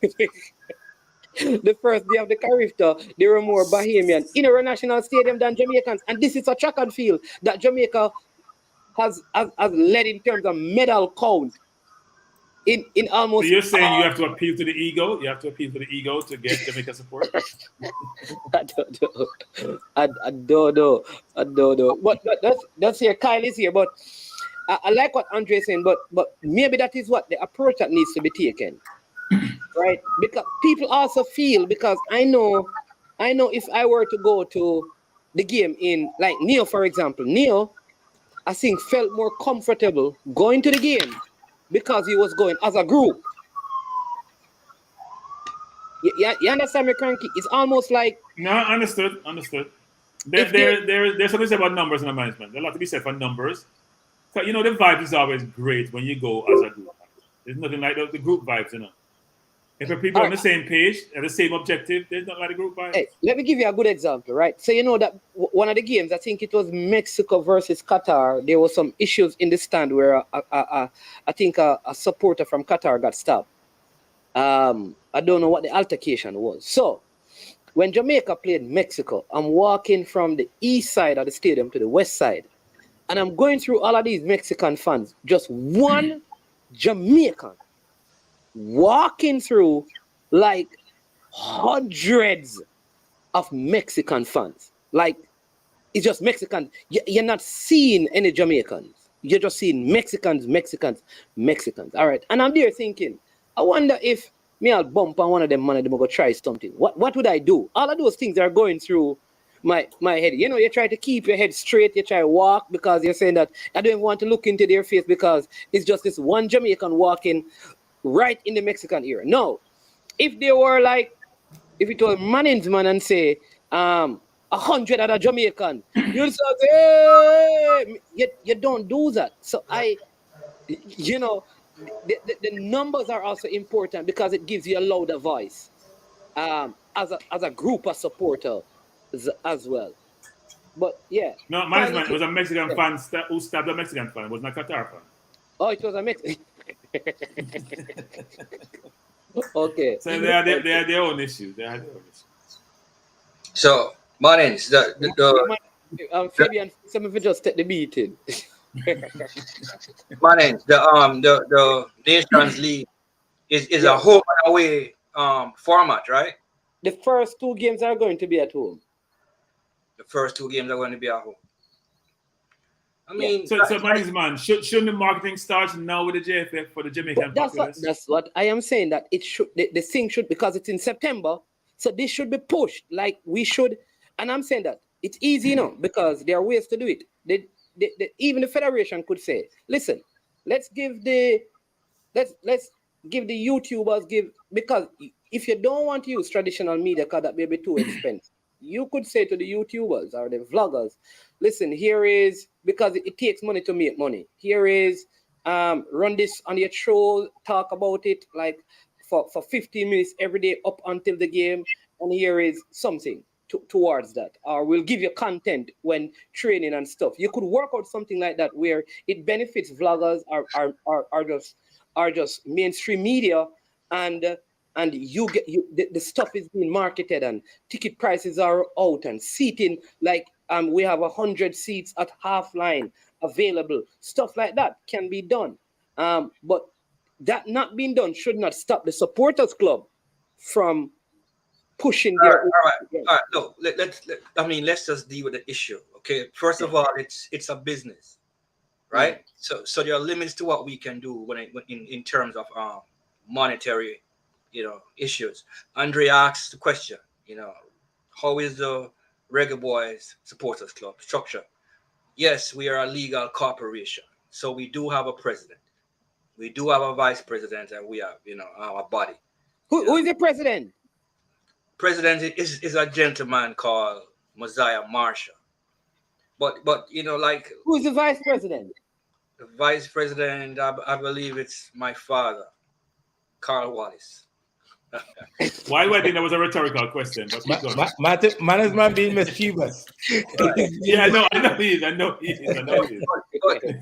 the first day of the Carifta, there were more Bahamian in our national stadium than Jamaicans. And this is a track and field that Jamaica has led in terms of medal count. In almost. So you're saying you have to appeal to the ego? You have to appeal to the ego to get Jamaica support? I don't know. But that's here. Kyle is here. But I like what Andre is saying. But maybe that is what the approach that needs to be taken, right? Because people also feel, because I know if I were to go to the game in, like Neo, for example, Neo, I think felt more comfortable going to the game because he was going as a group. You understand me, Cranky? It's almost like... No, understood. There's something to say about numbers in the management. There's a lot to be said for numbers. So, the vibe is always great when you go as a group. There's nothing like the group vibes, If the people on the same page, at the same objective, there's not like a group vibe. Hey, let me give you a good example, right? So that one of the games, I think it was Mexico versus Qatar, there was some issues in the stand where I think a supporter from Qatar got stabbed. I don't know what the altercation was. So when Jamaica played Mexico, I'm walking from the east side of the stadium to the west side, and I'm going through all of these Mexican fans. Just one Jamaican walking through like hundreds of Mexican fans. Like, it's just Mexicans. You're not seeing any Jamaicans. You're just seeing Mexicans. All right. And I'm there thinking, I wonder if I'll bump on one of them and they'll go try something. What would I do? All of those things are going through my head. You try to keep your head straight. You try to walk because you're saying that I don't want to look into their face because it's just this one Jamaican walking right in the Mexican ear. No. If they were like, if it was management and say 100 other Jamaican, you'll say, hey! You don't do that. So the numbers are also important because it gives you a louder voice as a group of supporters as well. But yeah, No, finally, management. It was a Mexican yeah. fan who stabbed a Mexican fan. It was not a Qatar fan. Oh, it was a mix. Okay. So they had their own issues. They had their own issues. So, Martins, Fabian, some of you just take the beating. Martins, the Nations League is Yeah. a home and away format, right? The first 2 games are going to be at home. The first 2 games are going to be at home. I mean, so man, shouldn't the marketing start now with the JFF for the Jamaican populace? That's what I am saying, that it should, the thing should, because it's in September, so this should be pushed. Like we should, and I'm saying that it's easy, because there are ways to do it. Even the federation could say, listen, let's give the YouTubers because if you don't want to use traditional media because that may be too expensive, you could say to the YouTubers or the vloggers, listen, here is, because it takes money to make money. Here is, run this on your show, talk about it like for 15 minutes every day up until the game. And here is something towards that. Or we'll give you content when training and stuff. You could work out something like that where it benefits vloggers are just mainstream media, and the stuff is being marketed and ticket prices are out and seating, like we have 100 seats at half line available. Stuff like that can be done, but that not being done should not stop the supporters club from pushing their. All right. Look, let's just deal with the issue. Okay, first of all, it's a business, right? So there are limits to what we can do when in terms of monetary, issues. Andre asked the question, how is the Reggae Boys Supporters Club structure? Yes, we are a legal corporation, so we do have a president, we do have a vice president, and we have, our body. Who is the president? President is a gentleman called Mosiah Marshall. But like, who is the vice president? The vice president, I believe it's my father, Carl Wallace. Why do I think that was a rhetorical question? But management being mischievous. Yeah, I know he is.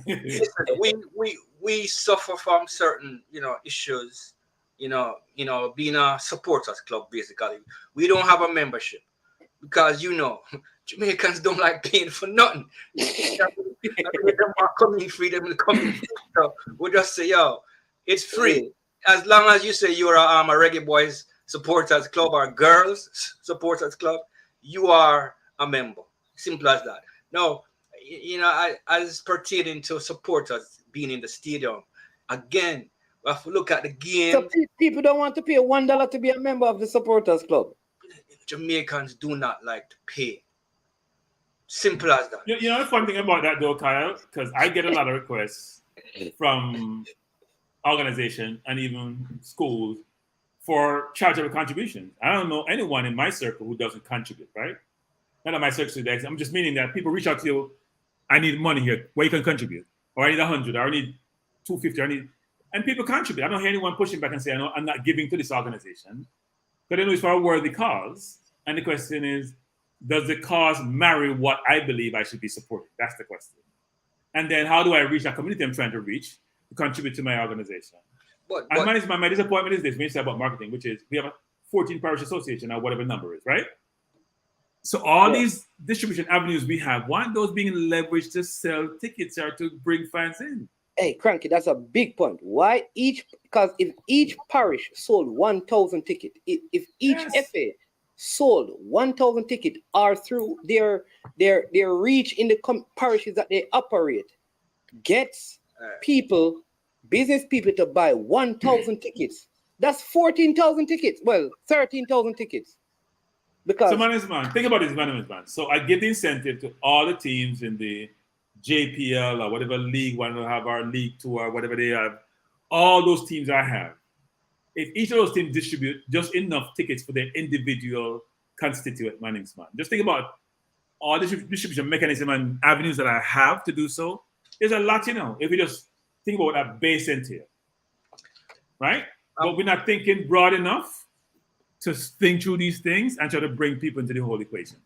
Listen, we suffer from certain issues. Being a supporters club, basically, we don't have a membership because Jamaicans don't like paying for nothing. Them are coming free, them coming free. So we just say, it's free. As long as you say you're a Reggae Boys Supporters Club or Girls Supporters Club, you are a member. Simple as that. Now, as pertaining to supporters being in the stadium, again, if we look at the game. So people don't want to pay $1 to be a member of the supporters club. Jamaicans do not like to pay. Simple as that. The fun thing about that though, Kyle, because I get a lot of requests from organizations and even schools for charitable contributions. I don't know anyone in my circle who doesn't contribute, right? Not in my circle, I'm just meaning that people reach out to you, I need money here, where you can contribute, or I need 100, or I need 250, and people contribute. I don't hear anyone pushing back and say, I'm not giving to this organization, but they know it's for a worthy cause. And the question is, does the cause marry what I believe I should be supporting? That's the question. And then how do I reach a community I'm trying to reach to contribute to my organization? And my disappointment is this, when you say about marketing, which is we have a 14 parish association or whatever number is, right? So all these distribution avenues we have, why aren't those being leveraged to sell tickets or to bring fans in? Hey, Cranky, that's a big point. Why because if each parish sold 1,000 tickets, if each FA sold 1,000 tickets are through their reach in the parishes that they operate, gets business people to buy 1,000 tickets. That's 14,000 tickets. Well, 13,000 tickets. Because man, think about this, man. So I give the incentive to all the teams in the JPL or whatever league want to have, our League 2 or whatever they have, all those teams I have. If each of those teams distribute just enough tickets for their individual constituent management, just think about all the distribution mechanism and avenues that I have to do so. There's a lot, if we just think about that base entail. right? But we're not thinking broad enough to think through these things and try to bring people into the whole equation.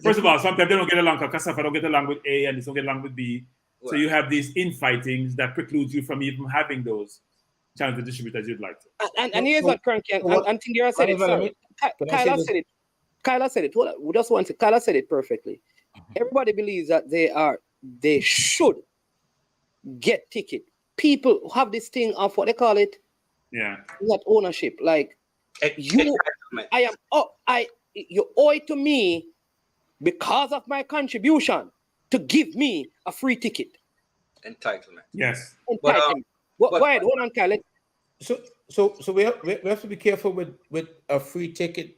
First of all, sometimes they don't get along because Kasafa don't get along with A and they don't get along with B. So you have these infightings that precludes you from even having those channels to distribute as you'd like to. And here's what Cranky and Tindira said it. Sorry. Kyla said it. Kyla said it. Hold on. We just want to. Kyla said it perfectly. Everybody believes that they should get ticket. People have this thing of what they call it. Yeah. Not ownership. Like you owe it to me because of my contribution to give me a free ticket. Entitlement. Yes. Entitlement. Go ahead. Hold on, Kyle. So we have to be careful with a free ticket,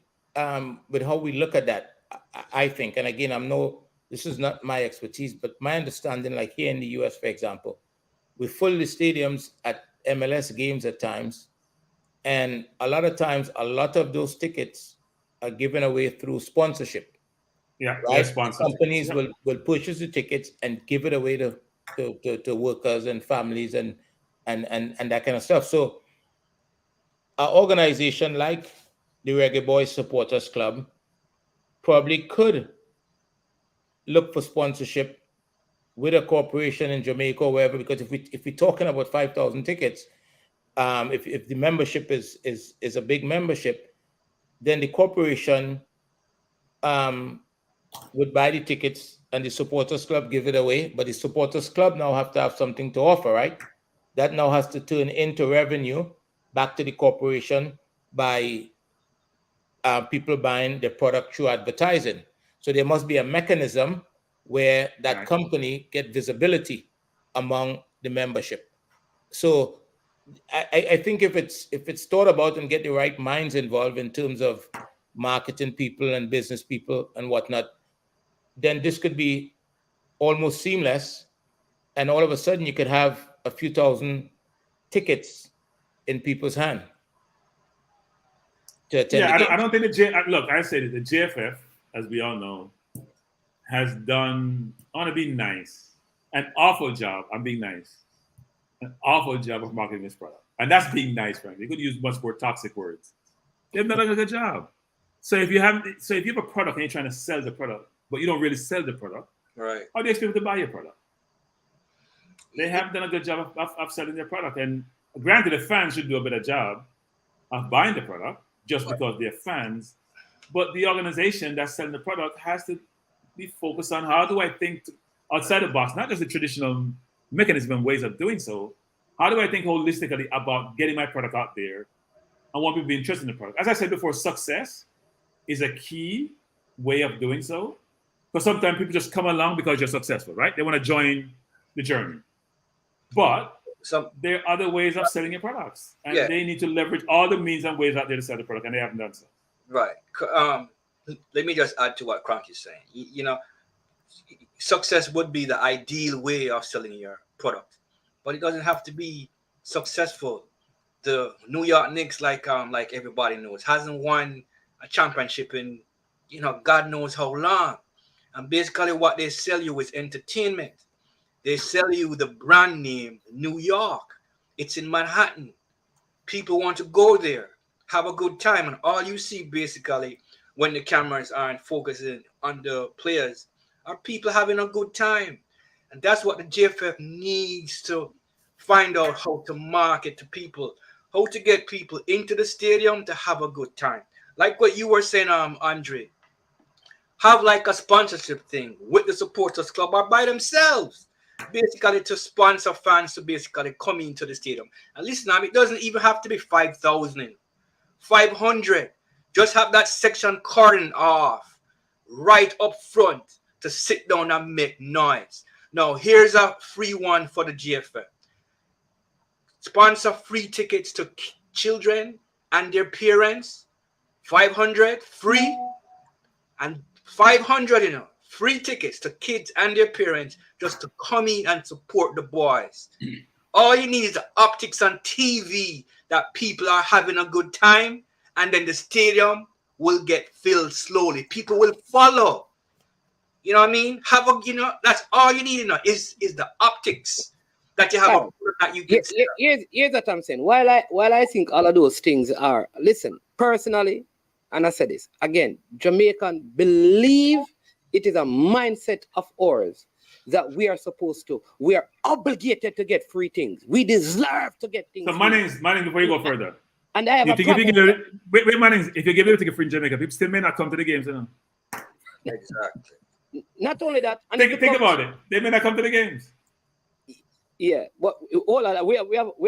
with how we look at that. I think, and again, this is not my expertise, but my understanding, like here in the US, for example, we fill the stadiums at MLS games at times, and a lot of times, a lot of those tickets are given away through sponsorship. Yeah, right. Sponsors. Companies will purchase the tickets and give it away to workers and families and that kind of stuff. So, an organization like the Reggae Boys Supporters Club probably could look for sponsorship with a corporation in Jamaica or wherever, because if we're talking about 5,000 tickets, if the membership is a big membership, then the corporation would buy the tickets and the supporters club give it away, but the supporters club now have to have something to offer, right? That now has to turn into revenue back to the corporation by people buying the product through advertising. So there must be a mechanism where that company get visibility among the membership. So I think if it's thought about and get the right minds involved in terms of marketing people and business people and whatnot, then this could be almost seamless. And all of a sudden you could have a few thousand tickets in people's hand to attend. Yeah, I don't think look, I said it, the JFF, as we all know, has done, I want to be nice, an awful job. I'm being nice. An awful job of marketing this product. And that's being nice, frankly. You could use much more toxic words. They've done a good job. So if you have a product and you're trying to sell the product, but you don't really sell the product, right? How do you expect people to buy your product? They have done a good job of selling their product. And granted, the fans should do a better job of buying the product just because they're fans. But the organization that's selling the product has to be focused on how do I think outside the box, not just the traditional mechanism and ways of doing so. How do I think holistically about getting my product out there? I want people to be interested in the product. As I said before, success is a key way of doing so. Because sometimes people just come along because you're successful, right? They want to join the journey. But there are other ways of selling your products. And they need to leverage all the means and ways out there to sell the product, and they haven't done so. Right. Let me just add to what Crank is saying. You know, success would be the ideal way of selling your product. But it doesn't have to be successful. The New York Knicks, like everybody knows, hasn't won a championship in, God knows how long. And basically what they sell you is entertainment. They sell you the brand name New York. It's in Manhattan. People want to go there, have a good time. And all you see basically when the cameras aren't focusing on the players are people having a good time. And that's what the JFF needs to find out, how to market to people, how to get people into the stadium to have a good time. Like what you were saying, Andre, have like a sponsorship thing with the supporters club or by themselves, basically to sponsor fans to basically come into the stadium. And listen, it doesn't even have to be 5,000, 500. Just have that section cordoned off right up front to sit down and make noise. Now, here's a free one for the GFF. Sponsor free tickets to children and their parents. 500 free, and 500, free tickets to kids and their parents just to come in and support the boys. All you need is the optics on TV that people are having a good time, and then the stadium will get filled slowly. People will follow. You know what I mean? That's all you need, is the optics that you have a product that you can sell. Here's what I'm saying. While I think all of those things are, listen, personally, and I said this again, Jamaican believe it is a mindset of ours that we are obligated to get free things. We deserve to get things. So Mannings, before you go further. And I have a problem. Wait, Mannings, if you give everything free in Jamaica, people still may not come to the games, you know. Exactly. Not only that, and think about it. They may not come to the games. Yeah, but all of that, we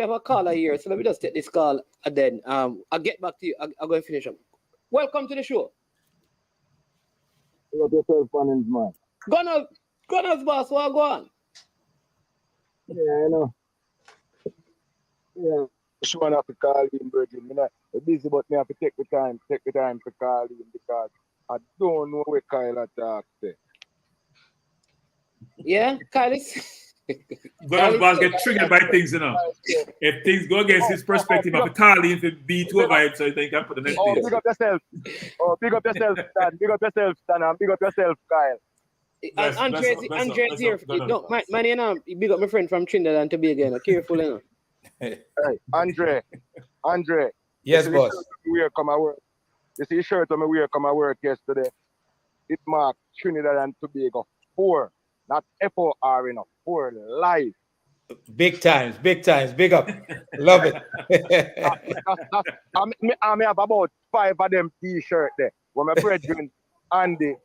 have a caller here, so let me just take this call and then I'll get back to you. I'll go and finish up. Welcome to the show. What yourself, Mannings, man? Gunners, boss, what go on? Yeah, I know. Yeah, sure enough to call him, Virgin. I'm busy, but me have to take the time to call him because I don't know where Kyle attacked. Yeah, Kyle is. Gunners boss get triggered by things, you know. If things go against his perspective, I have to call him to be to a vibe so he can put the next Oh, day. big up yourself. Oh, big up yourself, Stan. Big up yourself, Stan. And big up yourself, Kyle. Andre's here. No, my name, big up my friend from Trinidad and Tobago. Again. Careful, you know. Hey, Andre. Yes, boss. You see the shirt on me wear come to work yesterday. It marked Trinidad and Tobago 4. Not FOR enough. 4 live. Big times. Big up. Love it. I have about 5 of them t-shirts there. When my brethren Andy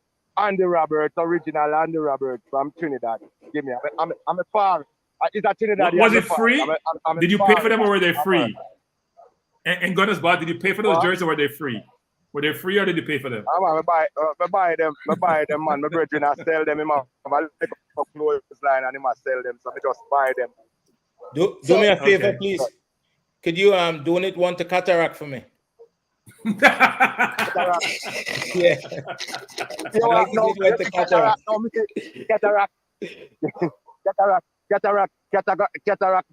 Roberts, original Andy Roberts from Trinidad. Give me. I'm a fan. Is that Trinidad? Was it free? Did you pay for them or were they free? And Gunners boss, did you pay for those jerseys or were they free? Were they free or did you pay for them? I buy them, man. My brethren, I sell them. I take a clothes line and I sell them. So I just buy them. Do me a favor, please. Could you donate one to Cataract for me? Yeah. Cataract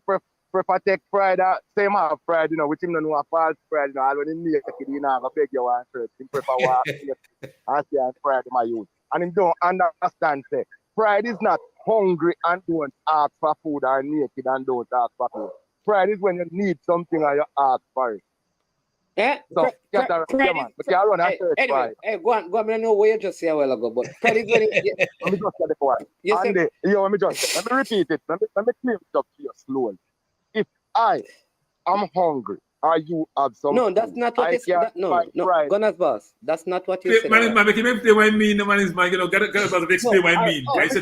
protect pride, same half pride, you know, which him don't know a false pride, you know, and when he make it, you know, I beg you one shirt, him prefer walk, I say pride in my youth. And him don't understand, say, pride is not hungry and don't ask for food or naked and don't ask for food. Pride is when you need something and you ask for it. Yeah, so, man. But you run a search anyway, go on, I know what you just said a while ago, but pride is when it, let me just say the point. Let me repeat it. Let me clear it up to you slowly. If I am hungry, or you have some. No, that's not what you said. No, Gunners boss. That's not what you said. Man, make him explain what I mean. The man is man, you know, Gunners boss explain what I mean. You're going to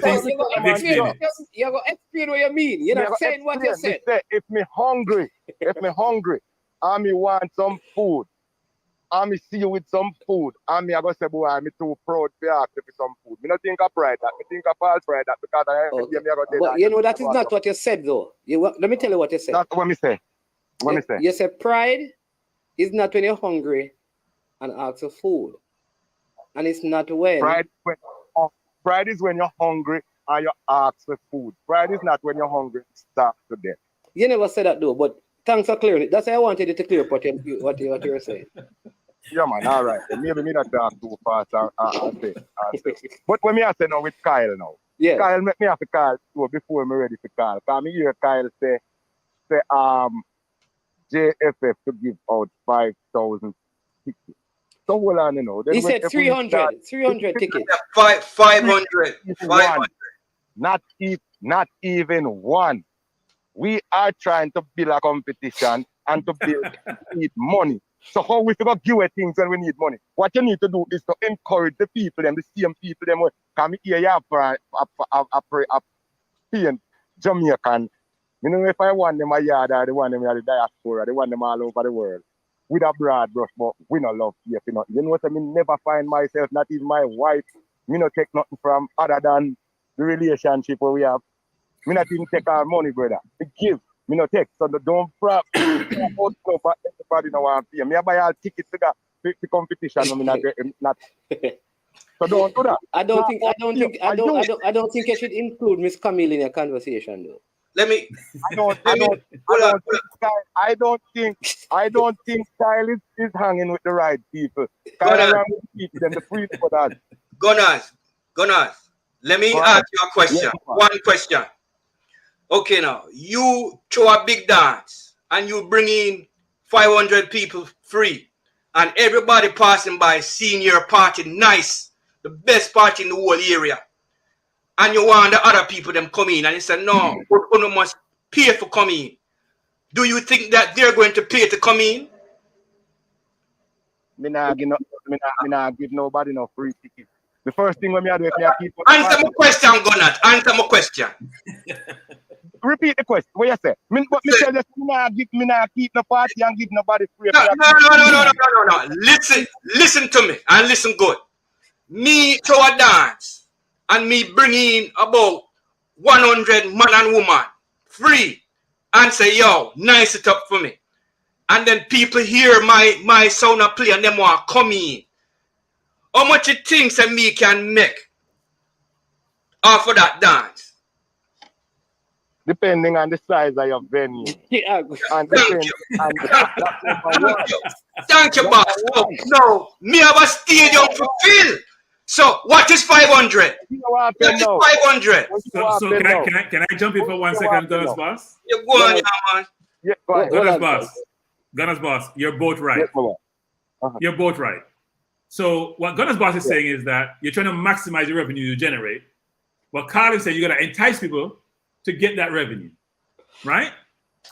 explain what you mean. You're not saying what you said. If me hungry, and me want some food, and me see you with some food, and me I go say, boy, I'm too proud to ask you for some food. Me not think of pride that. Me think of false pride that because but you know that is not what you said though. Let me tell you what you said. That's what me say. You say pride is not when you're hungry and ask for food, and it's not when. Pride is when you're hungry and you ask for food. Pride is not when you're hungry and starve to death. You never said that though, but thanks for clearing it. That's why I wanted you to clear up what you were saying. Yeah, man, all right. Maybe me not talk too fast. I'll say. But when me I say now with Kyle now, yeah. Kyle make me have to call too before I'm ready for call. Because me hear Kyle say JFF to give out 5,000 tickets. So hold on, you know. He said 300 tickets. 500. Not even one. We are trying to build a competition and to need money. So how we figure give away things when we need money? What you need to do is to encourage the people, the same people, them come here, you have a paying Jamaican. You know, if I want them a yard or they want them at the diaspora, they want them all over the world. With a broad brush, but we not love PF, you know. You know what I mean? Never find myself, not even my wife. Me not take nothing from other than the relationship where we have. Me not even take our money, brother. We give. Me not take. So don't prop. Everybody know what I'm paying. Me buy all tickets to the competition. Me not. So don't do that. I don't think you should include Miss Camille in your conversation, though. I don't think Kyle is hanging with the right people. Kyle around with people, them the free for that. Gunners. Let me ask you a question. One question. Okay, now you throw a big dance and you bring in 500 people free, and everybody passing by seeing your party nice, the best party in the whole area, and you want the other people them come in, and you say no, you must pay for coming in. Do you think that they're going to pay to come in? Me nah give nobody no free ticket. The first thing when me do is me keep. Answer my question, Gunnar. Answer my question. Repeat the question. What you say? Me tell you, me nah keep no party and give nobody free. No. Listen to me and listen good. Me throw a dance and me bring in about 100 man and woman free and say, yo, nice it up for me. And then people hear my sound play and them want to come in. How much you think that me can make off of that dance? Depending on the size of your venue. And Thank you, boss. No, me have a stadium to fill. So what is 500? What is 500? So can I jump in for 1 second, Gunner's boss? You go on, man. Yeah, go ahead. Gunner's boss, you're both right. You're both right. So what Gunner's boss is saying is that you're trying to maximize the revenue you generate. But Carl is saying you got to entice people to get that revenue, right?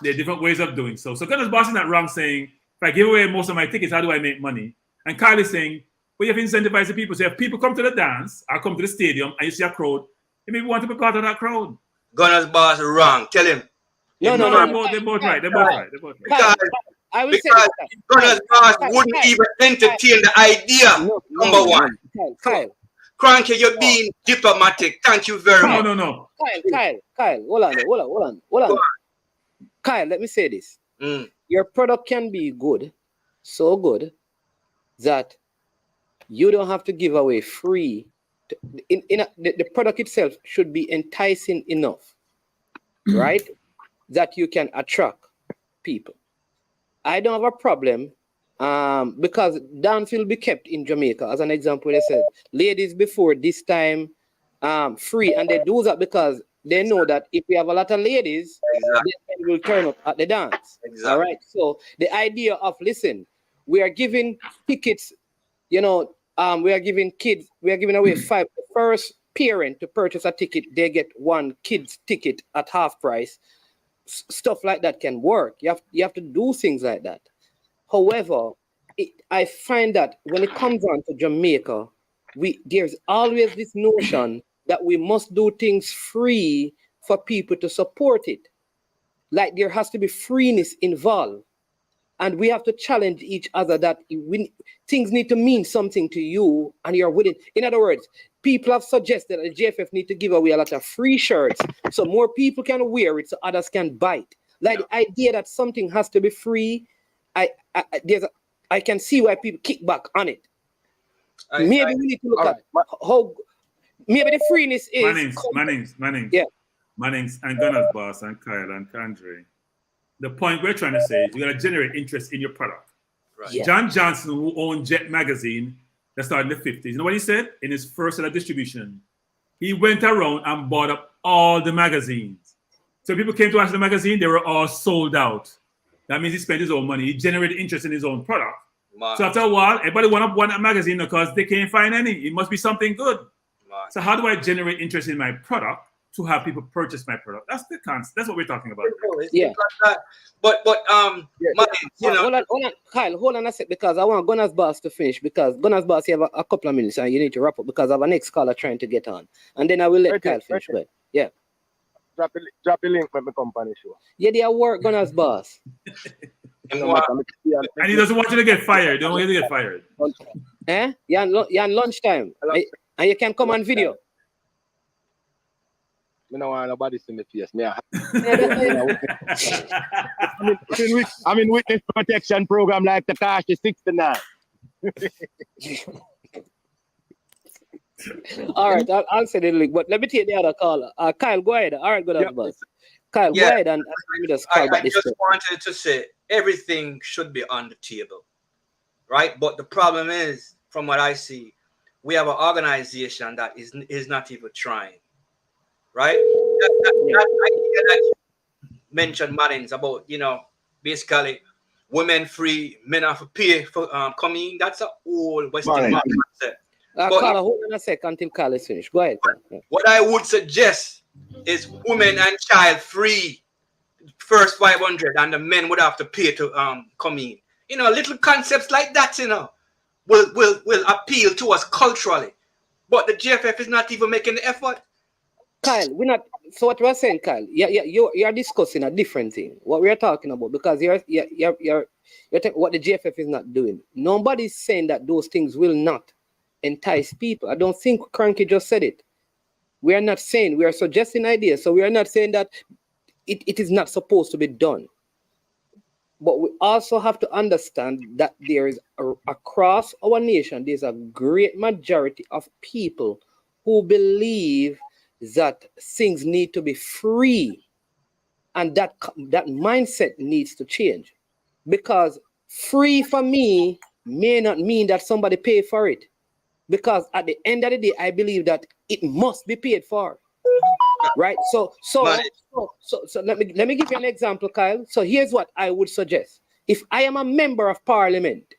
There are different ways of doing so. So Gunner's boss is not wrong saying, if I give away most of my tickets, how do I make money? And Carl is saying, well, you have to incentivize the people. So if people come to the dance or come to the stadium and you see a crowd, you maybe want to be part of that crowd. Gunner's boss wrong. Tell him. No, they're both right. Because Gunner's boss wouldn't even entertain the idea. Number one. Kyle. Cranky, you're being diplomatic. Thank you very much. No. Kyle, hold on. Kyle, let me say this. Your product can be good, so good, that you don't have to give away free. The product itself should be enticing enough, right? That you can attract people. I don't have a problem because dance will be kept in Jamaica. As an example, they said ladies before this time free, and they do that because they know that if we have a lot of ladies, they will turn up at the dance. All right. So the idea of we are giving tickets, we are giving away 5. The first parent to purchase a ticket, they get 1 kid's ticket at half price. Stuff like that can work. You have to do things like that. However, I find that when it comes on to Jamaica, there's always this notion that we must do things free for people to support it. Like there has to be freeness involved. And we have to challenge each other that things need to mean something to you and you're willing. In other words, people have suggested that the JFF need to give away a lot of free shirts so more people can wear it so others can buy it. Like the idea that something has to be free, I can see why people kick back on it. Maybe we need to look at how maybe the freeness is Mannings. Yeah. Mannings and Gunner's boss and Kyle and Kandre. The point we're trying to say is you got to generate interest in your product. Right. Yeah. John Johnson, who owned Jet Magazine, that started in the 50s. You know what he said in his first set of distribution? He went around and bought up all the magazines. So people came to watch the magazine, they were all sold out. That means he spent his own money. He generated interest in his own product. Man. So after a while, everybody want a magazine because they can't find any. It must be something good. Man. So how do I generate interest in my product to have people purchase my product? That's the concept. That's what we're talking about. Yeah. But hold on, Kyle, hold on a sec, because I want Gunner's boss to finish, because Gunner's boss, you have a couple of minutes and you need to wrap up because I have a next caller trying to get on. And then I will let Kyle finish. But yeah. Drop the link with my company show. Yeah, they are work Gunner's boss. And he doesn't want you to get fired. Don't want you to get fired. You're on lunchtime. And you can come on video. I don't want nobody see me face. I'm in witness protection program like Takashi 69. All right, I'll say the link, but let me take the other caller. Kyle, go ahead. All right, go ahead, boss. Kyle, go ahead and let me just call back this. I just wanted to say everything should be on the table, right? But the problem is, from what I see, we have an organization that is not even trying. right? I hear that you mentioned Martins about, basically women free, men have to pay for coming. That's a old Western Martin. concept. But Carla, hold on a second until Carla is finished. Go ahead, Carla. Yeah. what I would suggest is women and child free first 500, and the men would have to pay to come in. Little concepts like that, will appeal to us culturally. But the GFF is not even making the effort. Kyle, we're not. So what we're saying, Kyle, you're discussing a different thing. What we're talking about, because you're what the GFF is not doing. Nobody's saying that those things will not entice people. I don't think Cranky just said it. We are not saying, we are suggesting ideas. So we are not saying that it is not supposed to be done. But we also have to understand that there is across our nation, there's a great majority of people who believe that things need to be free, and that mindset needs to change, because free for me may not mean that somebody pay for it, because at the end of the day, I believe that it must be paid for, right? So let me give you an example, Kyle. So here's what I would suggest. If I am a member of parliament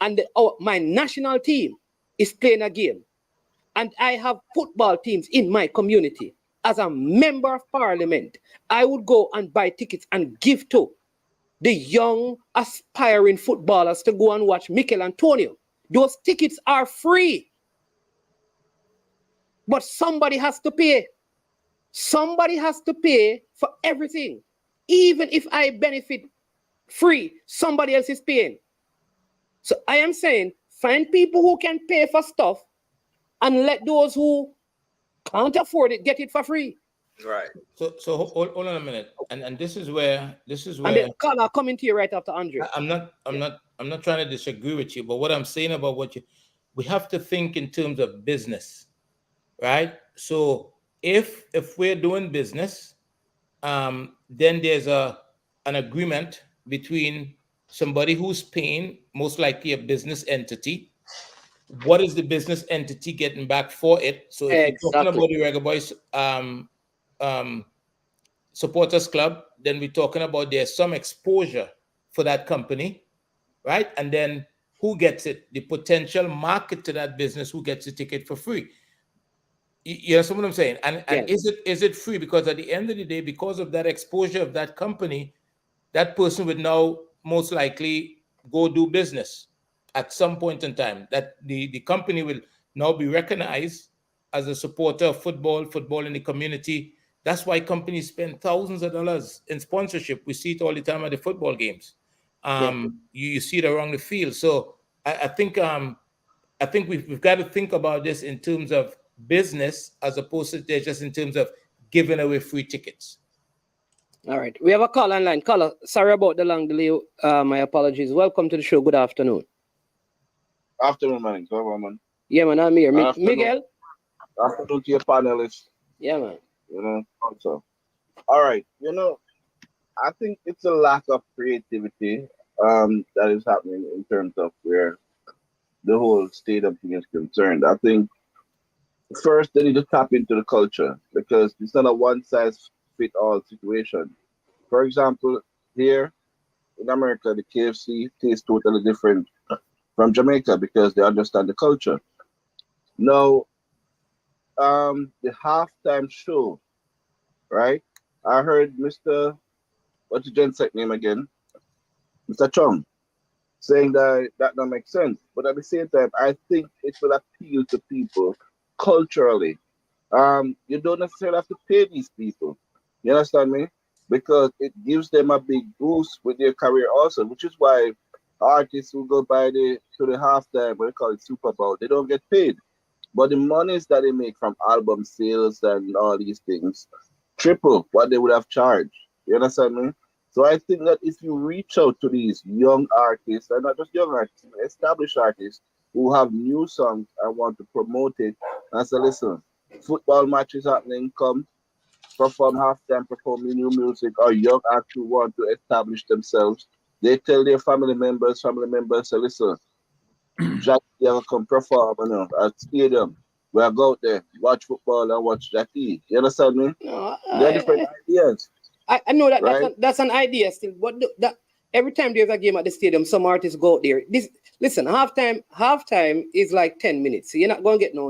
and my national team is playing a game, and I have football teams in my community, as a member of parliament, I would go and buy tickets and give to the young aspiring footballers to go and watch Mikel Antonio. Those tickets are free. But somebody has to pay. Somebody has to pay for everything. Even if I benefit free, somebody else is paying. So I am saying, find people who can pay for stuff, and let those who can't afford it get it for free. Right. So hold on a minute, and this is where And then Carl, I'll come into you right after Andre. I'm not trying to disagree with you, but what I'm saying about we have to think in terms of business, right? So if we're doing business, then there's an agreement between somebody who's paying, most likely a business entity. What is the business entity getting back for it? So if you're talking about the Reggae Boys supporters club, then we're talking about there's some exposure for that company, right? And then who gets it? The potential market to that business, who gets the ticket for free. You know what I'm saying? And is it free? Because at the end of the day, because of that exposure of that company, that person would now most likely go do business at some point in time. That the company will now be recognized as a supporter of football in the community. That's why companies spend thousands of dollars in sponsorship. We see it all the time at the football games. You see it around the field. So I think we've got to think about this in terms of business, as opposed to just in terms of giving away free tickets. All right. We have a call online. Caller, sorry about the long delay. My apologies. Welcome to the show. Good afternoon. Afternoon, man. Go on, man. Yeah, man. I'm here. Miguel? Afternoon to your panelists. Yeah, man. Also. All right. I think it's a lack of creativity that is happening in terms of where the whole state of things is concerned. I think first they need to tap into the culture, because it's not a one-size-fits-all situation. For example, here in America, the KFC tastes totally different from Jamaica because they understand the culture. Now, the halftime show, right? I heard Mr. What's the gent's name again? Mr. Chong, saying that don't make sense. But at the same time, I think it will appeal to people culturally. You don't necessarily have to pay these people. You understand me? Because it gives them a big boost with their career also, which is why artists who go to the halftime, what they call it Super Bowl, they don't get paid. But the monies that they make from album sales and all these things triple what they would have charged. You understand me? So I think that if you reach out to these young artists, and not just young artists, established artists who have new songs and want to promote it, and say, listen, football matches happening, come perform halftime, perform new music, or young actors who want to establish themselves. They tell their family members say, listen, Jack, you come perform at stadium. We'll go out there, watch football and watch that tea. You understand me? No, There are different ideas, I know that right? that's an idea still, but that every time there's a game at the stadium, some artists go out there. Listen, halftime is like 10 minutes, so you're not gonna get no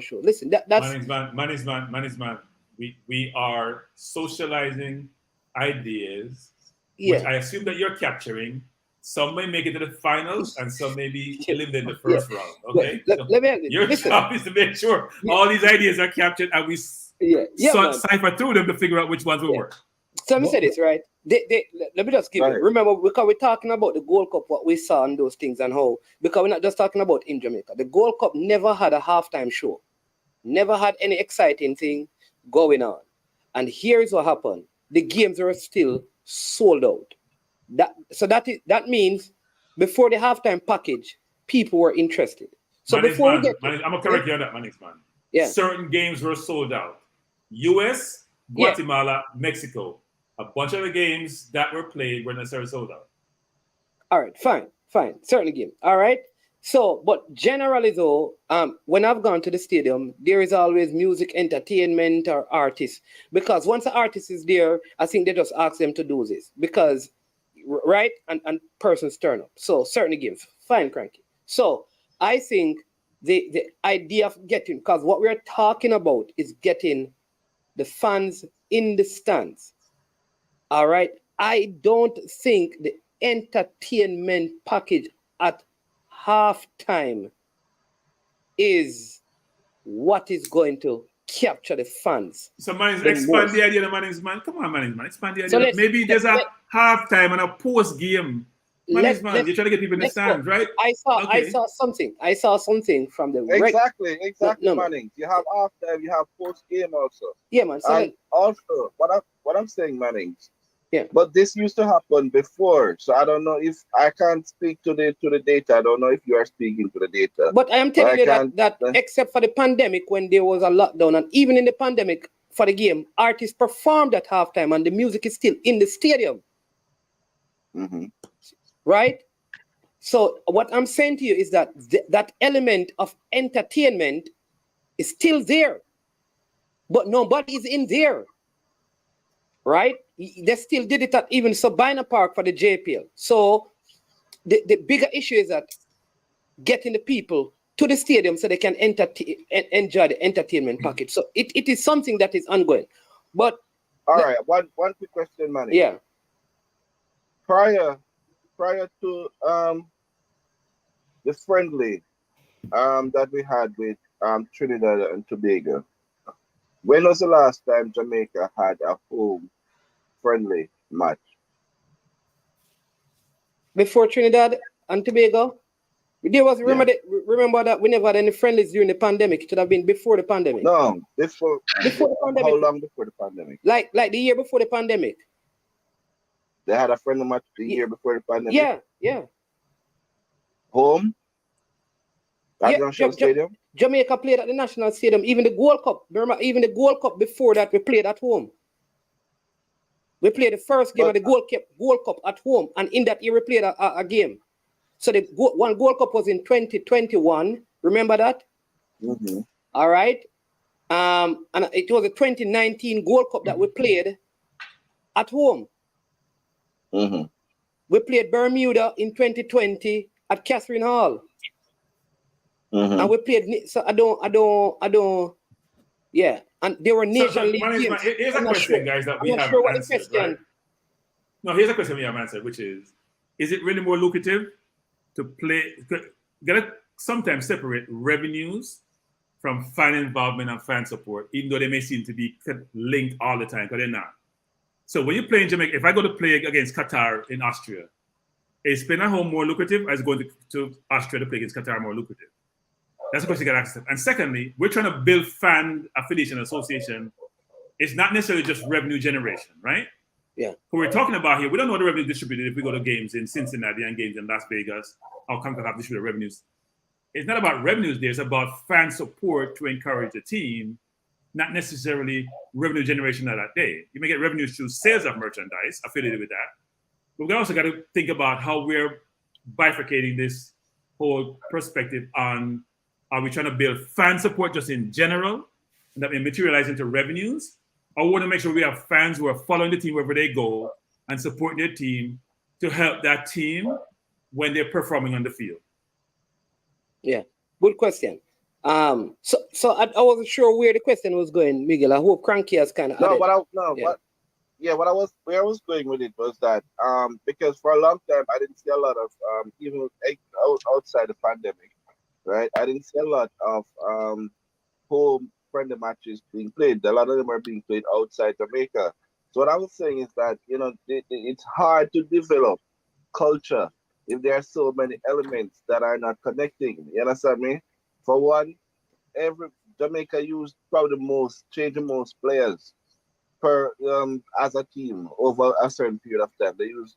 show. Listen, that's Man. We are socializing ideas, which yeah. I assume that you're capturing. Some may make it to the finals, and some may be eliminated in the Yeah. first round. Okay, Let me your listen. job is to make sure all these ideas are captured, and we man. cipher through them to figure out which ones will work. So let me say this, right? Let me just give you. Remember, because we're talking about the Gold Cup, what we saw and those things and how, because we're not just talking about in Jamaica. The Gold Cup never had a halftime show, never had any exciting thing going on. And here is what happened. The games were still sold out. That means before the halftime package, people were interested. So I'm gonna correct you on that, man. Yeah. Certain games were sold out. US, Guatemala, Mexico. A bunch of the games that were played were necessarily sold out. All right, fine. Certain game. All right. So, but generally though, when I've gone to the stadium, there is always music, entertainment, or artists. Because once the artist is there, I think they just ask them to do this. Because, right? And persons turn up. So, certain games. Fine, cranky. So, I think the idea of getting, because what we're talking about is getting the fans in the stands. All right. I don't think the entertainment package at halftime is what is going to capture the fans. So, man, expand the idea, man. Come on, man. Expand the idea. So maybe there's a halftime and a post game. Man, you're trying to get people in the stands, right? I saw something from the exactly, Manning. You have halftime, you have post game also. Yeah, man. So and also, what I'm saying, Manning. Yeah. But this used to happen before, so I don't know if I can't speak to the data. I don't know if you are speaking to the data. But I am telling you that except for the pandemic, when there was a lockdown, and even in the pandemic for the game, artists performed at halftime, and the music is still in the stadium. Mm-hmm. Right? So what I'm saying to you is that that element of entertainment is still there, but nobody is in there. Right? They still did it at even Sabina Park for the JPL. So the bigger issue is that getting the people to the stadium so they can enjoy the entertainment package. So it is something that is ongoing. But all right, one quick question, Manny. Yeah. Prior to the friendly that we had with Trinidad and Tobago, when was the last time Jamaica had a home friendly match? Before Trinidad and Tobago? There was remember that we never had any friendlies during the pandemic. It should have been before the pandemic. No, before the pandemic. How long before the pandemic? Like the year before the pandemic. They had a friendly match the year before the pandemic. Yeah. Home? At National Stadium? Jamaica played at the National Stadium. Even the Gold Cup. Remember, even the Gold Cup before that, we played at home. We played the first game of the Gold Cup at home, and in that year we played a game. So the one Gold Cup was in 2021. Remember that? Mm-hmm. All right. And it was a 2019 Gold Cup that we played at home. Mm-hmm. We played Bermuda in 2020 at Catherine Hall. Mm-hmm. And we played. So I don't. Yeah, and there were nation league games. Here's a question, guys, that we have answered. Right? No, here's a question we have answered, which is it really more lucrative to play? Gotta sometimes separate revenues from fan involvement and fan support, even though they may seem to be linked all the time, because they're not. So when you play in Jamaica, if I go to play against Qatar in Austria, is playing at home more lucrative, or is going to Austria to play against Qatar more lucrative? That's a question you got to ask. And secondly, we're trying to build fan affiliation association. It's not necessarily just revenue generation, right? Yeah. What we're talking about here, we don't know the revenue distributed if we go to games in Cincinnati and games in Las Vegas, how come to have distributed revenues. It's not about revenues there, it's about fan support to encourage the team, not necessarily revenue generation of that day. You may get revenues through sales of merchandise affiliated with that. But we also got to think about how we're bifurcating this whole perspective on Are we trying to build fan support just in general, and that may materialize into revenues? Or we want to make sure we have fans who are following the team wherever they go and supporting their team to help that team when they're performing on the field? Yeah, good question. So I wasn't sure where the question was going, Miguel. I hope Cranky has kind of No, added. but where I was going with it was that because for a long time I didn't see a lot of even outside the pandemic, right? I didn't see a lot of home friendly matches being played. A lot of them are being played outside Jamaica. So what I was saying is that it's hard to develop culture if there are so many elements that are not connecting. You understand me? For one, every Jamaica used probably change the most players per as a team over a certain period of time. They use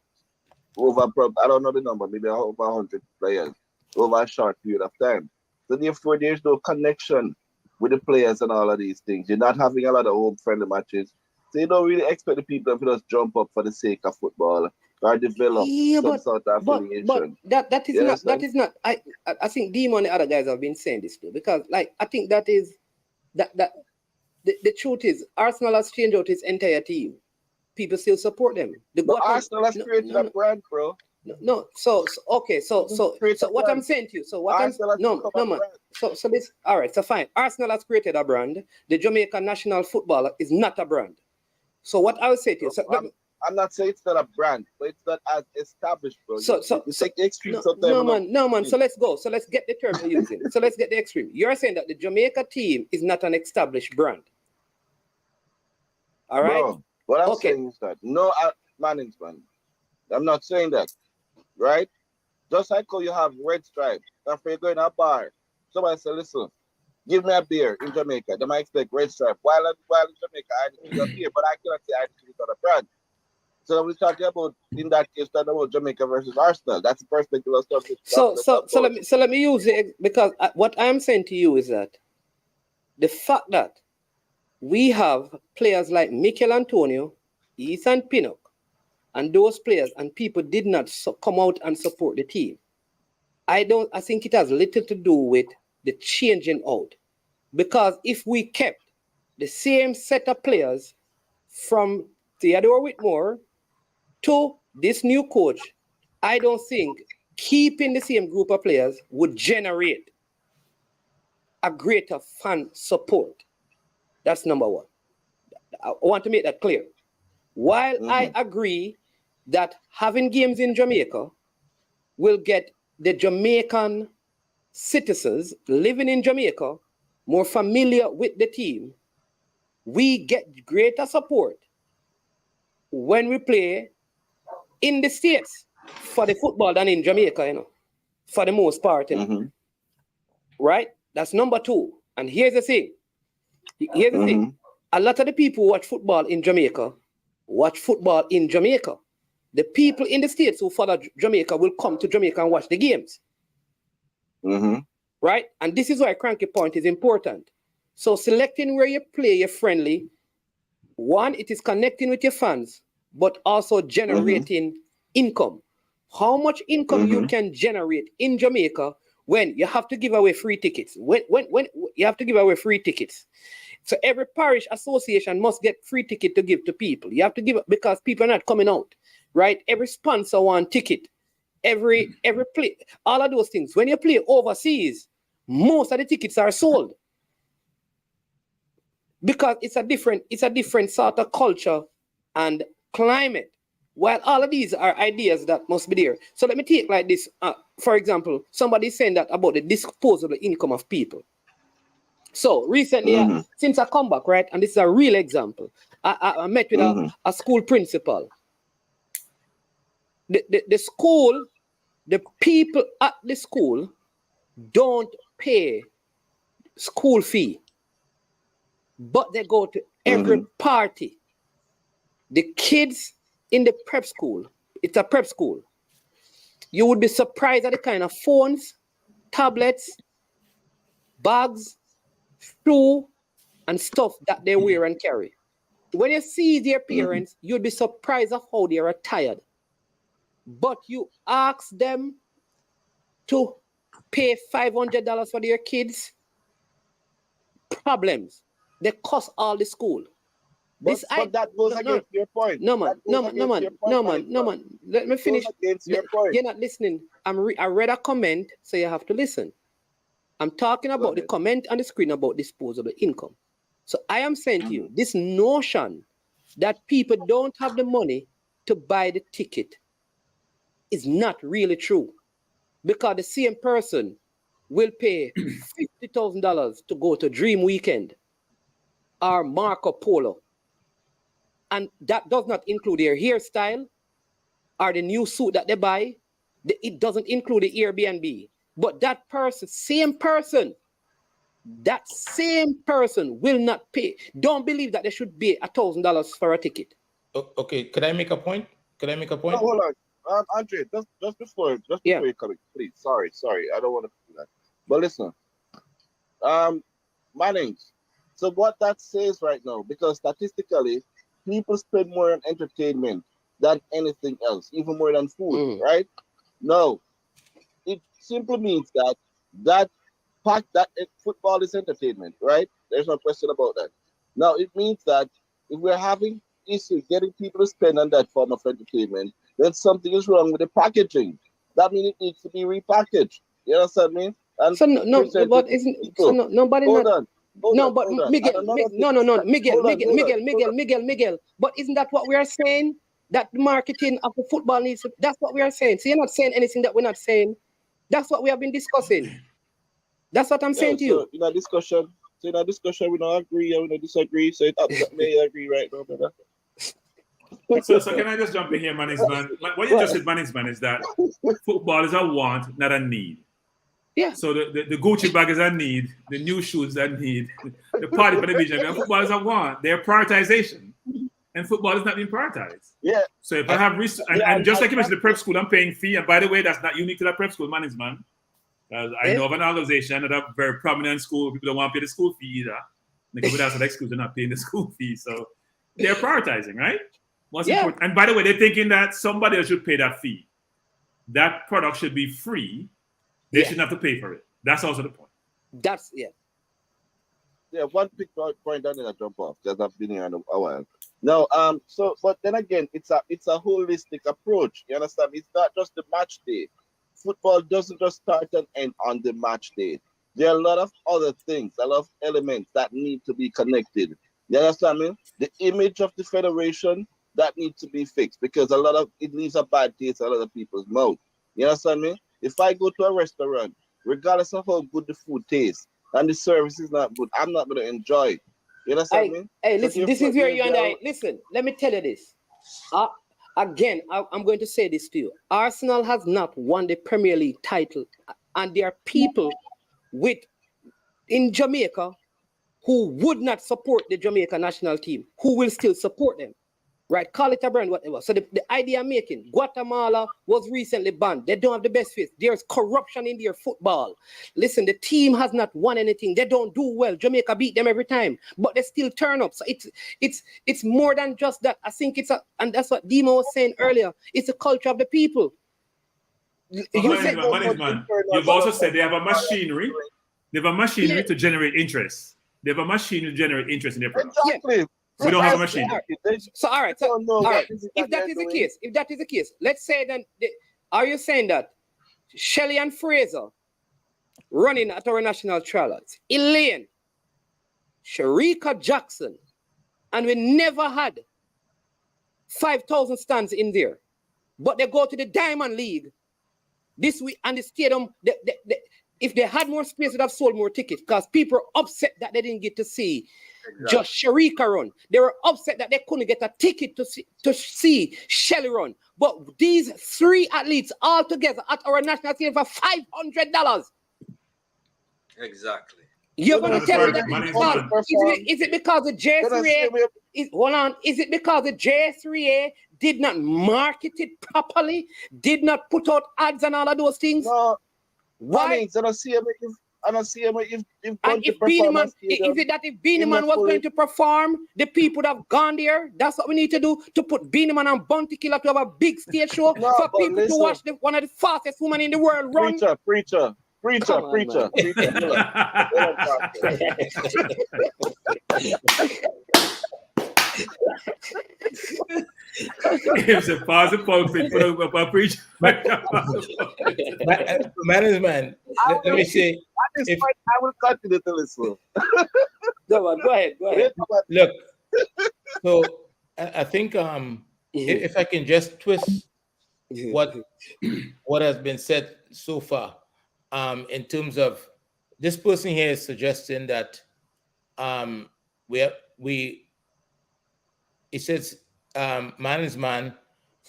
over I don't know the number, maybe over 100 players over a short period of time. So therefore, there's no connection with the players and all of these things. You're not having a lot of home friendly matches, so you don't really expect the people to just jump up for the sake of football or develop some sort of affiliation. But that is not. I think Demo and the other guys have been saying this too, because like I think that is that the truth is Arsenal has changed out its entire team. People still support them. Arsenal has created a brand, bro. No, so what I'm saying to you, so what Arsenal I'm man. So this all right, so fine. Arsenal has created a brand. The Jamaican national football is not a brand. So what I would say to you, I'm not saying it's not a brand, but it's not as established, bro. No man. So let's go. So let's get the term you're using. So let's get the extreme. You're saying that the Jamaica team is not an established brand. All right. Bro, what I'm saying is that no management. I'm not saying that, right? Just like how you have red stripes. If you go in a bar, somebody say, "Listen, give me a beer in Jamaica." They might expect red stripe. While in Jamaica, I need a beer, but I cannot say I need a brand. So we're talking about, in that case, talking about Jamaica versus Arsenal. That's the perspective of stuff. So let me use it, because what I'm saying to you is that the fact that we have players like Mikel Antonio, Ethan Pinnock, and those players, and people did not come out and support the team. I think it has little to do with the changing out. Because if we kept the same set of players from Theodore Whitmore to this new coach, I don't think keeping the same group of players would generate a greater fan support. That's number one. I want to make that clear. While I agree that having games in Jamaica will get the Jamaican citizens living in Jamaica more familiar with the team, we get greater support when we play in the States for the football than in Jamaica, for the most part. Right? That's number two. And here's the thing. A lot of the people who watch football in Jamaica watch football in Jamaica. The people in the States who follow Jamaica will come to Jamaica and watch the games. Right? And this is why Cranky Point is important. So selecting where you play your friendly, one, it is connecting with your fans, but also generating income. How much income you can generate in Jamaica when you have to give away free tickets? When you have to give away free tickets. So every parish association must get free ticket to give to people. You have to give it because people are not coming out, right? Every sponsor want ticket. Every play, all of those things. When you play overseas, most of the tickets are sold because it's a different sort of culture and climate. While all of these are ideas that must be there. So let me take like this. For example, somebody saying that about the disposable income of people. So recently, since I come back, right, and this is a real example, I met with a school principal. The school, the people at the school don't pay school fee, but they go to every party. The kids in the prep school, it's a prep school. You would be surprised at the kind of phones, tablets, bags, shoe, and stuff that they wear and carry. When you see their parents, you'd be surprised of how they are attired. But you ask them to pay $500 for their kids. Problems. They cost all the school. But that goes against your point. No man. Let me finish. Your point. You're not listening. I read a comment, so you have to listen. I'm talking about the comment on the screen about disposable income. So I am saying to you, this notion that people don't have the money to buy the ticket is not really true. Because the same person will pay $50,000 to go to Dream Weekend or Marco Polo. And that does not include their hairstyle or the new suit that they buy. It doesn't include the Airbnb. But that person, that same person will not pay. Don't believe that they should pay $1,000 for a ticket. Okay, could I make a point? No, hold on. Andre, just before you come in, please. Sorry. I don't want to do that. But listen. Mannings. So what that says right now, because statistically, people spend more on entertainment than anything else, even more than food, right? No. It simply means that football is entertainment, right? There's no question about that. Now, it means that if we're having issues getting people to spend on that form of entertainment, then something is wrong with the packaging. That means it needs to be repackaged. You understand me? And so but isn't so nobody? Hold on. Miguel. But isn't that what we are saying? That the marketing of the football needs. That's what we are saying. So you're not saying anything that we're not saying. That's what we have been discussing. That's what I'm saying to you. In a discussion, we don't agree or we don't disagree. So it may agree right now, brother. So can I just jump in here, Mannings man? What you just said, Mannings man, is that football is a want, not a need. Yeah. So the Gucci bag is a need, the new shoes is a need, the party for the vision. And football is a want. They're prioritization. And football is not being prioritized. Yeah. So if I have and just like you mentioned, the prep school, I'm paying fee. And by the way, that's not unique to the prep school, Mannings man. I know of an organization that a very prominent school, people don't want to pay the school fee either. They go without an excuse, they're not paying the school fee. So they're prioritizing, right? What's important? And by the way, they're thinking that somebody else should pay that fee. That product should be free. They shouldn't have to pay for it. That's also the point. Yeah, one big point down in a jump off because I've been here a while. No, but then again, it's a holistic approach. You understand? It's not just the match day. Football doesn't just start and end on the match day. There are a lot of other things, a lot of elements that need to be connected. You understand me? The image of the federation that needs to be fixed because it leaves a bad taste in a lot of people's mouth. You understand me? If I go to a restaurant, regardless of how good the food tastes, and the service is not good, I'm not going to enjoy it. You understand me? Hey, listen, this is where you and I... Listen, let me tell you this. Again, I'm going to say this to you. Arsenal has not won the Premier League title. And there are people in Jamaica who would not support the Jamaica national team, who will still support them. Right? Call it a brand, whatever. So the idea I'm making, Guatemala was recently banned. They don't have the best face. There's corruption in their football. Listen, the team has not won anything. They don't do well. Jamaica beat them every time, but they still turn up. So it's more than just that. I think and that's what Dimo was saying earlier. It's a culture of the people. You've also said they have a machinery. They have a machinery to generate interest. They have a machinery to generate interest in their product. Exactly. We don't have a machine. So all right. If that is the case, let's say then. Are you saying that Shelley and Fraser running at our national trials, Elaine, Sharika Jackson, and we never had 5,000 stands in there, but they go to the Diamond League this week and the stadium. If they had more space, they'd have sold more tickets because people are upset that they didn't get to see just Sharika run. They were upset that they couldn't get a ticket to see Shelly run. But these three athletes all together at our national team for $500. Exactly. You're going to tell me that is it because the J3A hold on? Is it because the J3A did not market it properly? Did not put out ads and all of those things? No. Why? I don't see him if and if Beanie Man, is it that if Beanie Man was going to perform, the people would have gone there? That's what we need to do, to put Beanie Man and Bounty Killer to have a big stage show for people to watch one of the fastest women in the world run. Preacher. Preacher. It's a positive pulpit, put up a preacher. Management, let me say, At this point, I will continue to listen. Go ahead. Look, so I think if I can just twist what has been said so far, in terms of this person here is suggesting that it says man is man.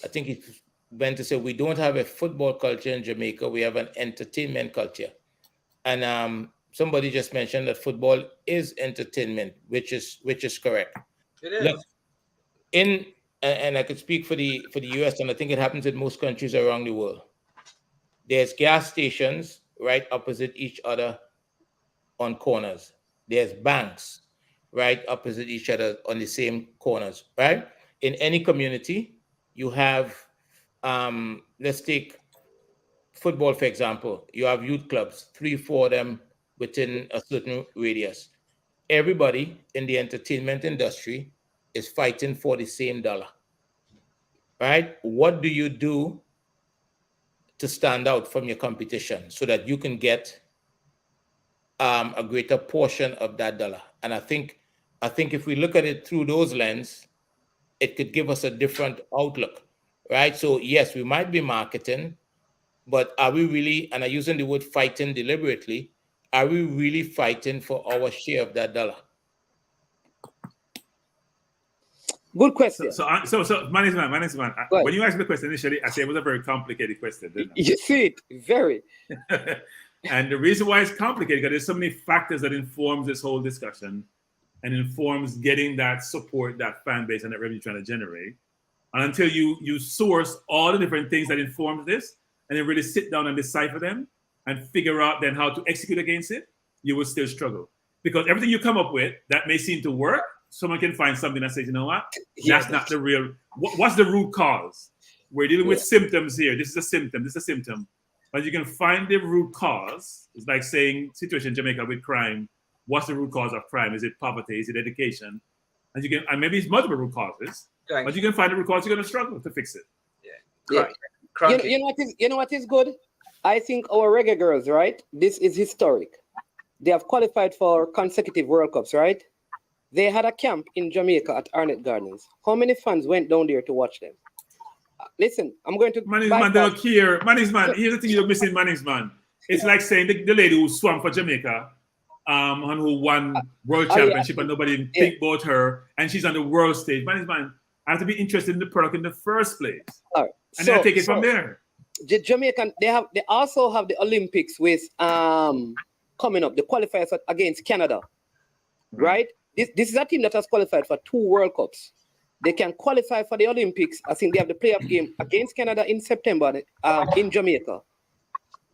I think he went to say we don't have a football culture in Jamaica. We have an entertainment culture, and somebody just mentioned that football is entertainment, which is correct. It is. Look, and I could speak for the US, and I think it happens in most countries around the world. There's gas stations right opposite each other on corners. There's banks right opposite each other on the same corners, right? In any community, you have, let's take football, for example. You have youth clubs, 3-4 of them within a certain radius. Everybody in the entertainment industry is fighting for the same dollar, right? What do you do to stand out from your competition so that you can get a greater portion of that dollar? And I think if we look at it through those lens, it could give us a different outlook, right? So yes, we might be marketing, but are we really, and I'm using the word fighting deliberately, are we really fighting for our share of that dollar? Good question. So, management. When you asked me the question initially, I said it was a very complicated question, didn't I? You see it, very. And the reason why it's complicated because there's so many factors that informs this whole discussion and informs getting that support, that fan base, and that revenue you're trying to generate. And until you source all the different things that informs this, and then really sit down and decipher them and figure out then how to execute against it, you will still struggle. Because everything you come up with that may seem to work, someone can find something that says, you know what, that's not the real, what's the root cause? We're dealing with symptoms here. This is a symptom. But you can find the root cause. It's like saying situation in Jamaica with crime. What's the root cause of crime? Is it poverty? Is it education? And maybe it's multiple root causes. But you can find the root cause, you're gonna struggle to fix it. Yeah. You know what is good? I think our reggae girls, right? This is historic. They have qualified for consecutive World Cups, right? They had a camp in Jamaica at Arnett Gardens. How many fans went down there to watch them? Listen, I'm going to... Man, they don't care. Here's the thing you're missing, man. It's like saying the lady who swam for Jamaica and who won world championship and nobody think about her, and she's on the world stage. Man, I have to be interested in the product in the first place. All right. And then I take it from there. The Jamaican, they also have the Olympics with coming up, the qualifiers against Canada, right? This is a team that has qualified for 2 World Cups. They can qualify for the Olympics. I think they have the playoff game against Canada in September in Jamaica.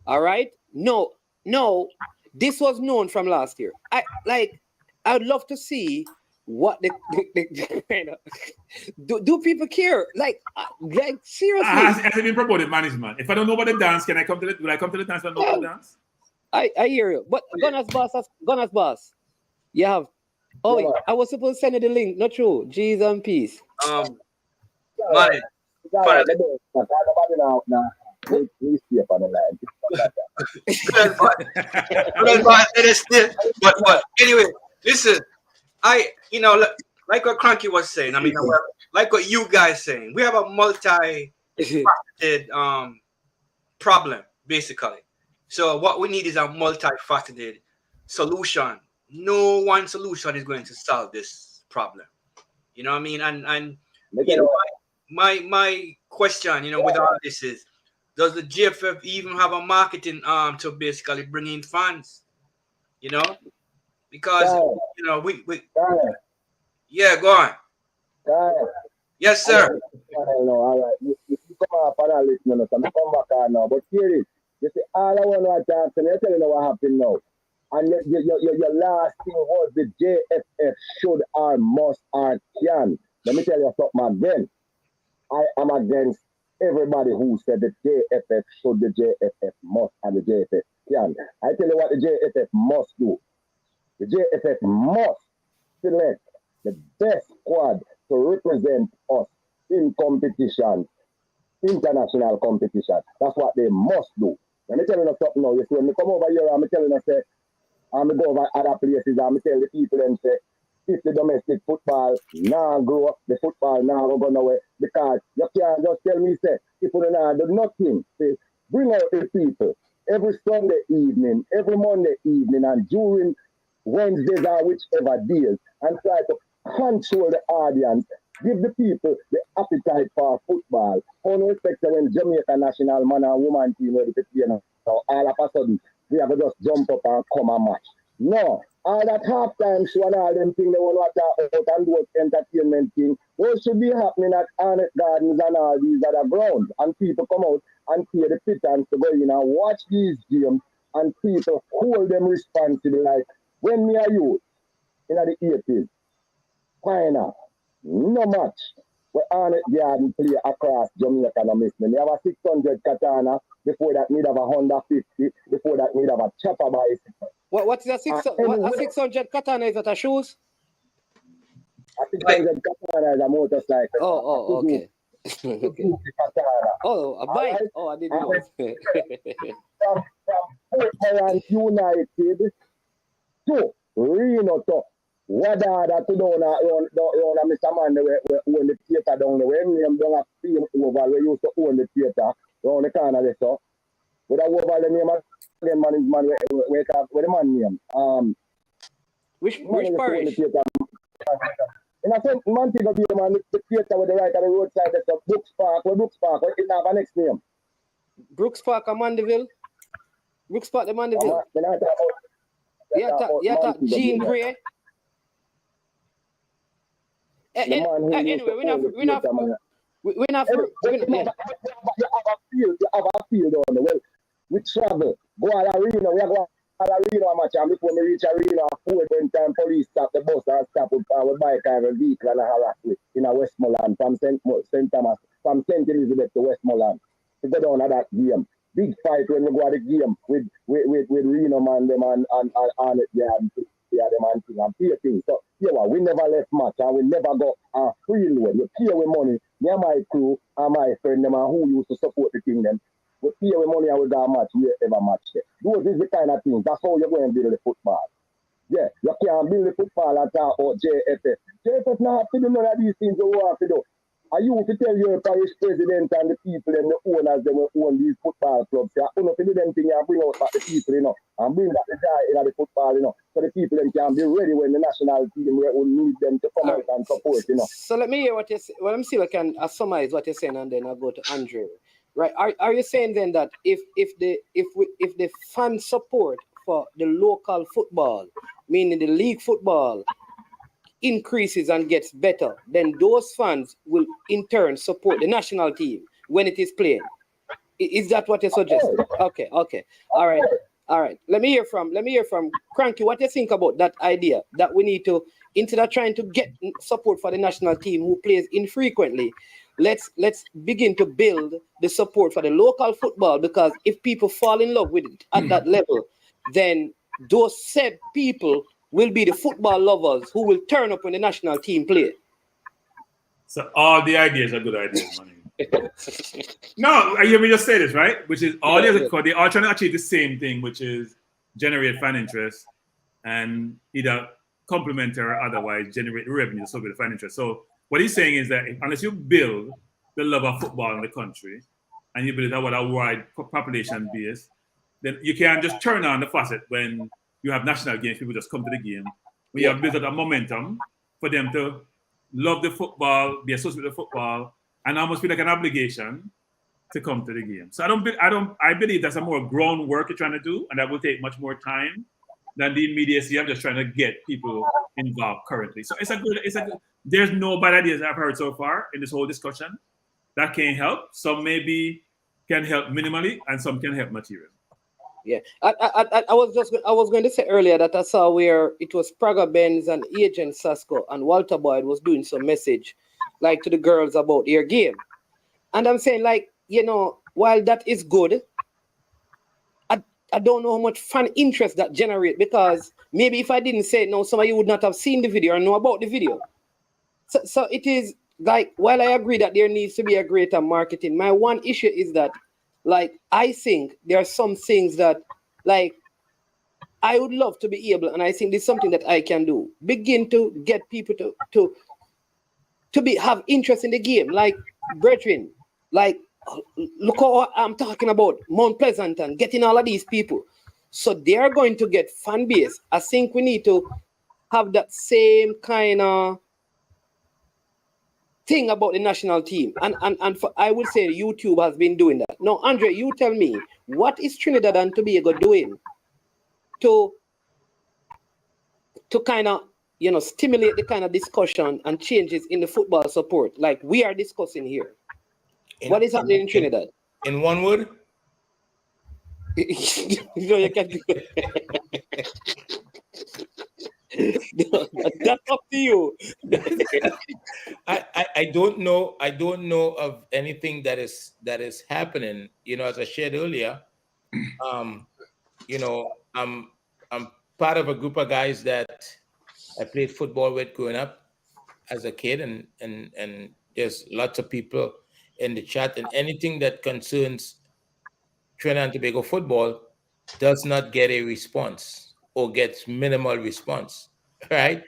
All right? No, this was known from last year. I would love to see what the do people care? Like seriously? Has it been promoted, management? If I don't know about the dance, will I come to the dance if I know about the dance? I hear you. But Gunners boss. You have. Oh, yeah. I was supposed to send you the link. Not true. Jeez and peace. Money. But anyway, listen. Like what Cranky was saying. I mean, like what you guys saying. We have a multi-faceted problem, basically. So what we need is a multifaceted solution. No one solution is going to solve this problem. You know what I mean? And you know, my question, with all this is, does the GFF even have a marketing arm to basically bring in fans? Because we yeah, go on. Yes, sir. All right. You come up and listen, so I come back on now. But here it is. You see, all I want to talk to you, tell you what happened now. And your last thing was the JFF should or must or can. Let me tell you something again. I am against everybody who said the JFF should, the JFF must, and the JFF can. I tell you what the JFF must do. The JFF must select the best squad to represent us in competition, international competition. That's what they must do. Let me tell you something now. You see, when I come over here, I'm telling you, say, I'm go over other places, I'm tell the people and say, if the domestic football now grow, the football now go nowhere, because you can't just tell me, say, if you don't do nothing, say, bring out the people every Sunday evening, every Monday evening, and during Wednesdays or whichever days, and try to control the audience, give the people the appetite for football. On respect when Jamaica national man and woman team ready to play now, all of a sudden, we have to just jump up and come and match. No, all that halftime show and all them things they want to talk about and do entertainment thing, those should be happening at Arnett Gardens and all these other grounds. And people come out and pay the pittance to go in and watch these games, and people hold them responsible. Like when me are you in the 80s, final, no match. We Arnett Garden play across Jamaica and miss me. We have a 600 katana, before that need have a Honda 50, before that need have a chopper bicycle. What's a 600 katana? Is that a shoes? A 600 katana is a motorcycle. Oh, okay. Okay. Oh, a bike. Right? Oh, I didn't know. From Portland United to Reno to Wadada to down Mr. Man where own the theater down there. When we down a film over we used to own the theater down the corner there, so. But I over the name again, man is man where the man name. Which parish? In a sense, Montego Bay, man, the theater with the right of the roadside, there's a Brooks Park, what it have a next name? Brooks Park, Mandeville? Brooks Park, the Mandeville? Yeah, Jean Grey. Anyway, we're not have a field on the well. We travel, go to arena, we are going to arena match, and before we reach arena, 4 time police stop the bus and stop with our bike and a vehicle and a harass in a Westmoreland from St. Thomas, from St. Elizabeth to Westmoreland. To go down at that game. Big fight when we go at the game with Reno man, them and Arnett Garden, them and thing and pay things. So yeah, we never left match and we never got a free load. We pay with money. Me and my crew and my friend them and who used to support the thing them. We pay with money and we got a match, we ever match there. Those is the kind of things. That's how you're going to build the football. Yeah, you can't build the football and talk about JFF. JFF not have to do none of these things you want to do. I used to tell your parish president and the people and the owners that will own these football clubs. You know, to do them things and bring out back the people, you know, and bring back the guy in the football, you know, so the people then can be ready when the national team will need them to come out and support, you know. So let me hear what you say. Well, let me see if I can summarize what you're saying, and then I'll go to Andre. Right? Are you saying then that if the fan support for the local football, meaning the league football, increases and gets better, then those fans will in turn support the national team when it is playing? Is that what you're suggesting? Okay. All right. Let me hear from Cranky. What do you think about that idea that we need to, instead of trying to get support for the national team who plays infrequently, let's begin to build the support for the local football, because if people fall in love with it at that level, then those said people will be the football lovers who will turn up when the national team play. So all the ideas are good ideas, man. No, you hear me just say this, right? Which is all they're all trying to achieve the same thing, which is generate fan interest and either complement or otherwise generate revenue so with the fan interest. So what he's saying is that unless you build the love of football in the country and you build it with a wide population base, then you can't just turn on the faucet when you have national games, people just come to the game. We have built up a momentum for them to love the football, be associated with the football, and almost feel like an obligation to come to the game. So I believe that's a more groundwork you're trying to do, and that will take much more time than the immediacy of just trying to get people involved currently. So it's a good, there's no bad ideas I've heard so far in this whole discussion that can help. Some maybe can help minimally, and some can help materially. Yeah, I was going to say earlier that I saw where it was Praga Benz and Agent Sasko and Walter Boyd was doing some message like to the girls about their game. And I'm saying, like, you know, while that is good, I don't know how much fan interest that generate, because maybe if I didn't say it now, some of you would not have seen the video or know about the video. So it is like, while I agree that there needs to be a greater marketing, my one issue is that, like, I think there are some things that, like, I would love to be able, and I think this is something that I can do, begin to get people to have interest in the game. Like, brethren, like, look how I'm talking about Mount Pleasant and getting all of these people. So they are going to get fan base. I think we need to have that same kind of thing about the national team. And I would say YouTube has been doing that. Now, Andre, you tell me, what is Trinidad and Tobago doing to kind of, stimulate the kind of discussion and changes in the football support like we are discussing here? What is happening in Trinidad? In one word? You can't do it. That's up to you. I don't know of anything that is happening. As I shared earlier, I'm part of a group of guys that I played football with growing up as a kid, and there's lots of people in the chat, and anything that concerns Trinidad and Tobago football does not get a response or gets minimal response, right?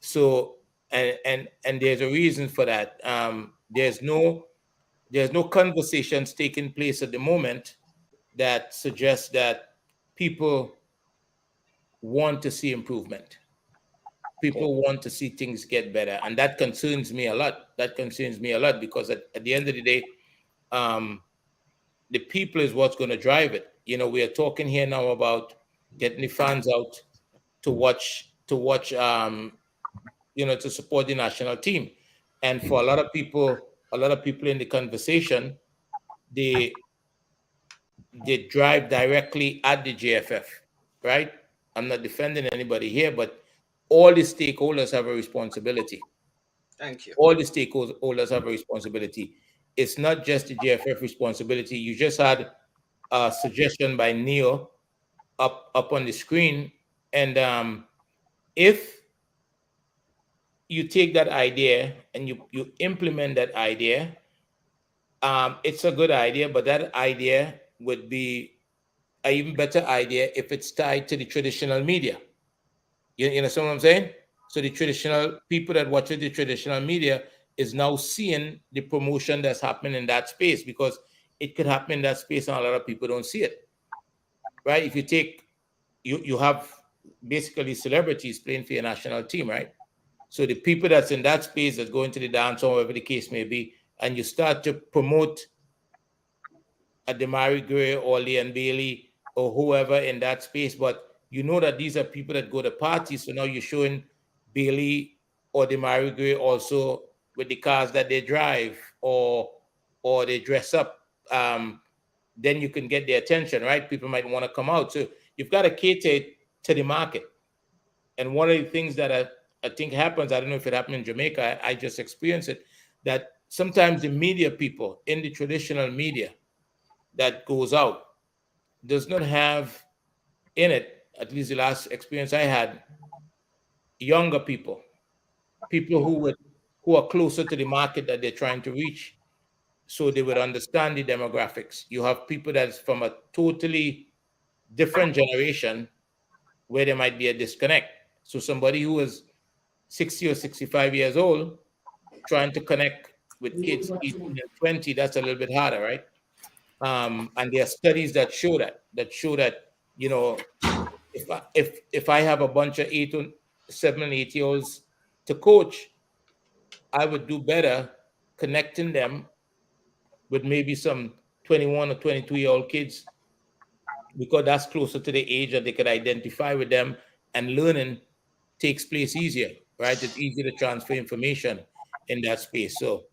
So and there's a reason for that. There's no conversations taking place at the moment that suggests that people want to see improvement. People want to see things get better, and that concerns me a lot. Because at the end of the day, the people is what's going to drive it. We are talking here now about getting the fans out to watch, to support the national team. And for a lot of people in the conversation, they drive directly at the JFF, right? I'm not defending anybody here, but all the stakeholders have a responsibility. Thank you. All the stakeholders have a responsibility. It's not just the JFF responsibility. You just had a suggestion by Neil up on the screen, and if you take that idea and you implement that idea, it's a good idea, but that idea would be an even better idea if it's tied to the traditional media. You understand what I'm saying? So the traditional people that watch the traditional media is now seeing the promotion that's happening in that space, because it could happen in that space and a lot of people don't see it, right? If you take, you have basically celebrities playing for your national team, right? So the people that's in that space that's going to the dance or whatever the case may be, and you start to promote a Demari Gray or Leon Bailey or whoever in that space, but you know that these are people that go to parties. So now you're showing Bailey or Demari Gray also with the cars that they drive or they dress up. Then you can get their attention, right? People might want to come out. So you've got to cater to the market. And one of the things that I think happens, I don't know if it happened in Jamaica, I just experienced it, that sometimes the media people in the traditional media that goes out does not have in it, at least the last experience I had, younger people who are closer to the market that they're trying to reach, so they would understand the demographics. You have people that's from a totally different generation where there might be a disconnect. So somebody who is 60 or 65 years old trying to connect with kids 18 and 20, that's a little bit harder, right? And there are studies that show that if I have a bunch of 7 and 8 year olds to coach, I would do better connecting them with maybe some 21 or 22-year-old kids, because that's closer to the age that they could identify with them, and learning takes place easier, right? It's easier to transfer information in that space. So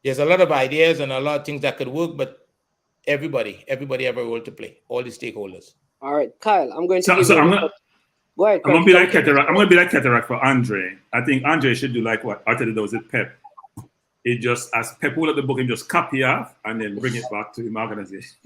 there's a lot of ideas and a lot of things that could work, but everybody have a role to play, all the stakeholders. All right, Kyle, I'm going to give so you go ahead. I'm gonna be like Cataract for Andre. I think Andre should do like what Arteta does with Pep. it just, as people at the book, him just copy off and then bring it back to the organization.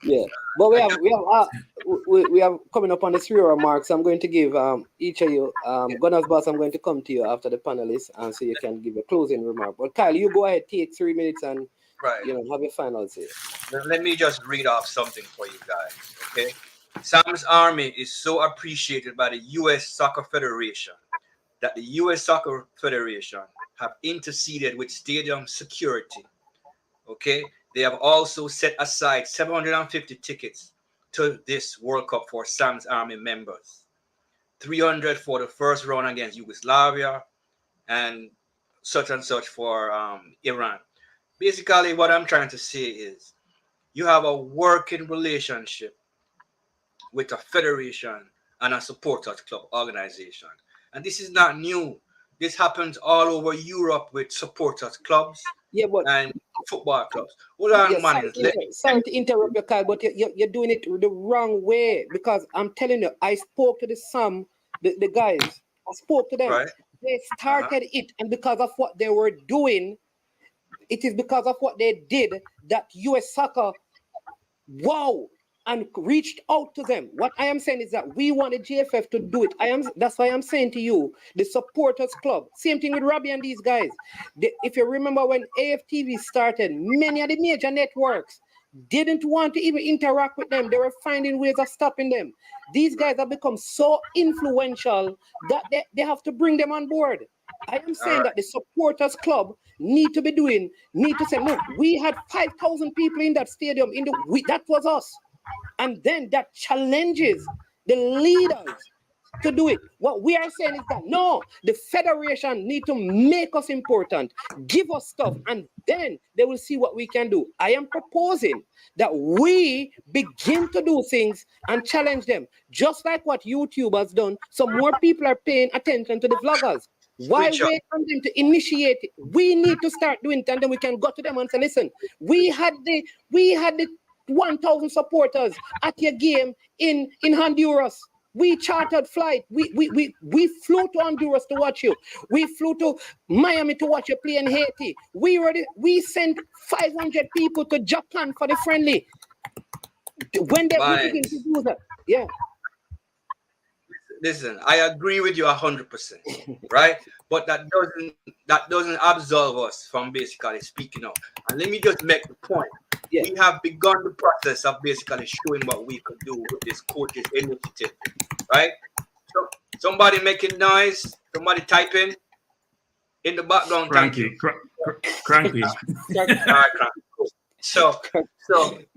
Yeah, but we have coming up on the 3 hour mark, so I'm going to give each of you, Gunners Boss, I'm going to come to you after the panelists, and so you can give a closing remark. But Kyle, you go ahead, take 3 minutes, and have your final say. Let me just read off something for you guys, okay? Sam's Army is so appreciated by the U.S. Soccer Federation that the U.S. Soccer Federation have interceded with stadium security, okay? They have also set aside 750 tickets to this World Cup for Sam's Army members. 300 for the first round against Yugoslavia and such for Iran. Basically, what I'm trying to say is you have a working relationship with a federation and a supporters club organization. And this is not new. This happens all over Europe with supporters clubs and football clubs. Hold on, man. Sorry to interrupt you, Kyle, but you're doing it the wrong way, because I'm telling you, I spoke to the guys. I spoke to them. Right. They started it, and because of what they were doing, it is because of what they did that US Soccer, and reached out to them. What I am saying is that we want the GFF to do it. That's why I'm saying to you, the supporters club. Same thing with Robbie and these guys. If you remember when AFTV started, many of the major networks didn't want to even interact with them. They were finding ways of stopping them. These guys have become so influential that they have to bring them on board. I am saying that the supporters club need to say, look, we had 5,000 people in that stadium. That was us. And then that challenges the leaders to do it. What we are saying is that, no, the federation need to make us important, give us stuff, and then they will see what we can do. I am proposing that we begin to do things and challenge them, just like what YouTube has done. So more people are paying attention to the vloggers. Why wait for them to initiate it? We need to start doing it, and then we can go to them and say, listen, we had the 1,000 supporters at your game in Honduras. We chartered flight. We flew to Honduras to watch you. We flew to Miami to watch you play in Haiti. We sent 500 people to Japan for the friendly. When they begin to do that, yeah. Listen, I agree with you 100%, right? But that doesn't absolve us from basically speaking up. And let me just make the point. Yeah. We have begun the process of basically showing what we could do with this coaches initiative, right? So somebody making noise, somebody typing in the background. Cranky. So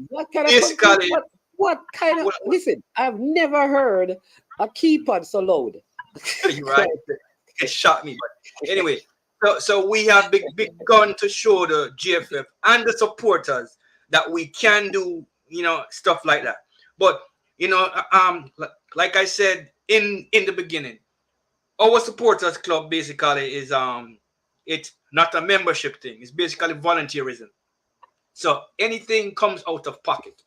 what kind basically, what kind of listen? I've never heard a keypad so loud. You're right. It shocked me. But anyway, so we have begun to show the GFF and the supporters that we can do, stuff like that. But like I said in the beginning, our supporters club basically is it's not a membership thing. It's basically volunteerism. So anything comes out of pocket.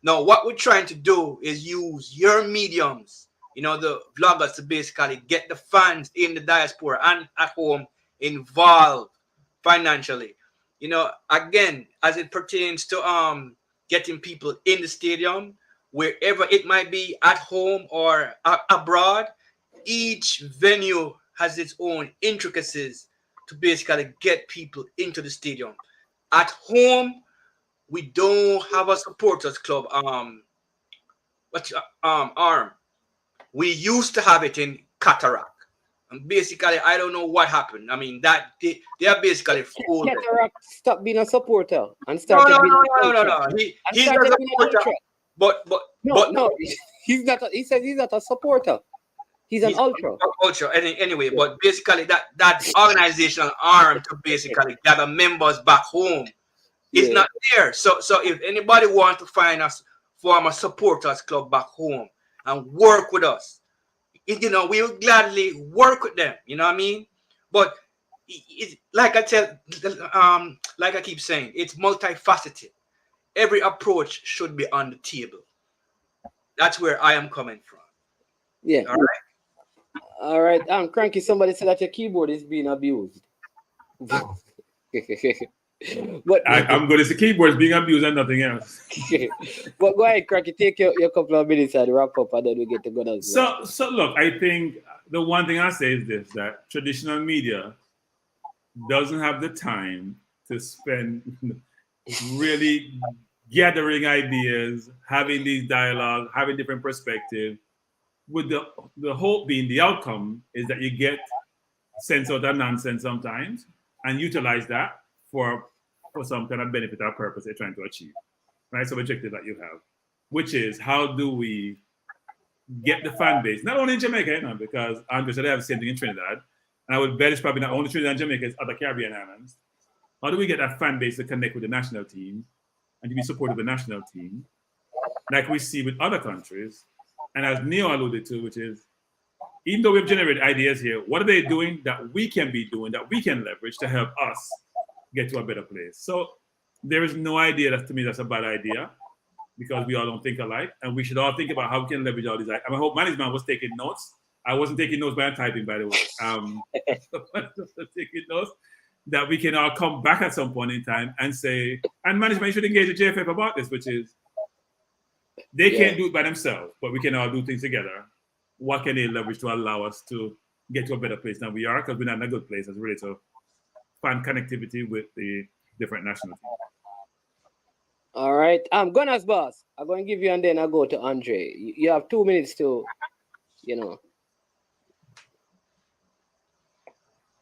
Now, what we're trying to do is use your mediums, the vloggers, to basically get the fans in the diaspora and at home involved financially. Again, as it pertains to getting people in the stadium, wherever it might be, at home or abroad, each venue has its own intricacies to basically get people into the stadium. At home, we don't have a supporters club arm. We used to have it in Cataract. And basically, I don't know what happened. I mean, that they are basically full. Cataract stopped being a supporter and started being a ultra. No. He's not a supporter. But no, he's not. He says he's not a supporter. He's an ultra. Anyway, but basically that organizational arm to basically gather members back home is not there. So if anybody wants to find us, form a supporters club back home and work with us, we will gladly work with them. You know what I mean? But like I keep saying, it's multifaceted. Every approach should be on the table. That's where I am coming from. Yeah. All right. All right. Cranky, somebody said that your keyboard is being abused. But I'm going to say keyboards being abused and nothing else. but go ahead, Cranky, take your couple of minutes and wrap up, and then we get to go down. So look, I think the one thing I say is this: that traditional media doesn't have the time to spend really gathering ideas, having these dialogues, having different perspectives, with the hope being the outcome is that you get sense out of nonsense sometimes and utilize that for some kind of benefit or purpose they're trying to achieve. Right? Some objective that you have, which is how do we get the fan base, not only in Jamaica, you know, because Andre said they have the same thing in Trinidad. And I would bet it's probably not only Trinidad and Jamaica, it's other Caribbean islands. How do we get that fan base to connect with the national team and to be supportive of the national team, like we see with other countries? And as Neo alluded to, which is, even though we've generated ideas here, what are they doing that we can be doing, that we can leverage to help us get to a better place? So there is no idea that to me that's a bad idea, because we all don't think alike, and we should all think about how we can leverage all these. I hope management was taking notes. I wasn't taking notes, but I'm typing, by the way. Taking notes that we can all come back at some point in time and say, and management should engage the JFF about this, which is they can't do it by themselves, but we can all do things together. What can they leverage to allow us to get to a better place than we are? Because we're not in a good place as related to fan connectivity with the different national teams. All right. Gunners boss, I'm going to give you and then I'll go to Andre. You have 2 minutes to,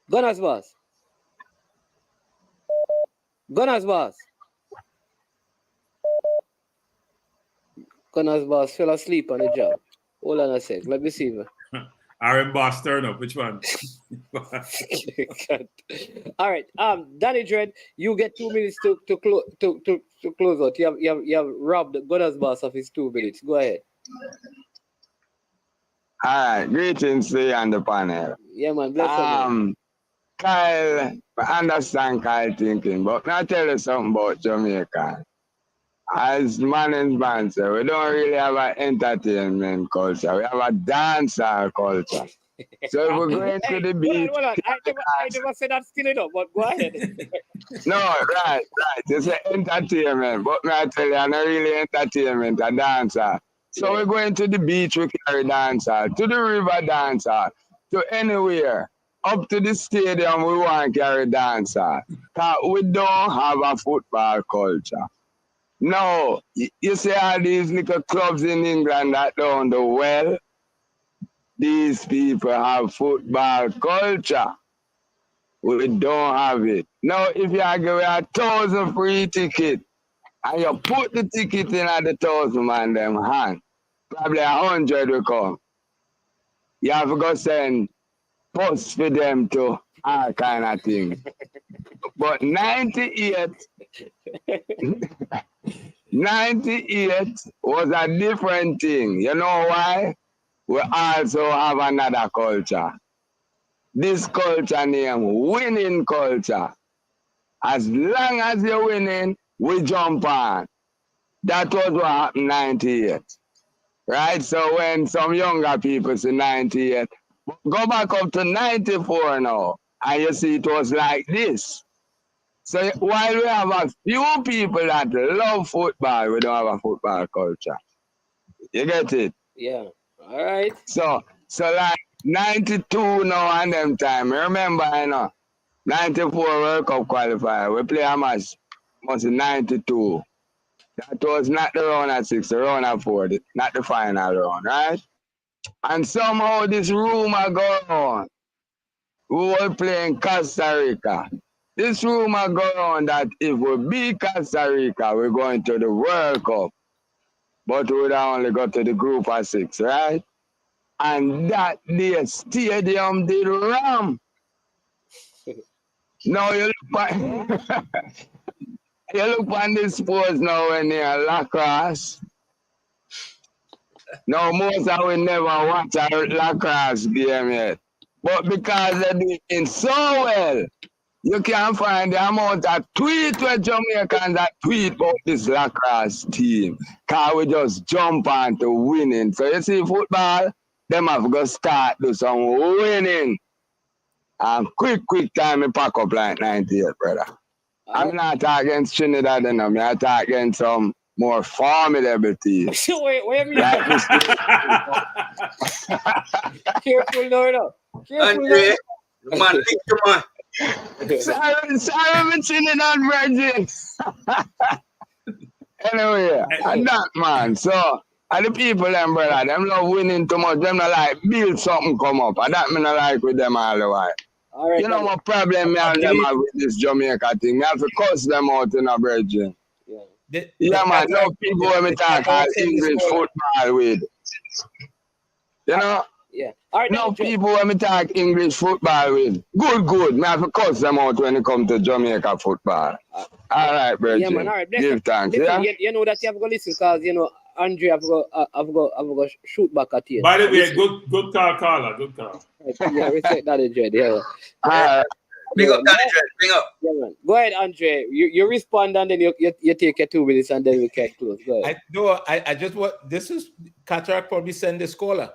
Gunners boss. Gunners boss. Gunners boss fell asleep on the job. Hold on a sec. Let me see. RM boss, turn up. Which one? All right. Danny Dread, you get 2 minutes to close out. You have robbed the Gunners boss of his 2 minutes. Go ahead. All right. Greetings to you on the panel. Yeah, man. Bless Kyle, I understand Kyle thinking, but I'll tell you something about Jamaica. As management say, we don't really have an entertainment culture. We have a dancer culture. So if we're going to the beach... Hold on. I never said that still enough, but go ahead. No, right. It's an entertainment. But I tell you, I'm not really entertainment, a dancer. So we're going to the beach, we carry dancer. To the river, dancer. To anywhere. Up to the stadium, we want to carry dancer. Because we don't have a football culture. No, you see all these little clubs in England that don't do well. These people have football culture. We don't have it. Now, if you give 1,000 free ticket and you put the ticket in at the 1,000 man them hand, probably 100 will come. You have to go send posts for them to all kind of things. But 98 was a different thing. You know why? We also have another culture. This culture named winning culture. As long as you're winning, we jump on. That was what happened in 98. Right? So when some younger people say 98, go back up to 94 now, and you see it was like this. So while we have a few people that love football, we don't have a football culture. You get it? Yeah. All right. So like 92 now and them time. Remember, 94 World Cup qualifier. We play a match, must be 92. That was not the round of 6, the round of 4, not the final round, right? And somehow this rumor go on. We were playing Costa Rica. This rumor go on that if we beat Costa Rica, we're going to the World Cup. But we would only go to the group of 6, right? And that day, stadium did ram. Now you look on the sports now when they're lacrosse. Now most of we never watch a lacrosse game yet. But because they're doing so well, you can find the amount of tweets where Jamaicans that tweet about this lacrosse team. Because we just jump on to winning. So you see football, them have to start do some winning. And quick time me pack up like 98, brother. I'm not talking against Trinidad and them. I talk against some more formidable teams. So where me? Like this. Careful now. Andre, man, lick your man. Sorry, me Trinidad virgin. Anyway, and that man. So, and the people them, brother, them love winning too much. Them not like build something come up. And that me not like with them all the while. All right, you know what problem me and them have with this Jamaica thing? Me have to cuss them out in a virgin. Yeah, man, no people when me talk all English football with. You know? Yeah. All right, no people when me talk English football with. Good. Me have to cuss them out when it comes to Jamaica football. All right, Virgin. Yeah, man. All right. Give thanks. Listen, Yeah? you know that you have to go listen because, you know, Andre, I've got shoot back at you. By the way, good call, caller. Good call. Yeah, respect that, Andre. Yeah. Big up, Danny Dread. Big up. Yeah, man. Go ahead, Andre. You respond and then you take your 2 minutes and then we can close. Go ahead. I just want this is Cataract probably send the scholar.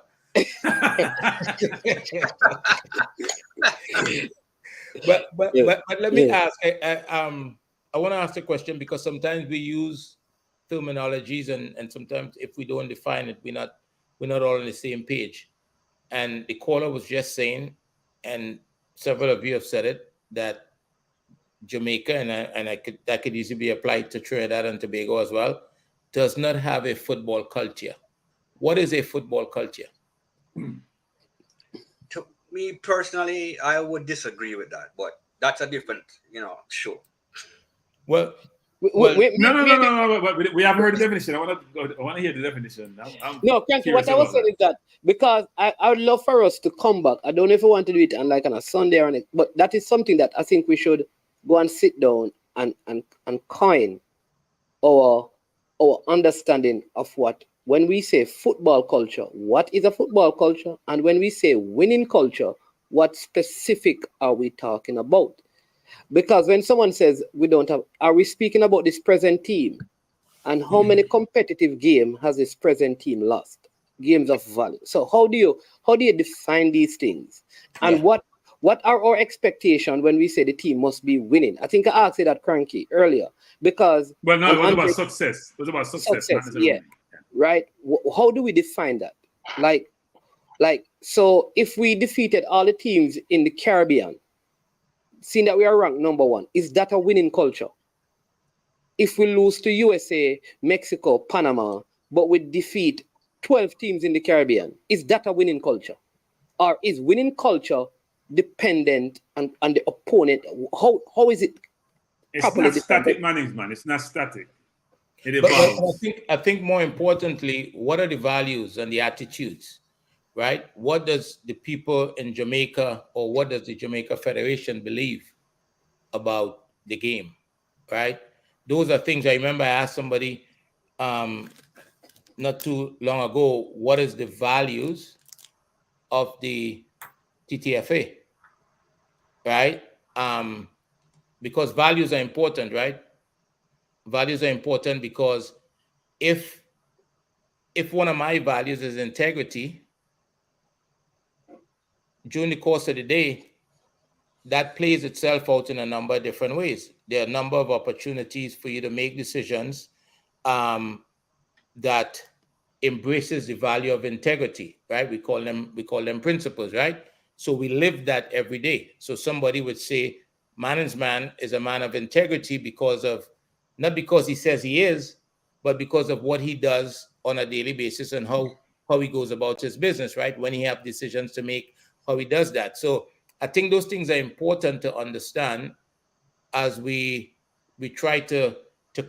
but let me ask. I want to ask a question because sometimes we use terminologies and sometimes if we don't define it, we're not all on the same page. And the caller was just saying, and several of you have said it, that Jamaica and that could easily be applied to Trinidad and Tobago as well, does not have a football culture. What is a football culture? To me personally, I would disagree with that, but that's a different, show. Well, no. But we haven't heard the definition. I want to hear the definition. No, what I was saying is that because I would love for us to come back. I don't know if we want to do it on a Sunday or anything, but that is something that I think we should go and sit down and coin our understanding of what, when we say football culture, what is a football culture? And when we say winning culture, what specific are we talking about? Because when someone says we don't have, are we speaking about this present team? And how many competitive games has this present team lost? Games of value. So how do you define these things? And what are our expectations when we say the team must be winning? I think I asked you that cranky earlier because it was about success. It was about success. Yeah. Right. How do we define that? Like so if we defeated all the teams in the Caribbean, seeing that we are ranked number 1, is that a winning culture? If we lose to USA, Mexico, Panama, but we defeat 12 teams in the Caribbean, is that a winning culture? Or is winning culture dependent on the opponent? How is it? It's not static management. It's not static. It evolves. But I think more importantly, what are the values and the attitudes? Right? What does the people in Jamaica or what does the Jamaica Federation believe about the game? Right? Those are things I remember I asked somebody not too long ago, what is the values of the TTFA? Right? Because values are important, right? Values are important because if one of my values is integrity, during the course of the day, that plays itself out in a number of different ways. There are a number of opportunities for you to make decisions that embraces the value of integrity, right? We call them principles, right? So we live that every day. So somebody would say, man's man is a man of integrity because of, not because he says he is, but because of what he does on a daily basis and how he goes about his business, right? When he has decisions to make, how he does that. So I think those things are important to understand as we try to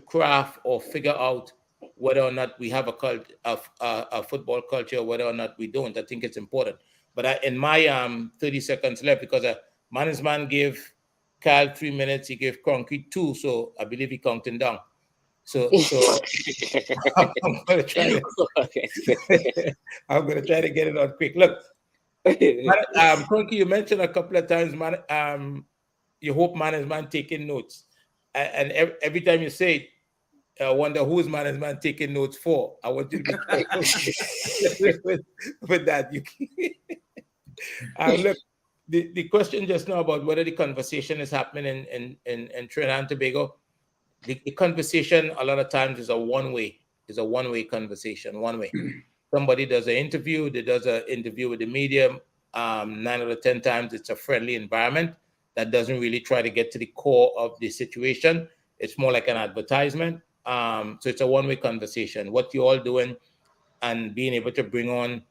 craft or figure out whether or not we have a football culture, or whether or not we don't. I think it's important. But in my 30 seconds left, because management gave Kyle 3 minutes, he gave Concrete 2, so I believe he counting down. So I'm gonna try to get it on quick. Look. Frankie, you mentioned a couple of times, man. You hope management taking notes, and every time you say it, I wonder whose management taking notes for. I want you to be careful with that. Look, the question just now about whether the conversation is happening in Trinidad and Tobago, the conversation a lot of times is a one-way conversation, one way. Somebody does an interview, they does an interview with the media. 9 out of 10 times it's a friendly environment that doesn't really try to get to the core of the situation. It's more like an advertisement. So it's a one-way conversation. What you're all doing and being able to bring on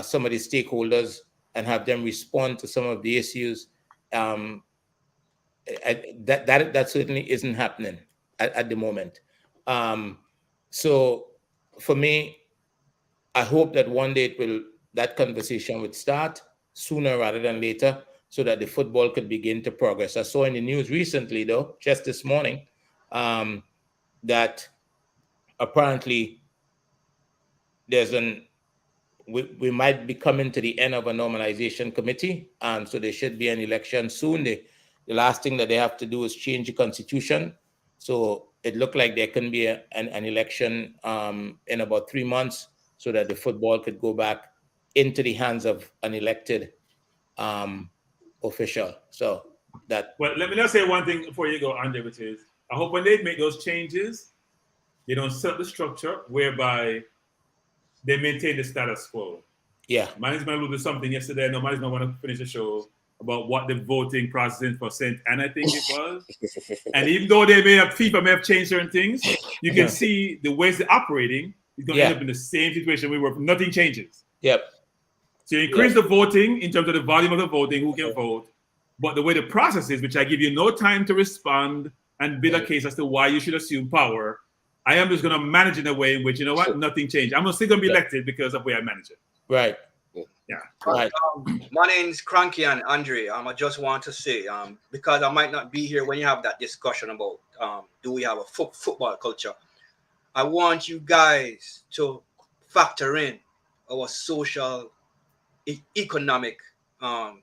some of the stakeholders and have them respond to some of the issues, that certainly isn't happening at the moment. So for me, I hope that one day that conversation would start sooner rather than later, so that the football could begin to progress. I saw in the news recently, though, just this morning, that apparently we might be coming to the end of a normalization committee, so there should be an election soon. The last thing that they have to do is change the constitution. So it looked like there can be an election in about 3 months, so that the football could go back into the hands of an elected official. So that. Well, let me just say one thing before you go, Andre, which is I hope when they make those changes, they don't set the structure whereby they maintain the status quo. Yeah. Management will do something yesterday. No, management want to finish the show about what the voting process is for St. Anne, I think it was. And even though FIFA may have changed certain things, you can see the ways they're operating is going to end up in the same situation we were. Nothing changes. Yep. So you increase the voting in terms of the volume of the voting, who can vote. But the way the process is, which I give you no time to respond and build a case as to why you should assume power, I am just going to manage in a way in which, you know what, nothing changed. I'm still going to be elected because of the way I manage it. Right. Yeah. Right. My name's Cranky and Andre. I just want to say, because I might not be here when you have that discussion about do we have a football culture, I want you guys to factor in our social, economic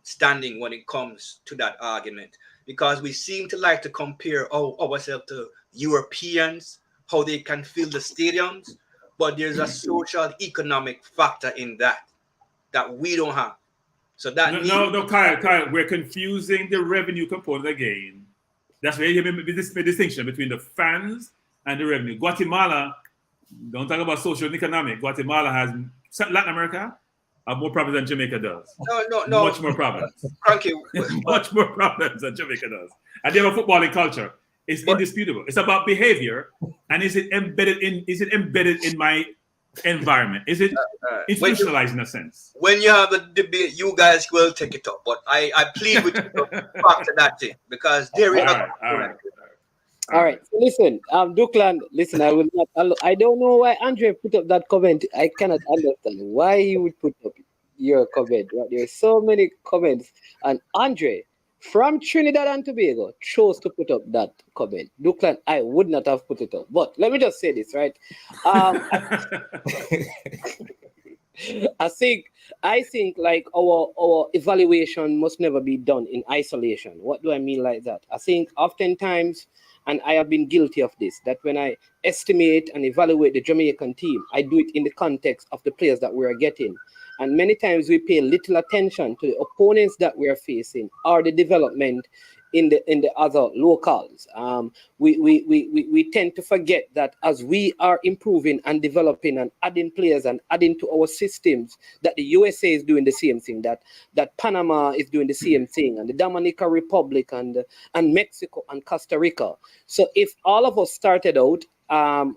standing when it comes to that argument, because we seem to like to compare ourselves to Europeans, how they can fill the stadiums, but there's a social, economic factor in that we don't have. So that no, Kyle, we're confusing the revenue component again. That's where you hear me the distinction between the fans and the revenue. Guatemala, don't talk about social and economic. Guatemala has Latin America have more problems than Jamaica does. No. Much more problems. Cranky. Much more problems than Jamaica does. And they have a footballing culture. It's indisputable. It's about behavior, and is it embedded in my environment? Is it institutionalized in a sense? When you have a debate, you guys will take it up. But I plead with you to factor that in, because there is All right. So listen, Duklan, listen, I don't know why Andre put up that comment. I cannot understand why he would put up your comment. Right? There are so many comments, and Andre from Trinidad and Tobago chose to put up that comment. Duklan, I would not have put it up. But let me just say this, right? I think like our evaluation must never be done in isolation. What do I mean like that? I think oftentimes, and I have been guilty of this, that when I estimate and evaluate the Jamaican team, I do it in the context of the players that we are getting. And many times we pay little attention to the opponents that we are facing or the development in the other locals. We tend to forget that as we are improving and developing and adding players and adding to our systems, that the USA is doing the same thing, that Panama is doing the same thing, and the Dominican Republic and Mexico and Costa Rica. So if all of us started out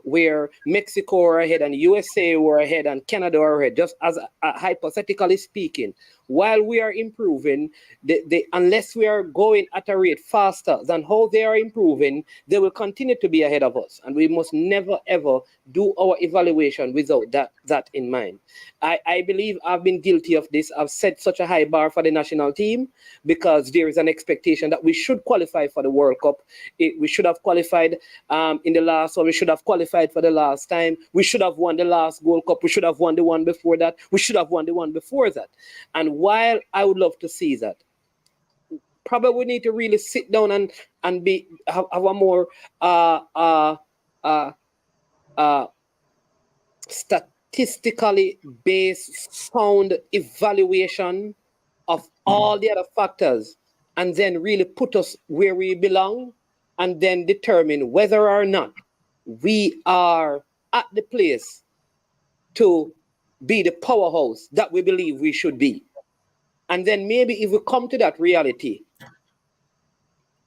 where Mexico were ahead and USA were ahead and Canada were ahead, just as hypothetically speaking, while we are improving, unless we are going at a rate faster than how they are improving, they will continue to be ahead of us. And we must never, ever do our evaluation without that in mind. I believe I've been guilty of this. I've set such a high bar for the national team because there is an expectation that we should qualify for the World Cup. We should have qualified in the last, or we should have qualified for the last time. We should have won the last Gold Cup. We should have won the one before that. We should have won the one before that. And while I would love to see that, probably we need to really sit down and have a more a statistically based sound evaluation of all the other factors, and then really put us where we belong, and then determine whether or not we are at the place to be the powerhouse that we believe we should be. And then maybe if we come to that reality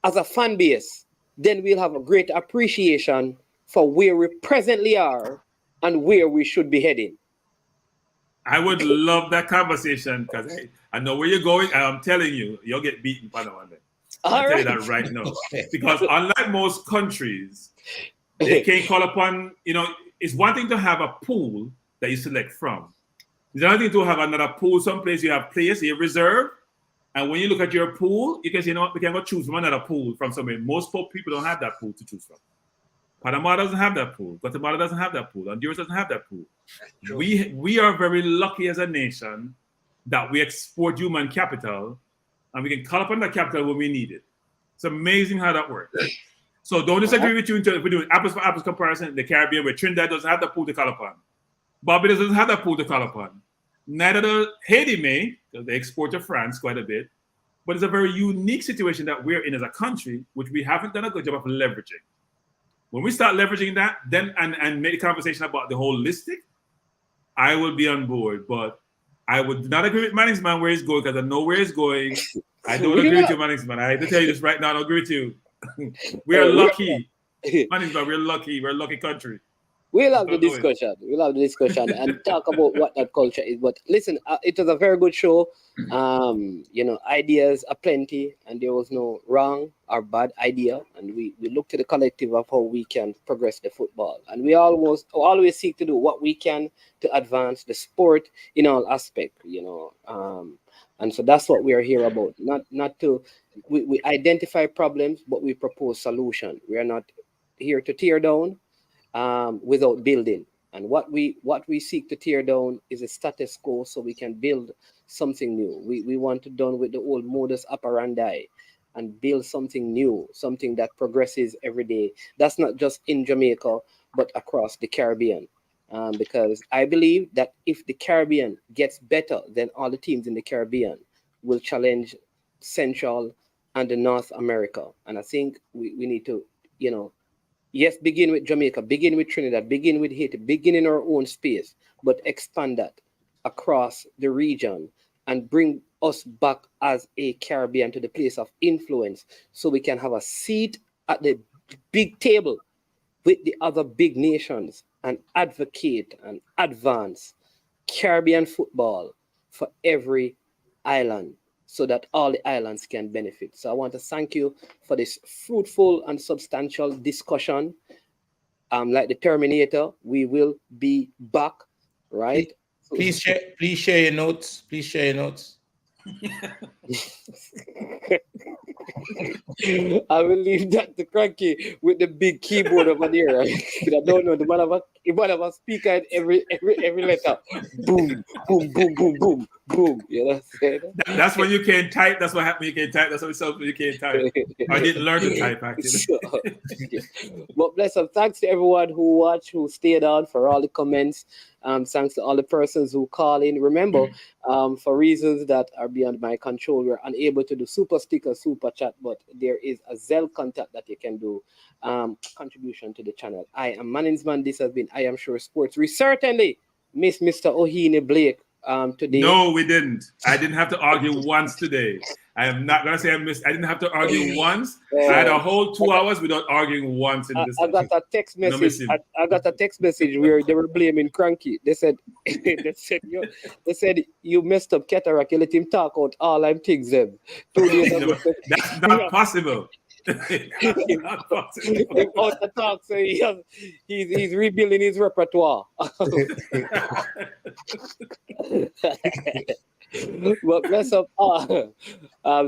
as a fan base, then we'll have a great appreciation for where we presently are and where we should be heading. I would love that conversation because I know where you're going, and I'm telling you, you'll get beaten by one day. I'll tell you that right now. Because unlike most countries, they can't call upon, it's one thing to have a pool that you select from. It's another thing to have another pool. Someplace you have players, you have reserve. And when you look at your pool, you can say, we can go choose from another pool from somewhere. Most people don't have that pool to choose from. Panama doesn't have that pool. Guatemala doesn't have that pool. Honduras doesn't have that pool. We are very lucky as a nation that we export human capital, and we can call upon that capital when we need it. It's amazing how that works. So don't disagree with you if we're doing apples for apples comparison in the Caribbean, where Trinidad doesn't have the pool to call upon. Barbados doesn't have that pool to call upon. Neither does Haiti may, because they export to France quite a bit. But it's a very unique situation that we're in as a country, which we haven't done a good job of leveraging. When we start leveraging that, then and make a conversation about the holistic, I will be on board. But I would not agree with Manningsman where he's going, because I know where he's going. I don't agree with you, Manningsman. I have to tell you this right now. I don't agree with you. We are lucky. Manningsman, we're lucky. We're a lucky country. We'll have the discussion. We'll have the discussion and talk about what that culture is. But listen, it was a very good show. Ideas are plenty, and there was no wrong or bad idea. And we looked at the collective of how we can progress the football. And we always seek to do what we can to advance the sport in all aspects, and so that's what we are here about. Not to we identify problems, but we propose solution. We are not here to tear down without building. And what we seek to tear down is a status quo, so we can build something new. We want to done with the old modus operandi and build something new, something that progresses every day. That's not just in Jamaica, but across the Caribbean. Because I believe that if the Caribbean gets better, then all the teams in the Caribbean will challenge Central and the North America. And I think we need to, yes, begin with Jamaica, begin with Trinidad, begin with Haiti, begin in our own space, but expand that across the region and bring us back as a Caribbean to the place of influence, so we can have a seat at the big table with the other big nations and advocate and advance Caribbean football for every island, so that all the islands can benefit. So I want to thank you for this fruitful and substantial discussion. Like the Terminator, we will be back, right? Please share your notes. Please share your notes. I will leave that to Cranky with the big keyboard over there. I don't know, the man of a speaker in every letter. Boom, boom, boom, boom, boom, boom. You know what I'm saying? That's when you can't type. That's what happened. You can't type. That's what it sounds when you can't type. I didn't learn to type, actually. But bless them. Thanks to everyone who watched, who stayed on, for all the comments. Thanks to all the persons who call in. Remember, for reasons that are beyond my control, we're unable to do super sticker, super chat, but there is a Zelle contact that you can do contribution to the channel. I am Manningsman. This has been I Am Sure Sports. We certainly miss Mr. Ohene Blake today. No, we didn't. I didn't have to argue once today. I am not going to say I didn't have to argue once. I had a whole 2 hours without arguing once. I got a text message. I got a text message where they were blaming Cranky. They said, you messed up Cataract. You let him talk out all I'm things them. 2 days ago. That's not possible. Not possible. Out the talk, so he's rebuilding his repertoire. But bless up.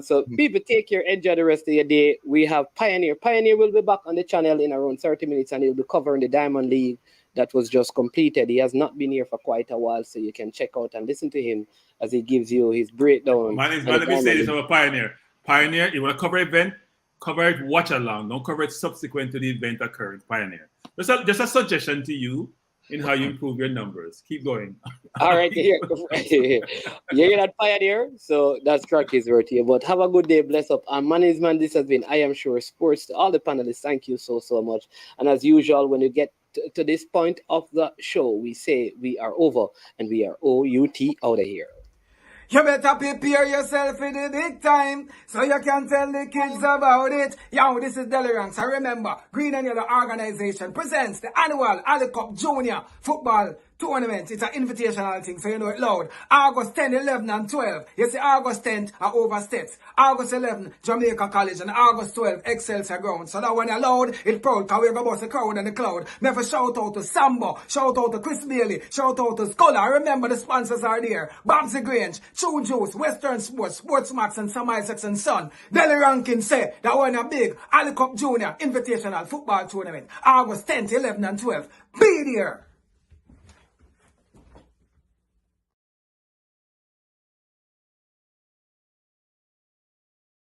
So people, take care, enjoy the rest of your day. We have Pioneer. Pioneer will be back on the channel in around 30 minutes, and he'll be covering the Diamond League that was just completed. He has not been here for quite a while, so you can check out and listen to him as he gives you his breakdown. Let me say this about Pioneer. Pioneer, you want to cover an event? cover it watch along. Don't cover it subsequent to the event occurring. Pioneer. Just a suggestion to you in how you improve your numbers. Keep going. All right, you're not Pioneer, so that's Crocky's word here. But have a good day, bless up. And man, this has been I Am Sure Sports. To all the panelists, thank you so much. And as usual, when you get to this point of the show, we say we are over and we are OUT out of here. You better prepare yourself for the big time so you can tell the kids about it. Yo, this is Delirance. I remember Green and Yellow Organization presents the annual Ali Cup Junior Football Tournament. It's an invitational thing, so you know it loud. August 10, 11, and 12. You see, August 10 are over states. August 11, Jamaica College, and August 12, Excelsior Ground. So that when you're loud, it's proud, because we're going to the crowd and the cloud. Never shout out to Sambo, shout out to Chris Bailey, shout out to Scholar. Remember the sponsors are there. Babsy Grange, True Juice, Western Sports, Sportsmax, and Sam Isaacs and Son. Delly Rankin say that when a big Ali Cup Junior Invitational Football Tournament, August 10, 11, and 12. Be there.